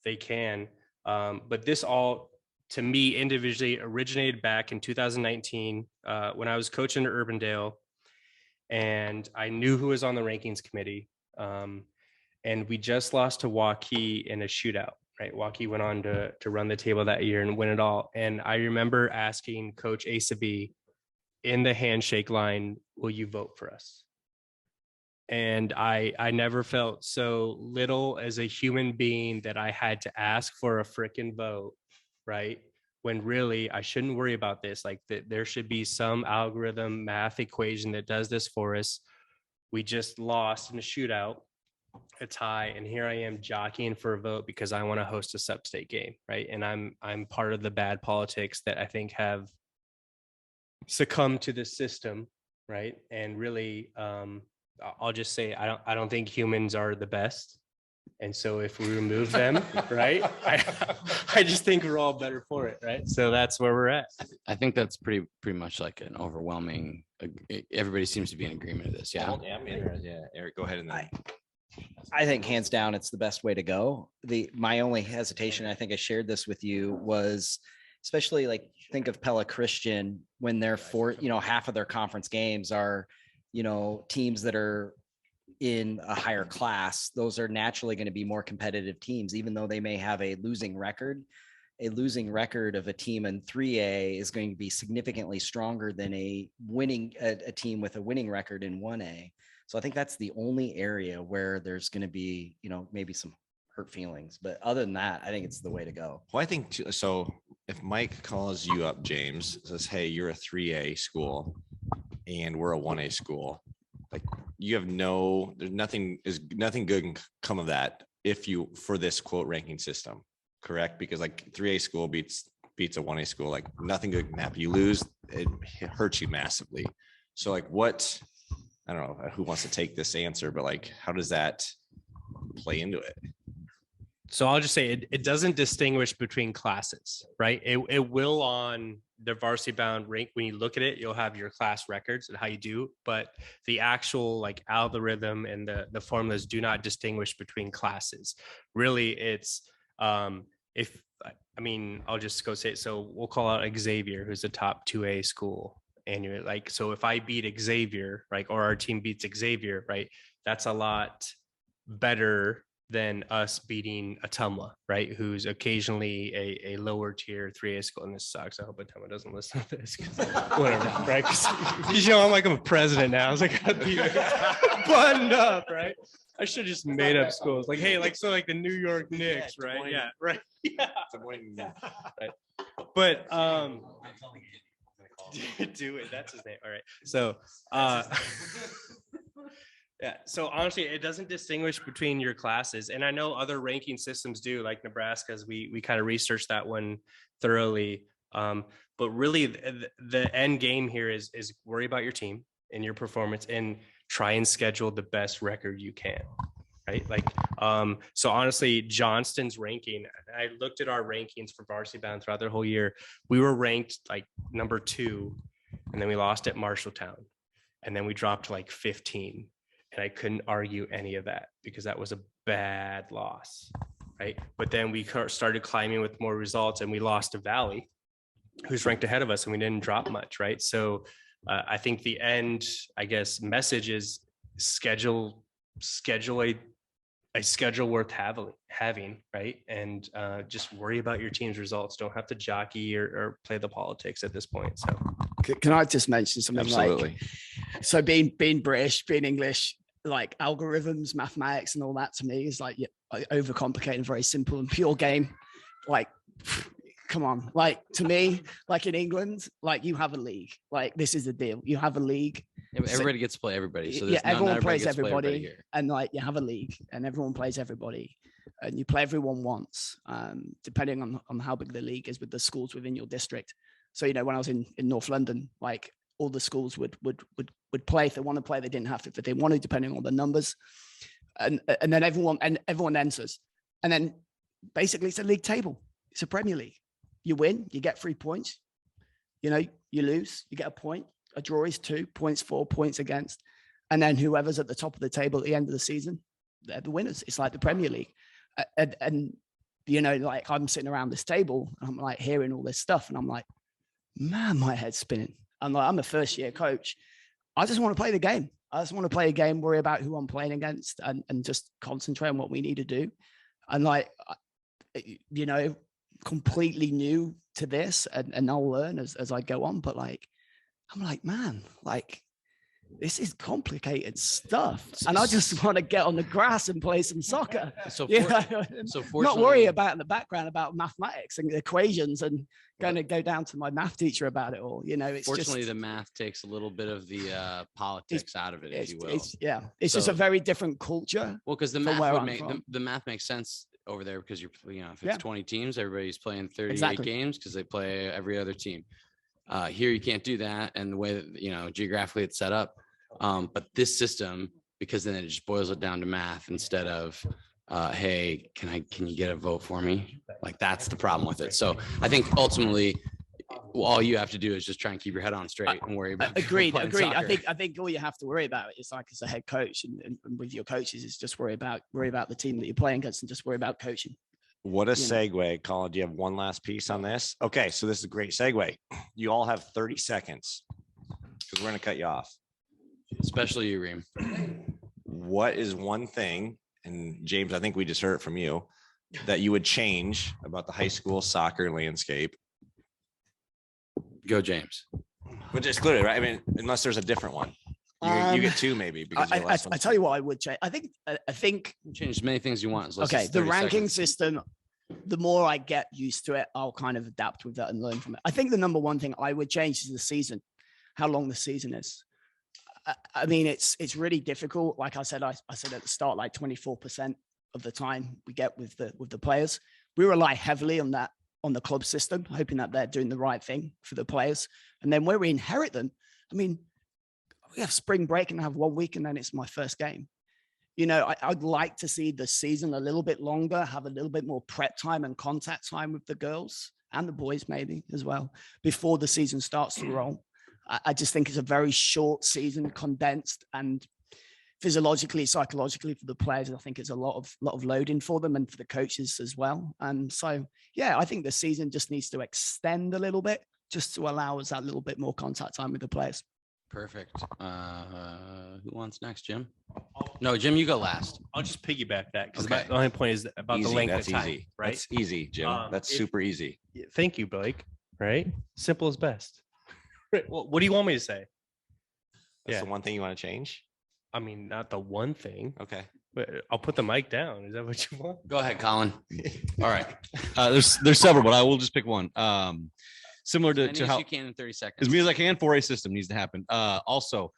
they can. But this all, to me, individually originated back in 2019 when I was coaching at Urbandale, and I knew who was on the rankings committee. And we just lost to Waukee in a shootout, right? Waukee went on to run the table that year and win it all. And I remember asking Coach Acebey in the handshake line, will you vote for us? And I never felt so little as a human being that I had to ask for a freaking vote, right? When really I shouldn't worry about this. Like there should be some algorithm math equation that does this for us. We just lost in a shootout, a tie, and here I am jockeying for a vote because I want to host a sub-state game, right? And I'm part of the bad politics that I think have succumbed to the system, right? And really, I'll just say I don't think humans are the best, and so if we remove them, right, I just think we're all better for it, right? So that's where we're at. I think that's pretty much like an overwhelming. Everybody seems to be in agreement with this. Yeah. Yeah, I'm interested. Yeah, Eric, go ahead and then. I think hands down, it's the best way to go. My only hesitation, I think I shared this with you, was especially like think of Pella Christian when they're half of their conference games are, teams that are in a higher class. Those are naturally going to be more competitive teams, even though they may have a losing record. A losing record of a team in 3A is going to be significantly stronger than a team with a winning record in 1A. So I think that's the only area where there's going to be, maybe some hurt feelings. But other than that, I think it's the way to go. Well, I think so. If Mike calls you up, James, says, "Hey, you're a 3A school and we're a 1A school," like you have there's nothing good can come of that for this quote ranking system, correct? Because like 3A school beats a 1A school, like nothing good can happen. You lose, it hurts you massively. So like I don't know who wants to take this answer, but like, how does that play into it? So I'll just say it doesn't distinguish between classes, right? It will on the Varsity Bound rank. When you look at it, you'll have your class records and how you do, but the actual like algorithm and the formulas do not distinguish between classes. Really, it's I'll just go say it. So we'll call out Xavier, who's the top 2A school. And you're like, so if I beat Xavier, right, or our team beats Xavier, right, that's a lot better than us beating Atumwa, right, who's occasionally a lower tier 3A school. And this sucks. I hope Atumwa doesn't listen to this. Whatever, right? I'm like, I'm a president now. I was like, I'd be buttoned up, right? I should have just made up schools. Like, hey, like, so like the New York Knicks, right? Yeah, right. Yeah. Right. But, do it. That's his name. All right. So, yeah. So honestly, it doesn't distinguish between your classes, and I know other ranking systems do, like Nebraska's. We kind of researched that one thoroughly. But really, the end game here is worry about your team and your performance, and try and schedule the best record you can. Right. Like, so honestly, Johnston's ranking, I looked at our rankings for Varsity Bound throughout their whole year. We were ranked like number 2, and then we lost at Marshalltown, and then we dropped to like 15. And I couldn't argue any of that because that was a bad loss. Right. But then we started climbing with more results, and we lost to Valley, who's ranked ahead of us, and we didn't drop much. Right. So I think the end, message is schedule a schedule worth having, right? And just worry about your team's results. Don't have to jockey or play the politics at this point. So can I just mention something? Absolutely. Like, so being British, being English, like algorithms, mathematics and all that to me is like overcomplicated, very simple and pure game. Like, come on, like to me, like in England, like you have a league, like this is the deal. You have a league. Everybody gets to play everybody. So everyone plays everybody, and like you have a league, and everyone plays everybody, and you play everyone once, depending on how big the league is with the schools within your district. So when I was in North London, like all the schools would play. If they want to play, they didn't have to. If they didn't want to, depending on the numbers. And then everyone enters. And then basically it's a league table. It's a Premier League. You win, you get 3 points. You know, you lose, you get a point. A draw is 2 points, 4 points against. And then whoever's at the top of the table at the end of the season, they're the winners. It's like the Premier League. And you know, like I'm sitting around this table and I'm like hearing all this stuff. And I'm like, man, my head's spinning. I'm a first year coach. I just want to play the game. I just want to play a game, worry about who I'm playing against and just concentrate on what we need to do. And like, you know, completely new to this and I'll learn as I go on. But like, I'm like, man, like, this is complicated stuff. And I just want to get on the grass and play some soccer. So, not worry about in the background about mathematics and equations and going to go down to my math teacher about it all. You know, it's fortunately just, the math takes a little bit of the politics out of it, if you will. It's just a very different culture. Well, because the math would make the math makes sense over there because you're, you know, if it's 20 teams, everybody's playing 38 games because they play every other team. Here you can't do that, and the way that, you know, geographically it's set up. But this system, because then it just boils it down to math instead of, hey, can you get a vote for me? Like, that's the problem with it. So I think ultimately all you have to do is just try and keep your head on straight and worry about. Agreed. I think all you have to worry about is, like, as a head coach and with your coaches, is just worry about the team that you're playing against and just worry about coaching. What a segue, Colin. Do you have one last piece on this? Okay, so this is a great segue. You all have 30 seconds because we're going to cut you off. Especially you, Reem. What is one thing, and James, I think we just heard it from you, that you would change about the high school soccer landscape? Go, James. But just clearly, right? I mean, unless there's a different one. You get two maybe. Because I tell you what I would change. I think change as many things you want. Okay, the ranking system, the more I get used to it, I'll kind of adapt with that and learn from it. I think the number one thing I would change is the season, how long the season is. I mean, it's really difficult. Like I said at the start, like 24% of the time we get with the players. We rely heavily on the club system, hoping that they're doing the right thing for the players. And then where we inherit them, I mean, we have spring break and have 1 week and then it's my first game. You know, I'd like to see the season a little bit longer, have a little bit more prep time and contact time with the girls and the boys maybe as well before the season starts to roll. I just think it's a very short season, condensed, and physiologically, psychologically for the players, I think it's a lot of loading for them and for the coaches as well. And so, yeah, I think the season just needs to extend a little bit just to allow us that little bit more contact time with the players. Perfect. Who wants next, Jim? No, Jim, you go last. I'll just piggyback that because the only point is about the length of time. Easy. Right? That's easy, Jim. That's super easy. Thank you, Blake. Right? Simple as best. Well, what do you want me to say? That's the one thing you want to change? I mean, not the one thing. Okay. But I'll put the mic down. Is that what you want? Go ahead, Colin. All right. There's several, but I will just pick one. Similar to how you can in 30 seconds. As many as I can. 4A system needs to happen. Also,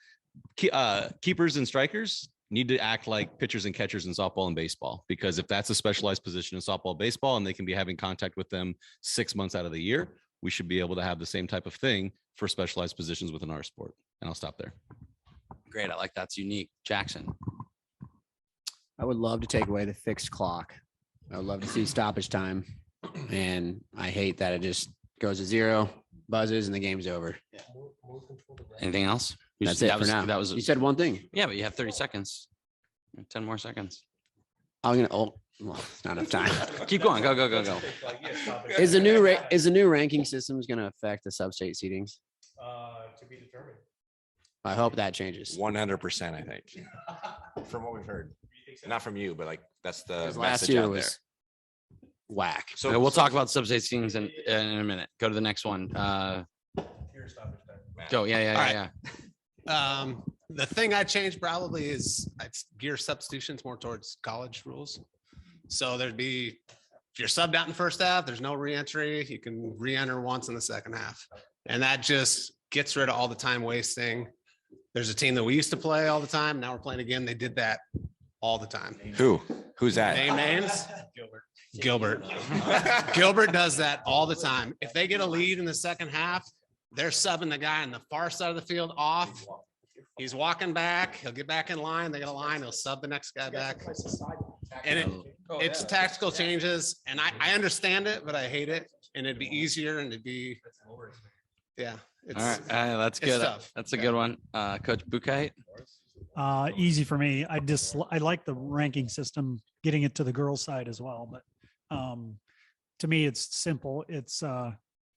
keepers and strikers need to act like pitchers and catchers in softball and baseball, because if that's a specialized position in softball, baseball, and they can be having contact with them 6 months out of the year, we should be able to have the same type of thing for specialized positions within our sport. And I'll stop there. Great. I like that's unique. Jackson. I would love to take away the fixed clock. I would love to see stoppage time. And I hate that it just goes to zero, buzzes, and the game's over. Anything else? That's it for now. That was you said one thing. Yeah, but you have 30 seconds. 10 more seconds. Well, it's not enough time. Keep going. Go. Is the new ranking system going to affect the sub-state seedings? To be determined. I hope that changes. 100%, I think. From what we've heard. Not from you, but like that's the last year was whack. So we'll talk about sub-state seedings in a minute. Go to the next one. Go. Yeah. The thing I changed probably is I'd gear substitutions more towards college rules. So there'd be, if you're subbed out in the first half, there's no re-entry. You can re-enter once in the second half. And that just gets rid of all the time wasting. There's a team that we used to play all the time. Now we're playing again. They did that all the time. Who's that? Name names? Gilbert. Gilbert does that all the time. If they get a lead in the second half, they're subbing the guy on the far side of the field off. He's walking back. He'll get back in line. They get a line. He'll sub the next guy back. And it's tactical changes. And I understand it, but I hate it. And it'd be easier and it'd be, yeah. All right, that's it's good. tough. That's a good one. Coach Bukite. Easy for me. I like the ranking system, getting it to the girls' side as well. But to me, it's simple. It's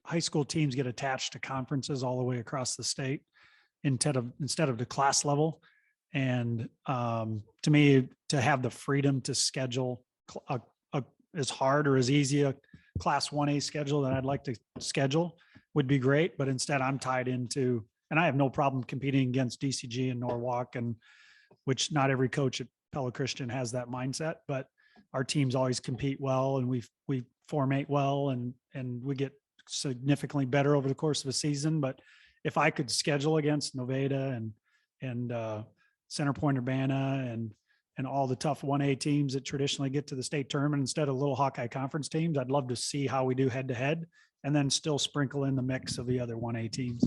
high school teams get attached to conferences all the way across the state instead of the class level. And to me, to have the freedom to schedule as hard or as easy a class 1A schedule that I'd like to schedule would be great. But instead I'm tied into, and I have no problem competing against DCG and Norwalk, and which not every coach at Pella Christian has that mindset, but our teams always compete well and we formate well and we get significantly better over the course of a season. But if I could schedule against Noveda and Center Point Urbana and all the tough 1A teams that traditionally get to the state tournament instead of little Hawkeye Conference teams, I'd love to see how we do head to head and then still sprinkle in the mix of the other 1A teams.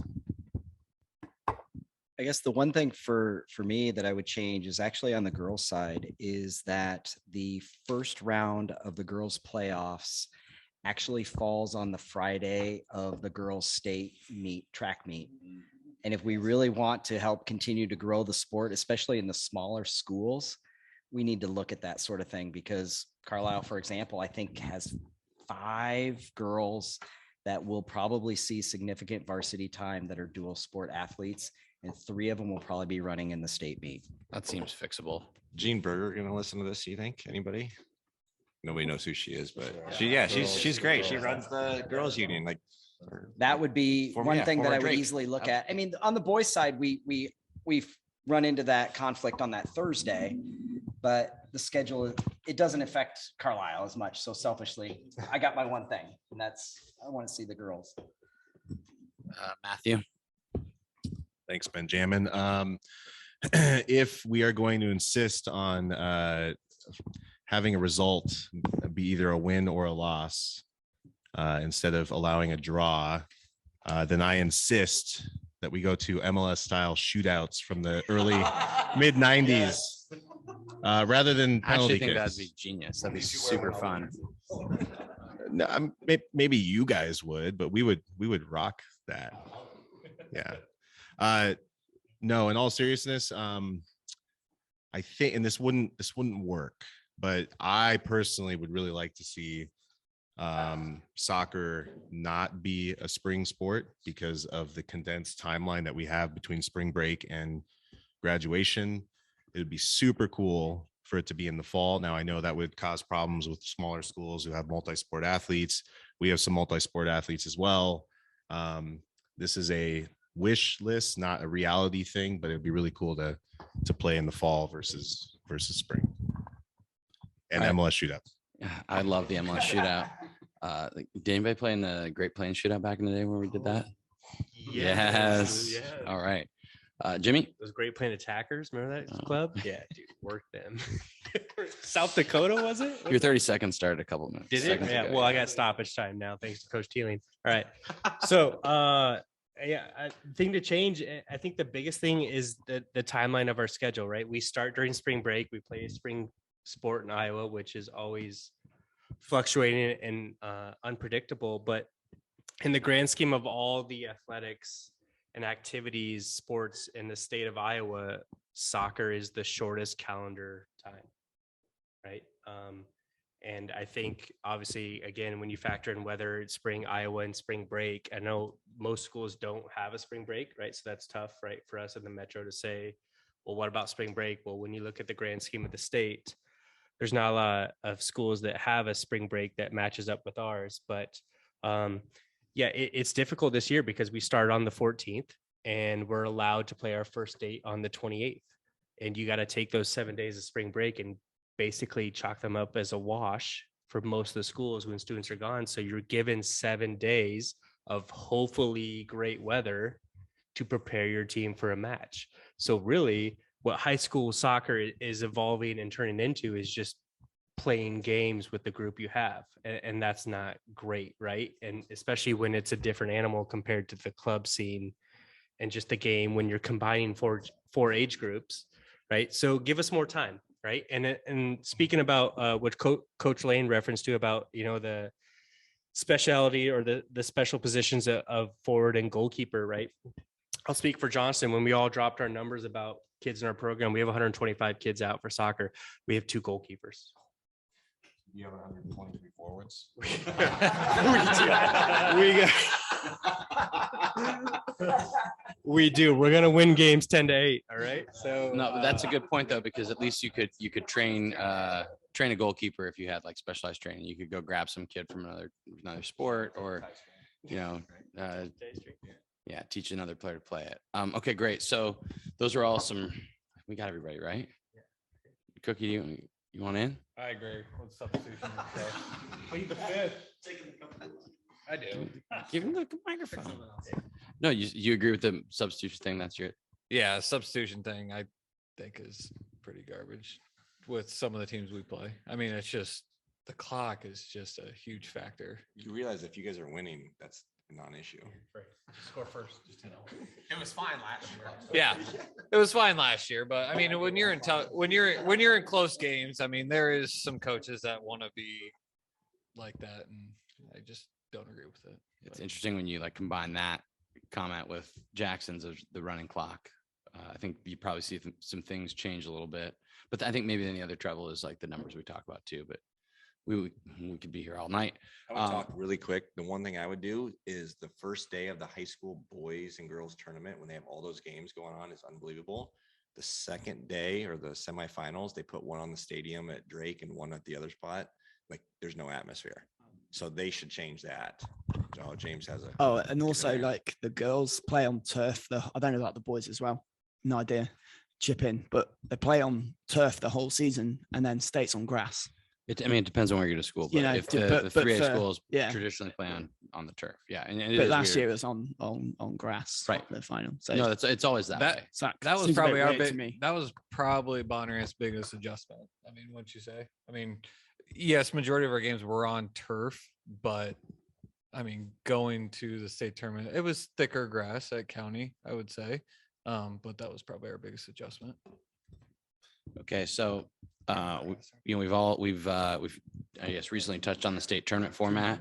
I guess the one thing for me that I would change is actually on the girls' side is that the first round of the girls' playoffs actually falls on the Friday of the girls' state track meet. And if we really want to help continue to grow the sport, especially in the smaller schools, we need to look at that sort of thing, because Carlisle, for example, I think has 5 girls that will probably see significant varsity time that are dual sport athletes, and 3 of them will probably be running in the state meet. That seems fixable. Jean Berger going to listen to this, you think? Anybody? Nobody knows who she is, but she's great. She runs the girls union. Like, that would be one thing that I would easily look at. I mean, on the boys' side, we've run into that conflict on that Thursday, but the schedule, it doesn't affect Carlisle as much. So selfishly, I got my one thing, and that's I want to see the girls. Matthew. Thanks, Benjamin. If we are going to insist on having a result be either a win or a loss, instead of allowing a draw, then I insist that we go to MLS style shootouts from the early mid 90s, rather than penalty I actually think kicks. that'd be genius. That'd be super fun. No, maybe you guys would, but we would rock that. Yeah. No, in all seriousness, I think, and this wouldn't work, but I personally would really like to see soccer not be a spring sport because of the condensed timeline that we have between spring break and graduation. It would be super cool for it to be in the fall. Now, I know that would cause problems with smaller schools who have multi-sport athletes. We have some multi-sport athletes as well. This is a wish list, not a reality thing, but it'd be really cool to play in the fall versus spring. And MLS shootout. I love the MLS shootout. Did anybody play in the Great Plains shootout back in the day when we did that? Yes. All right. Jimmy? Those Great Plain Attackers. Remember that club? Yeah, dude, work them. South Dakota, was it? Your 30 seconds started a couple minutes. Did it? Yeah. Well, I got stoppage time now, thanks to Coach Teeling. All right. So, thing to change. I think the biggest thing is the timeline of our schedule, right? We start during spring break. We play spring sport in Iowa, which is always fluctuating and unpredictable. But in the grand scheme of all the athletics and activities, sports in the state of Iowa, soccer is the shortest calendar time, right? And I think, obviously, again, when you factor in whether it's spring Iowa and spring break, I know most schools don't have a spring break, right? So that's tough, right, for us in the metro to say, well, what about spring break? Well, when you look at the grand scheme of the state, there's not a lot of schools that have a spring break that matches up with ours. But it's difficult this year because we start on the 14th and we're allowed to play our first date on the 28th. And you got to take those 7 days of spring break and basically chalk them up as a wash for most of the schools when students are gone. So you're given 7 days of hopefully great weather to prepare your team for a match. So really what high school soccer is evolving and turning into is just playing games with the group you have, and that's not great, right? And especially when it's a different animal compared to the club scene and just the game when you're combining four age groups, right? So give us more time, right? And speaking about what Coach Lane referenced to about, you know, the specialty or the special positions of forward and goalkeeper, right? I'll speak for Johnston. When we all dropped our numbers about kids in our program, we have 125 kids out for soccer. We have 2 goalkeepers. You have 123 forwards. We do. We're gonna win games 10-8. All right. So no, but that's a good point though, because at least you could train a goalkeeper if you had like specialized training. You could go grab some kid from another sport, or you know, teach another player to play it. Okay, great. So those are all we got everybody right. Cookie, you want in? I agree with substitution. Plead the fifth. I do. Give him the microphone. No, you agree with the substitution thing? That's your Substitution thing I think is pretty garbage with some of the teams we play. I mean, it's just the clock is just a huge factor. You realize if you guys are winning, that's a non-issue. Right. Score first. It was fine last year. Yeah, it was fine last year, but I mean, when you're in close games, I mean, there is some coaches that want to be like that, and I just don't agree with it. It's interesting when you like combine that comment with Jackson's of the running clock. I think you probably see some things change a little bit, but I think maybe then the other trouble is like the numbers we talk about too. But we could be here all night. I would talk really quick. The one thing I would do is the first day of the high school boys and girls tournament, when they have all those games going on, is unbelievable. The second day or the semifinals, they put one on the stadium at Drake and one at the other spot. Like there's no atmosphere. So they should change that. Oh, James has a. Oh, and also like the girls play on turf. I don't know about the boys as well. No idea. Chip in, but they play on turf the whole season and then states on grass. It depends on where you go to school. But You know, if but the 3A for- schools yeah. traditionally play on the turf, and it But is last weird. year it was on grass. Right. The final. So No, it's always that way. That was Seems a probably bit our weird to big. me. That was probably Bonnarant's biggest adjustment. I mean, what'd you say? I mean, yes, majority of our games were on turf, but I mean, going to the state tournament, it was thicker grass at County, I would say. But that was probably our biggest adjustment. Okay, so we've I guess recently touched on the state tournament format.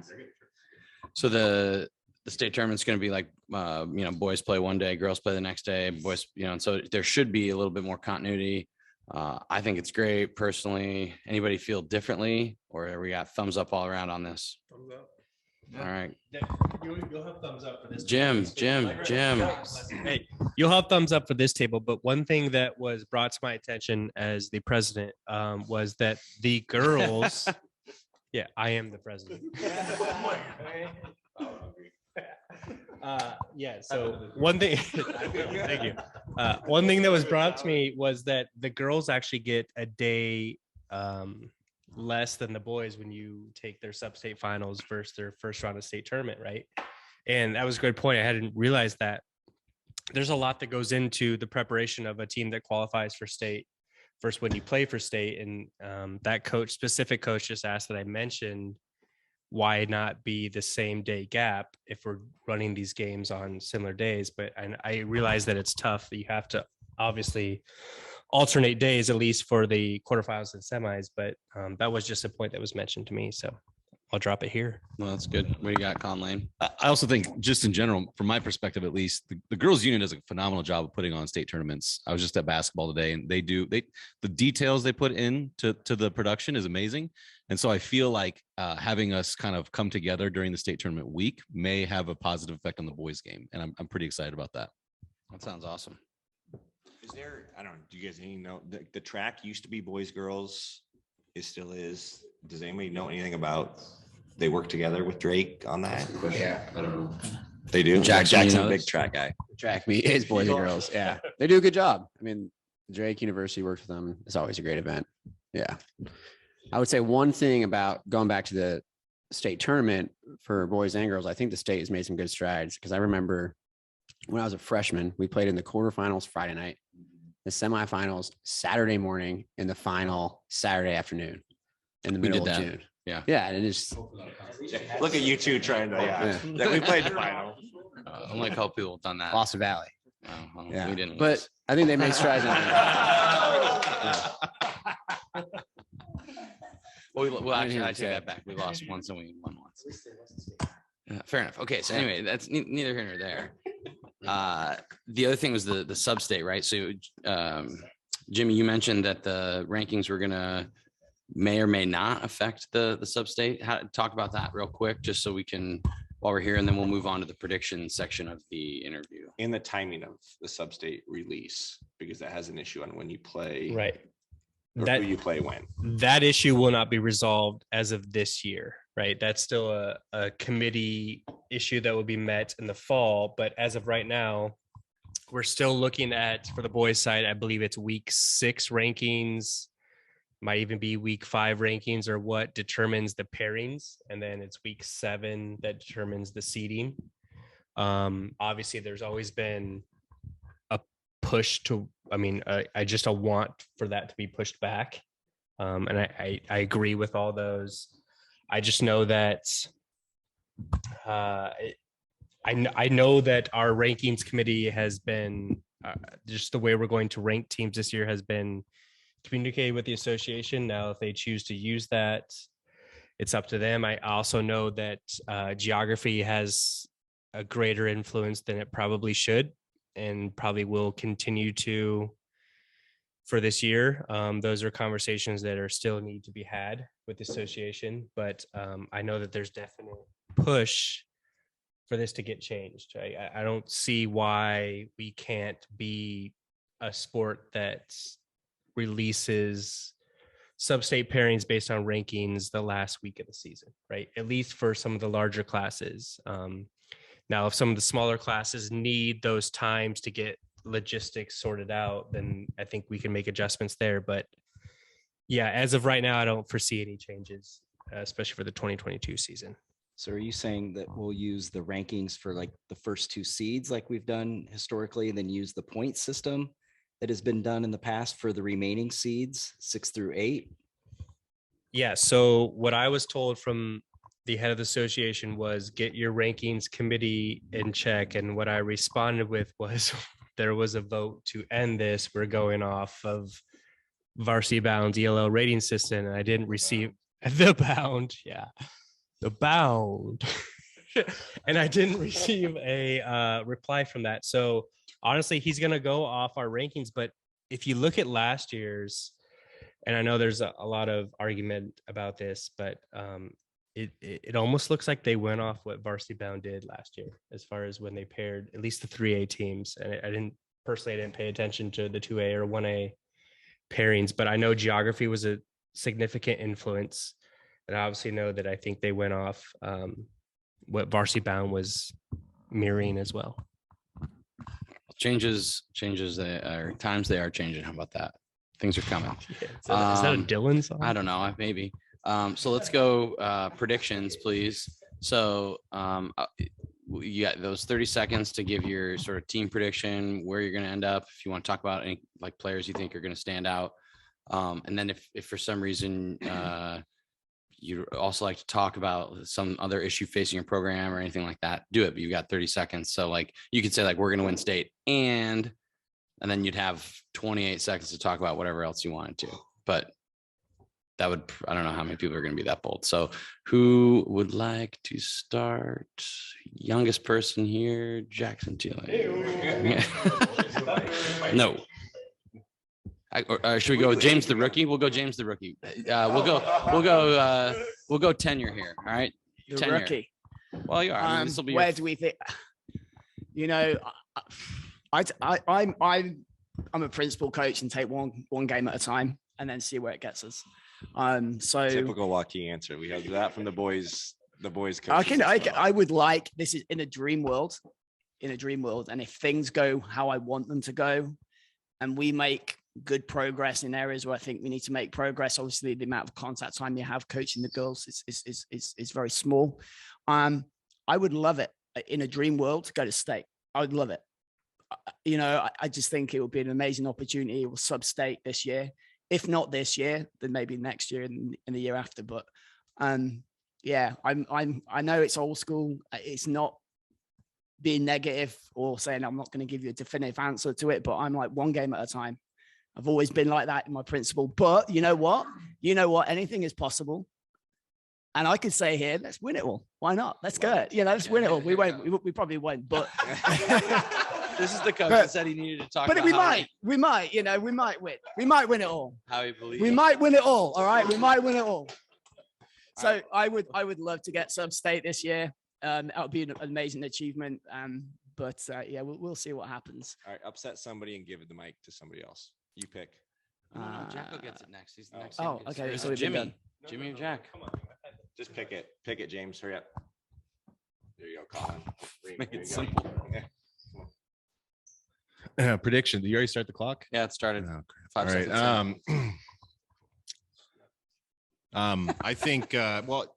So the state tournament's going to be like boys play one day, girls play the next day, boys, and so there should be a little bit more continuity. I think it's great personally. Anybody feel differently, or we got thumbs up all around on this? Thumbs up. All right. You'll have thumbs up for this. Jim. Hey, you'll have thumbs up for this table. But one thing that was brought to my attention as the president was that the girls. Yeah, I am the president. So one thing. Thank you. One thing that was brought to me was that the girls actually get a day less than the boys when you take their sub-state finals versus their first round of state tournament, right? And that was a good point. I hadn't realized that there's a lot that goes into the preparation of a team that qualifies for state versus when you play for state. And that specific coach just asked that I mentioned why not be the same day gap if we're running these games on similar days. But I realize that it's tough, that you have to obviously alternate days, at least for the quarterfinals and semis. But that was just a point that was mentioned to me. So I'll drop it here. Well, that's good. What do you got, Colin Lane? I also think, just in general, from my perspective at least, the girls' union does a phenomenal job of putting on state tournaments. I was just at basketball today, and the details they put in to the production is amazing. And so I feel like having us kind of come together during the state tournament week may have a positive effect on the boys' game, and I'm pretty excited about that. That sounds awesome. Is there, I don't know, do you guys know, the track used to be boys, girls, it still is. Does anybody know anything about, they work together with Drake on that? Yeah, I don't know. They do? Jackson's a big track guy. Track meet is boys and girls. Yeah, they do a good job. I mean, Drake University works with them. It's always a great event. Yeah. I would say one thing about going back to the state tournament for boys and girls, I think the state has made some good strides, because I remember when I was a freshman, we played in the quarterfinals Friday night, the semifinals Saturday morning, and the final Saturday afternoon. in the We middle did of that. June. Yeah. Yeah. And it's Look at you two trying to, yeah. We played the final. Only a couple people have done that. Boston Valley. Oh, well, Yeah. we didn't. But lose. I think they made strides on it. Well, actually, I take that back. We lost once and we won once. Fair enough. Okay, so anyway, that's neither here nor there. The other thing was the sub-state, right? So, Jimmy, you mentioned that the rankings were gonna may or may not affect the sub-state. Talk about that real quick, just so we can, while we're here, and then we'll move on to the prediction section of the interview. And the timing of the sub-state release, because that has an issue on when you play. Right. Or That who you play when. That issue will not be resolved as of this year, right? That's still a committee issue that will be met in the fall. But as of right now, we're still looking at, for the boys side, I believe it's week 6 rankings, might even be week 5 rankings, or what determines the pairings. And then it's week 7 that determines the seeding. Obviously, there's always been a push to, I just a want for that to be pushed back. And I agree with all those. I just know that I know that our rankings committee has been just the way we're going to rank teams this year has been communicated with the association. Now, if they choose to use that, it's up to them. I also know that geography has a greater influence than it probably should, and probably will continue to for this year. Those are conversations that are still need to be had with the association, but I know that there's definite push for this to get changed. I don't see why we can't be a sport that releases sub-state pairings based on rankings the last week of the season, right? At least for some of the larger classes. Now, if some of the smaller classes need those times to get logistics sorted out, then I think we can make adjustments there. But yeah, as of right now, I don't foresee any changes, especially for the 2022 season. So are you saying that we'll use the rankings for like the first 2 seeds like we've done historically, and then use the point system that has been done in the past for the remaining seeds 6 through 8? Yeah. So what I was told from the head of the association was get your rankings committee in check. And what I responded with was there was a vote to end this. We're going off of Varsity Bound's ELL rating system, and I didn't receive the bound. Yeah. The bound. And I didn't receive a reply from that. So honestly, he's going to go off our rankings. But if you look at last year's, and I know there's a lot of argument about this, but it almost looks like they went off what Varsity Bound did last year, as far as when they paired at least the 3A teams. And I didn't pay attention to the 2A or 1A pairings, but I know geography was a significant influence. And I obviously know that I think they went off what Varsity Bound was mirroring as well. Changes are times they are changing. How about that? Things are coming. Yeah, is that a Dylan song? I don't know, maybe. So let's go predictions, please. So you got those 30 seconds to give your sort of team prediction, where you're going to end up. If you want to talk about any like players you think are going to stand out. And then if for some reason you'd also like to talk about some other issue facing your program or anything like that, do it. But you got 30 seconds. So like you could say like, we're going to win state, and then you'd have 28 seconds to talk about whatever else you wanted to. But that would, I don't know how many people are going to be that bold. So who would like to start? Youngest person here, Jackson Teeling. No. Should we go James the rookie? We'll go James the rookie. We'll go tenure here. All right. The Tenure. rookie. Well, you are. This will be where do we think? You know, I'm a principal coach and take one game at a time and then see where it gets us. So typical Waukee answer. We have that from the boys. The boys coach. I would like, this is in a dream world, and if things go how I want them to go, and we make good progress in areas where I think we need to make progress. Obviously, the amount of contact time you have coaching the girls is very small. I would love it in a dream world to go to state. I would love it. You know, I just think it would be an amazing opportunity. We'll sub-state this year. if not this year, then maybe next year and the year after. But yeah, I know it's old school. It's not being negative or saying I'm not going to give you a definitive answer to it, but I'm like one game at a time. I've always been like that in my principle. But you know what? Anything is possible. And I could say here, let's win it all. Why not? Let's go. Let's win it all. We won't. We probably won't. But this is the coach that said he needed to talk. But about we might. We might win. We might win it all. How he believes. We might win it all. All right. We might win it all. So I would love to get sub-state this year. That would be an amazing achievement. But yeah, we'll see what happens. All right, upset somebody and give the mic to somebody else. You pick. No, Jacko gets it next. He's the next. Oh, okay. It's So Jimmy. Jimmy or Jack. Just pick it. Pick it, James. Hurry up. There you go, Colin. Make it simple. Prediction. Did you already start the clock? Yeah, it started. Oh, 5 all right. seconds. I think we're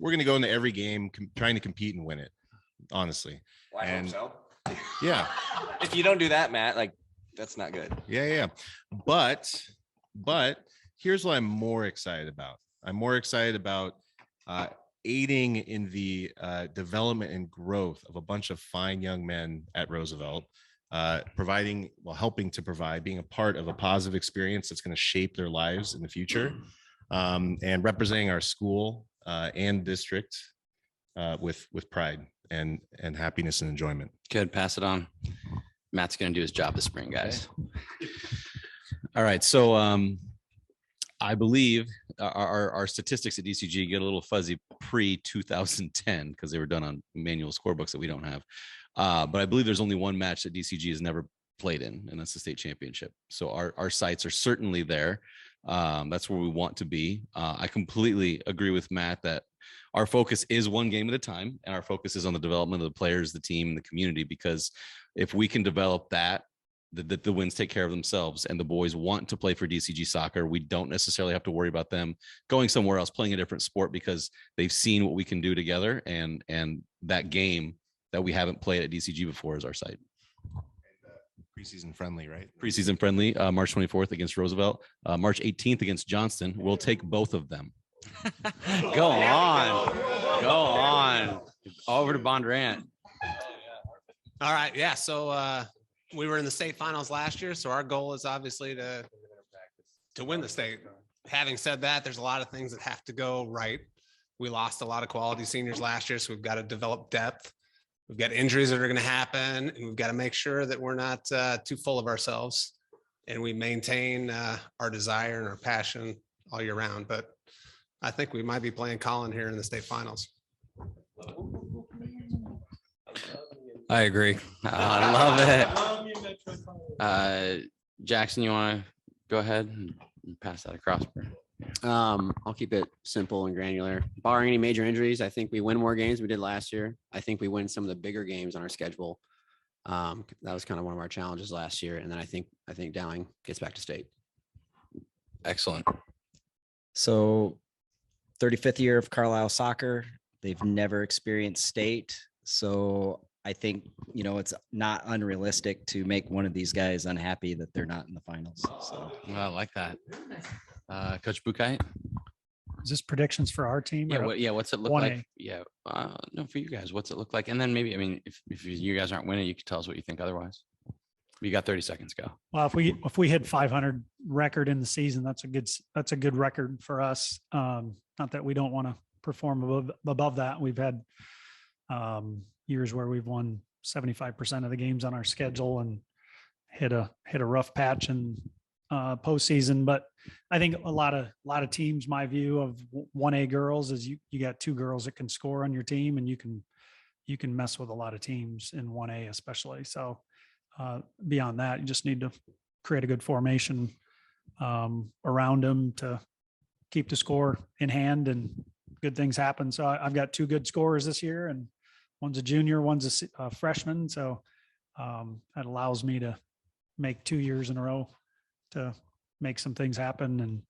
going to go into every game trying to compete and win it, honestly. Well, I hope so. Yeah. If you don't do that, Matt, that's not good. Yeah. But here's what I'm more excited about. I'm more excited about aiding in the development and growth of a bunch of fine young men at Roosevelt, helping to provide, being a part of a positive experience that's going to shape their lives in the future, and representing our school and district with pride and happiness and enjoyment. Good. Pass it on. Matt's going to do his job this spring, guys. All right. So I believe our statistics at DCG get a little fuzzy pre-2010 because they were done on manual scorebooks that we don't have. But I believe there's only one match that DCG has never played in, and that's the state championship. So our sights are certainly there. That's where we want to be. I completely agree with Matt that our focus is one game at a time, and our focus is on the development of the players, the team, and the community, because if we can develop that, the wins take care of themselves, and the boys want to play for DCG soccer. We don't necessarily have to worry about them going somewhere else, playing a different sport, because they've seen what we can do together, and that game that we haven't played at DCG before is our sight. Preseason friendly, right? Preseason friendly, March 24th against Roosevelt, March 18th against Johnston. We'll take both of them. Go on. Over to Bondurant. All right. Yeah. So we were in the state finals last year. So our goal is obviously to win the state. Having said that, there's a lot of things that have to go right. We lost a lot of quality seniors last year, so we've got to develop depth. We've got injuries that are going to happen, and we've got to make sure that we're not too full of ourselves, and we maintain our desire and our passion all year round. But I think we might be playing Colin here in the state finals. I agree. I love it. Jackson, you want to go ahead and pass that across? I'll keep it simple and granular. Barring any major injuries, I think we win more games than we did last year. I think we win some of the bigger games on our schedule. That was kind of one of our challenges last year. And then I think Dowling gets back to state. Excellent. So 35th year of Carlisle soccer. They've never experienced state. So I think, it's not unrealistic to make one of these guys unhappy that they're not in the finals. So I like that. Coach Bukai. Is this predictions for our team? Yeah. What's it look 1A? like? Yeah. No, for you guys, what's it look like? And then maybe, if you guys aren't winning, you can tell us what you think otherwise. You got 30 seconds. Go. Well, if we hit 500 record in the season, that's a good record for us. Not that we don't want to perform above that. We've had years where we've won 75% of the games on our schedule and hit a rough patch in postseason. But I think a lot of teams, my view of 1A girls is you got two girls that can score on your team, and you can mess with a lot of teams in 1A especially. So beyond that, you just need to create a good formation around them to keep the score in hand, and good things happen. So I've got two good scorers this year, and one's a junior, one's a freshman. So that allows me to make 2 years in a row to make some things happen. And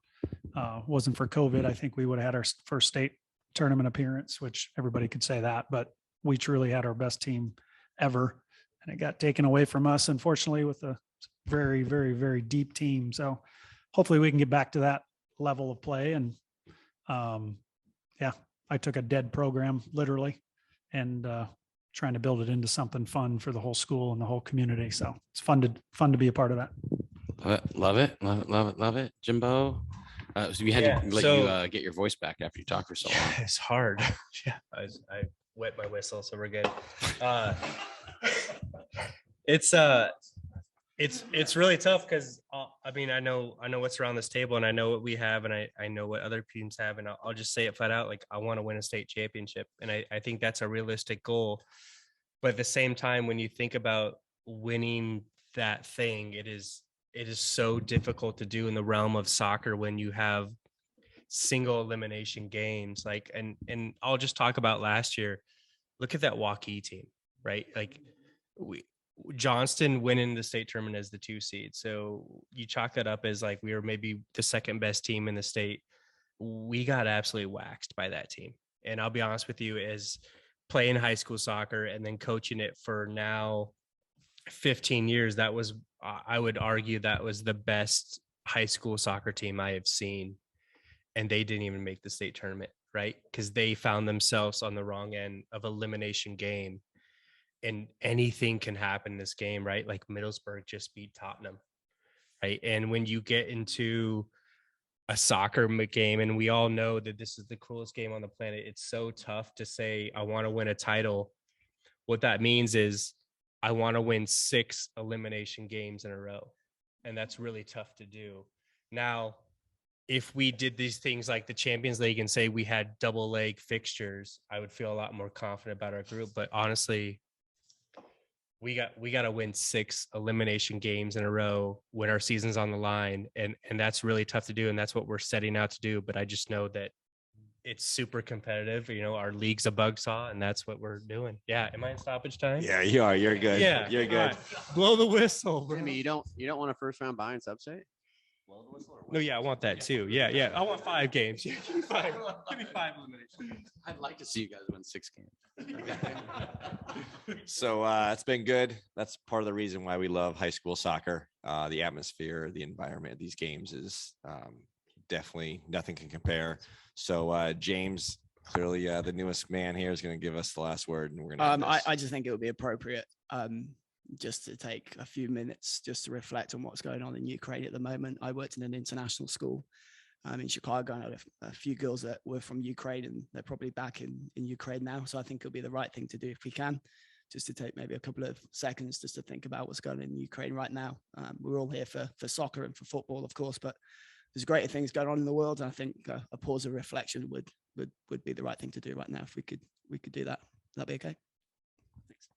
wasn't for COVID, I think we would have had our first state tournament appearance, which everybody could say that, but we truly had our best team ever. And it got taken away from us, unfortunately, with a very, very, very deep team. So hopefully we can get back to that level of play. And yeah, I took a dead program literally and trying to build it into something fun for the whole school and the whole community. So it's fun to be a part of that. Love it. Jimbo. So we had to let you get your voice back after you talked for so long. It's hard. Yeah, I wet my whistle, so we're good. It's really tough because I mean I know what's around this table and I know what we have and I know what other teams have, and I'll just say it flat out, like I want to win a state championship, and I think that's a realistic goal. But at the same time, when you think about winning that thing, it is so difficult to do in the realm of soccer when you have single elimination games. Like, and I'll just talk about last year. Look at that Waukee team, right? Like Johnston winning the state tournament as the 2 seed. So you chalk that up as like we were maybe the second best team in the state. We got absolutely waxed by that team. And I'll be honest with you, as playing high school soccer and then coaching it for now 15 years, that was, I would argue that was the best high school soccer team I have seen. And they didn't even make the state tournament, right? Because they found themselves on the wrong end of elimination game. And anything can happen in this game, right? Like Middlesbrough just beat Tottenham, right? And when you get into a soccer game, and we all know that this is the cruelest game on the planet, it's so tough to say, I want to win a title. What that means is I want to win 6 elimination games in a row. And that's really tough to do. Now, if we did these things like the Champions League and say we had double leg fixtures, I would feel a lot more confident about our group. But honestly, we got to win 6 elimination games in a row when our season's on the line. And that's really tough to do. And that's what we're setting out to do. But I just know that it's super competitive. You know, our league's a buzzsaw, and that's what we're doing. Yeah. Am I in stoppage time? Yeah, you are. You're good. Yeah. You're good. Right. Blow the whistle. Bro. Jimmy, you don't want a first round bye in sub-state? No, yeah, I want that too. Yeah. I want 5 games. Give me 5 eliminations. I'd like to see you guys win 6 games. So it's been good. That's part of the reason why we love high school soccer. The atmosphere, the environment of these games is definitely nothing can compare. So James, clearly the newest man here, is going to give us the last word, and we're going to. I just think it would be appropriate just to take a few minutes just to reflect on what's going on in Ukraine at the moment. I worked in an international school in Chicago, and I had a few girls that were from Ukraine, and they're probably back in Ukraine now. So I think it'll be the right thing to do if we can, just to take maybe a couple of seconds just to think about what's going on in Ukraine right now. We're all here for soccer and for football, of course, but there's greater things going on in the world. And I think a pause of reflection would be the right thing to do right now. If we could do that, that'd be okay. Thanks.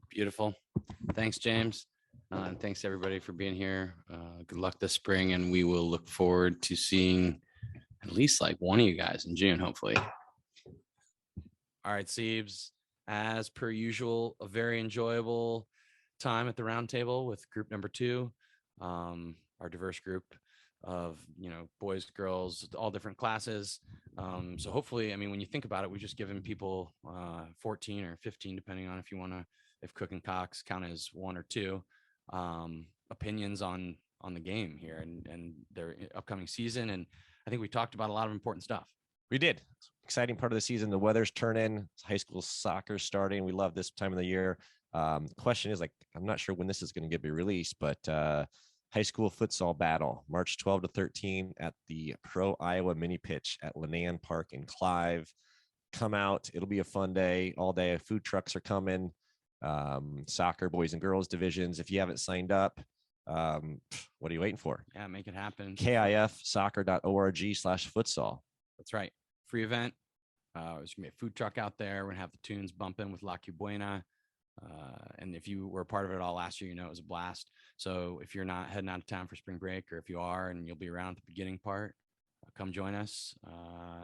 Beautiful. Thanks, James. And thanks everybody for being here. Good luck this spring, and we will look forward to seeing at least like one of you guys in June, hopefully. All right, Siebes, as per usual, a very enjoyable time at the round table with group number 2, our diverse group of, boys, girls, all different classes. So hopefully, I mean, when you think about it, we've just given people 14 or 15, depending on if Cook and Cox count as 1 or 2, opinions on the game here and their upcoming season. And I think we talked about a lot of important stuff. We did. Exciting part of the season. The weather's turning. High school soccer starting. We love this time of the year. Question is, I'm not sure when this is going to be released, but high school futsal battle, March 12 to 13 at the Pro Iowa mini pitch at Lenan Park in Clive. Come out. It'll be a fun day all day. Food trucks are coming. Soccer boys and girls divisions. If you haven't signed up, what are you waiting for? Yeah, make it happen. KIFsoccer.org/futsal. That's right. Free event. There's gonna be a food truck out there. We're gonna have the tunes bumping with La Cubuena. And if you were a part of it all last year, it was a blast. So if you're not heading out of town for spring break, or if you are and you'll be around at the beginning part, come join us.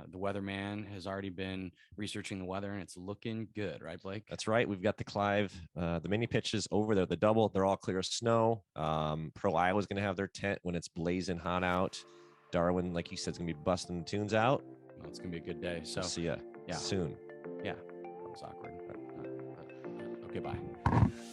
The weatherman has already been researching the weather, and it's looking good, right, Blake? That's right. We've got the Clive, the mini pitches over there, the double. They're all clear of snow. Pro Iowa's going to have their tent when it's blazing hot out. Darwin, like you said, is going to be busting the tunes out. Well, it's going to be a good day. So we'll see ya soon. Yeah. was awkward. Okay, bye.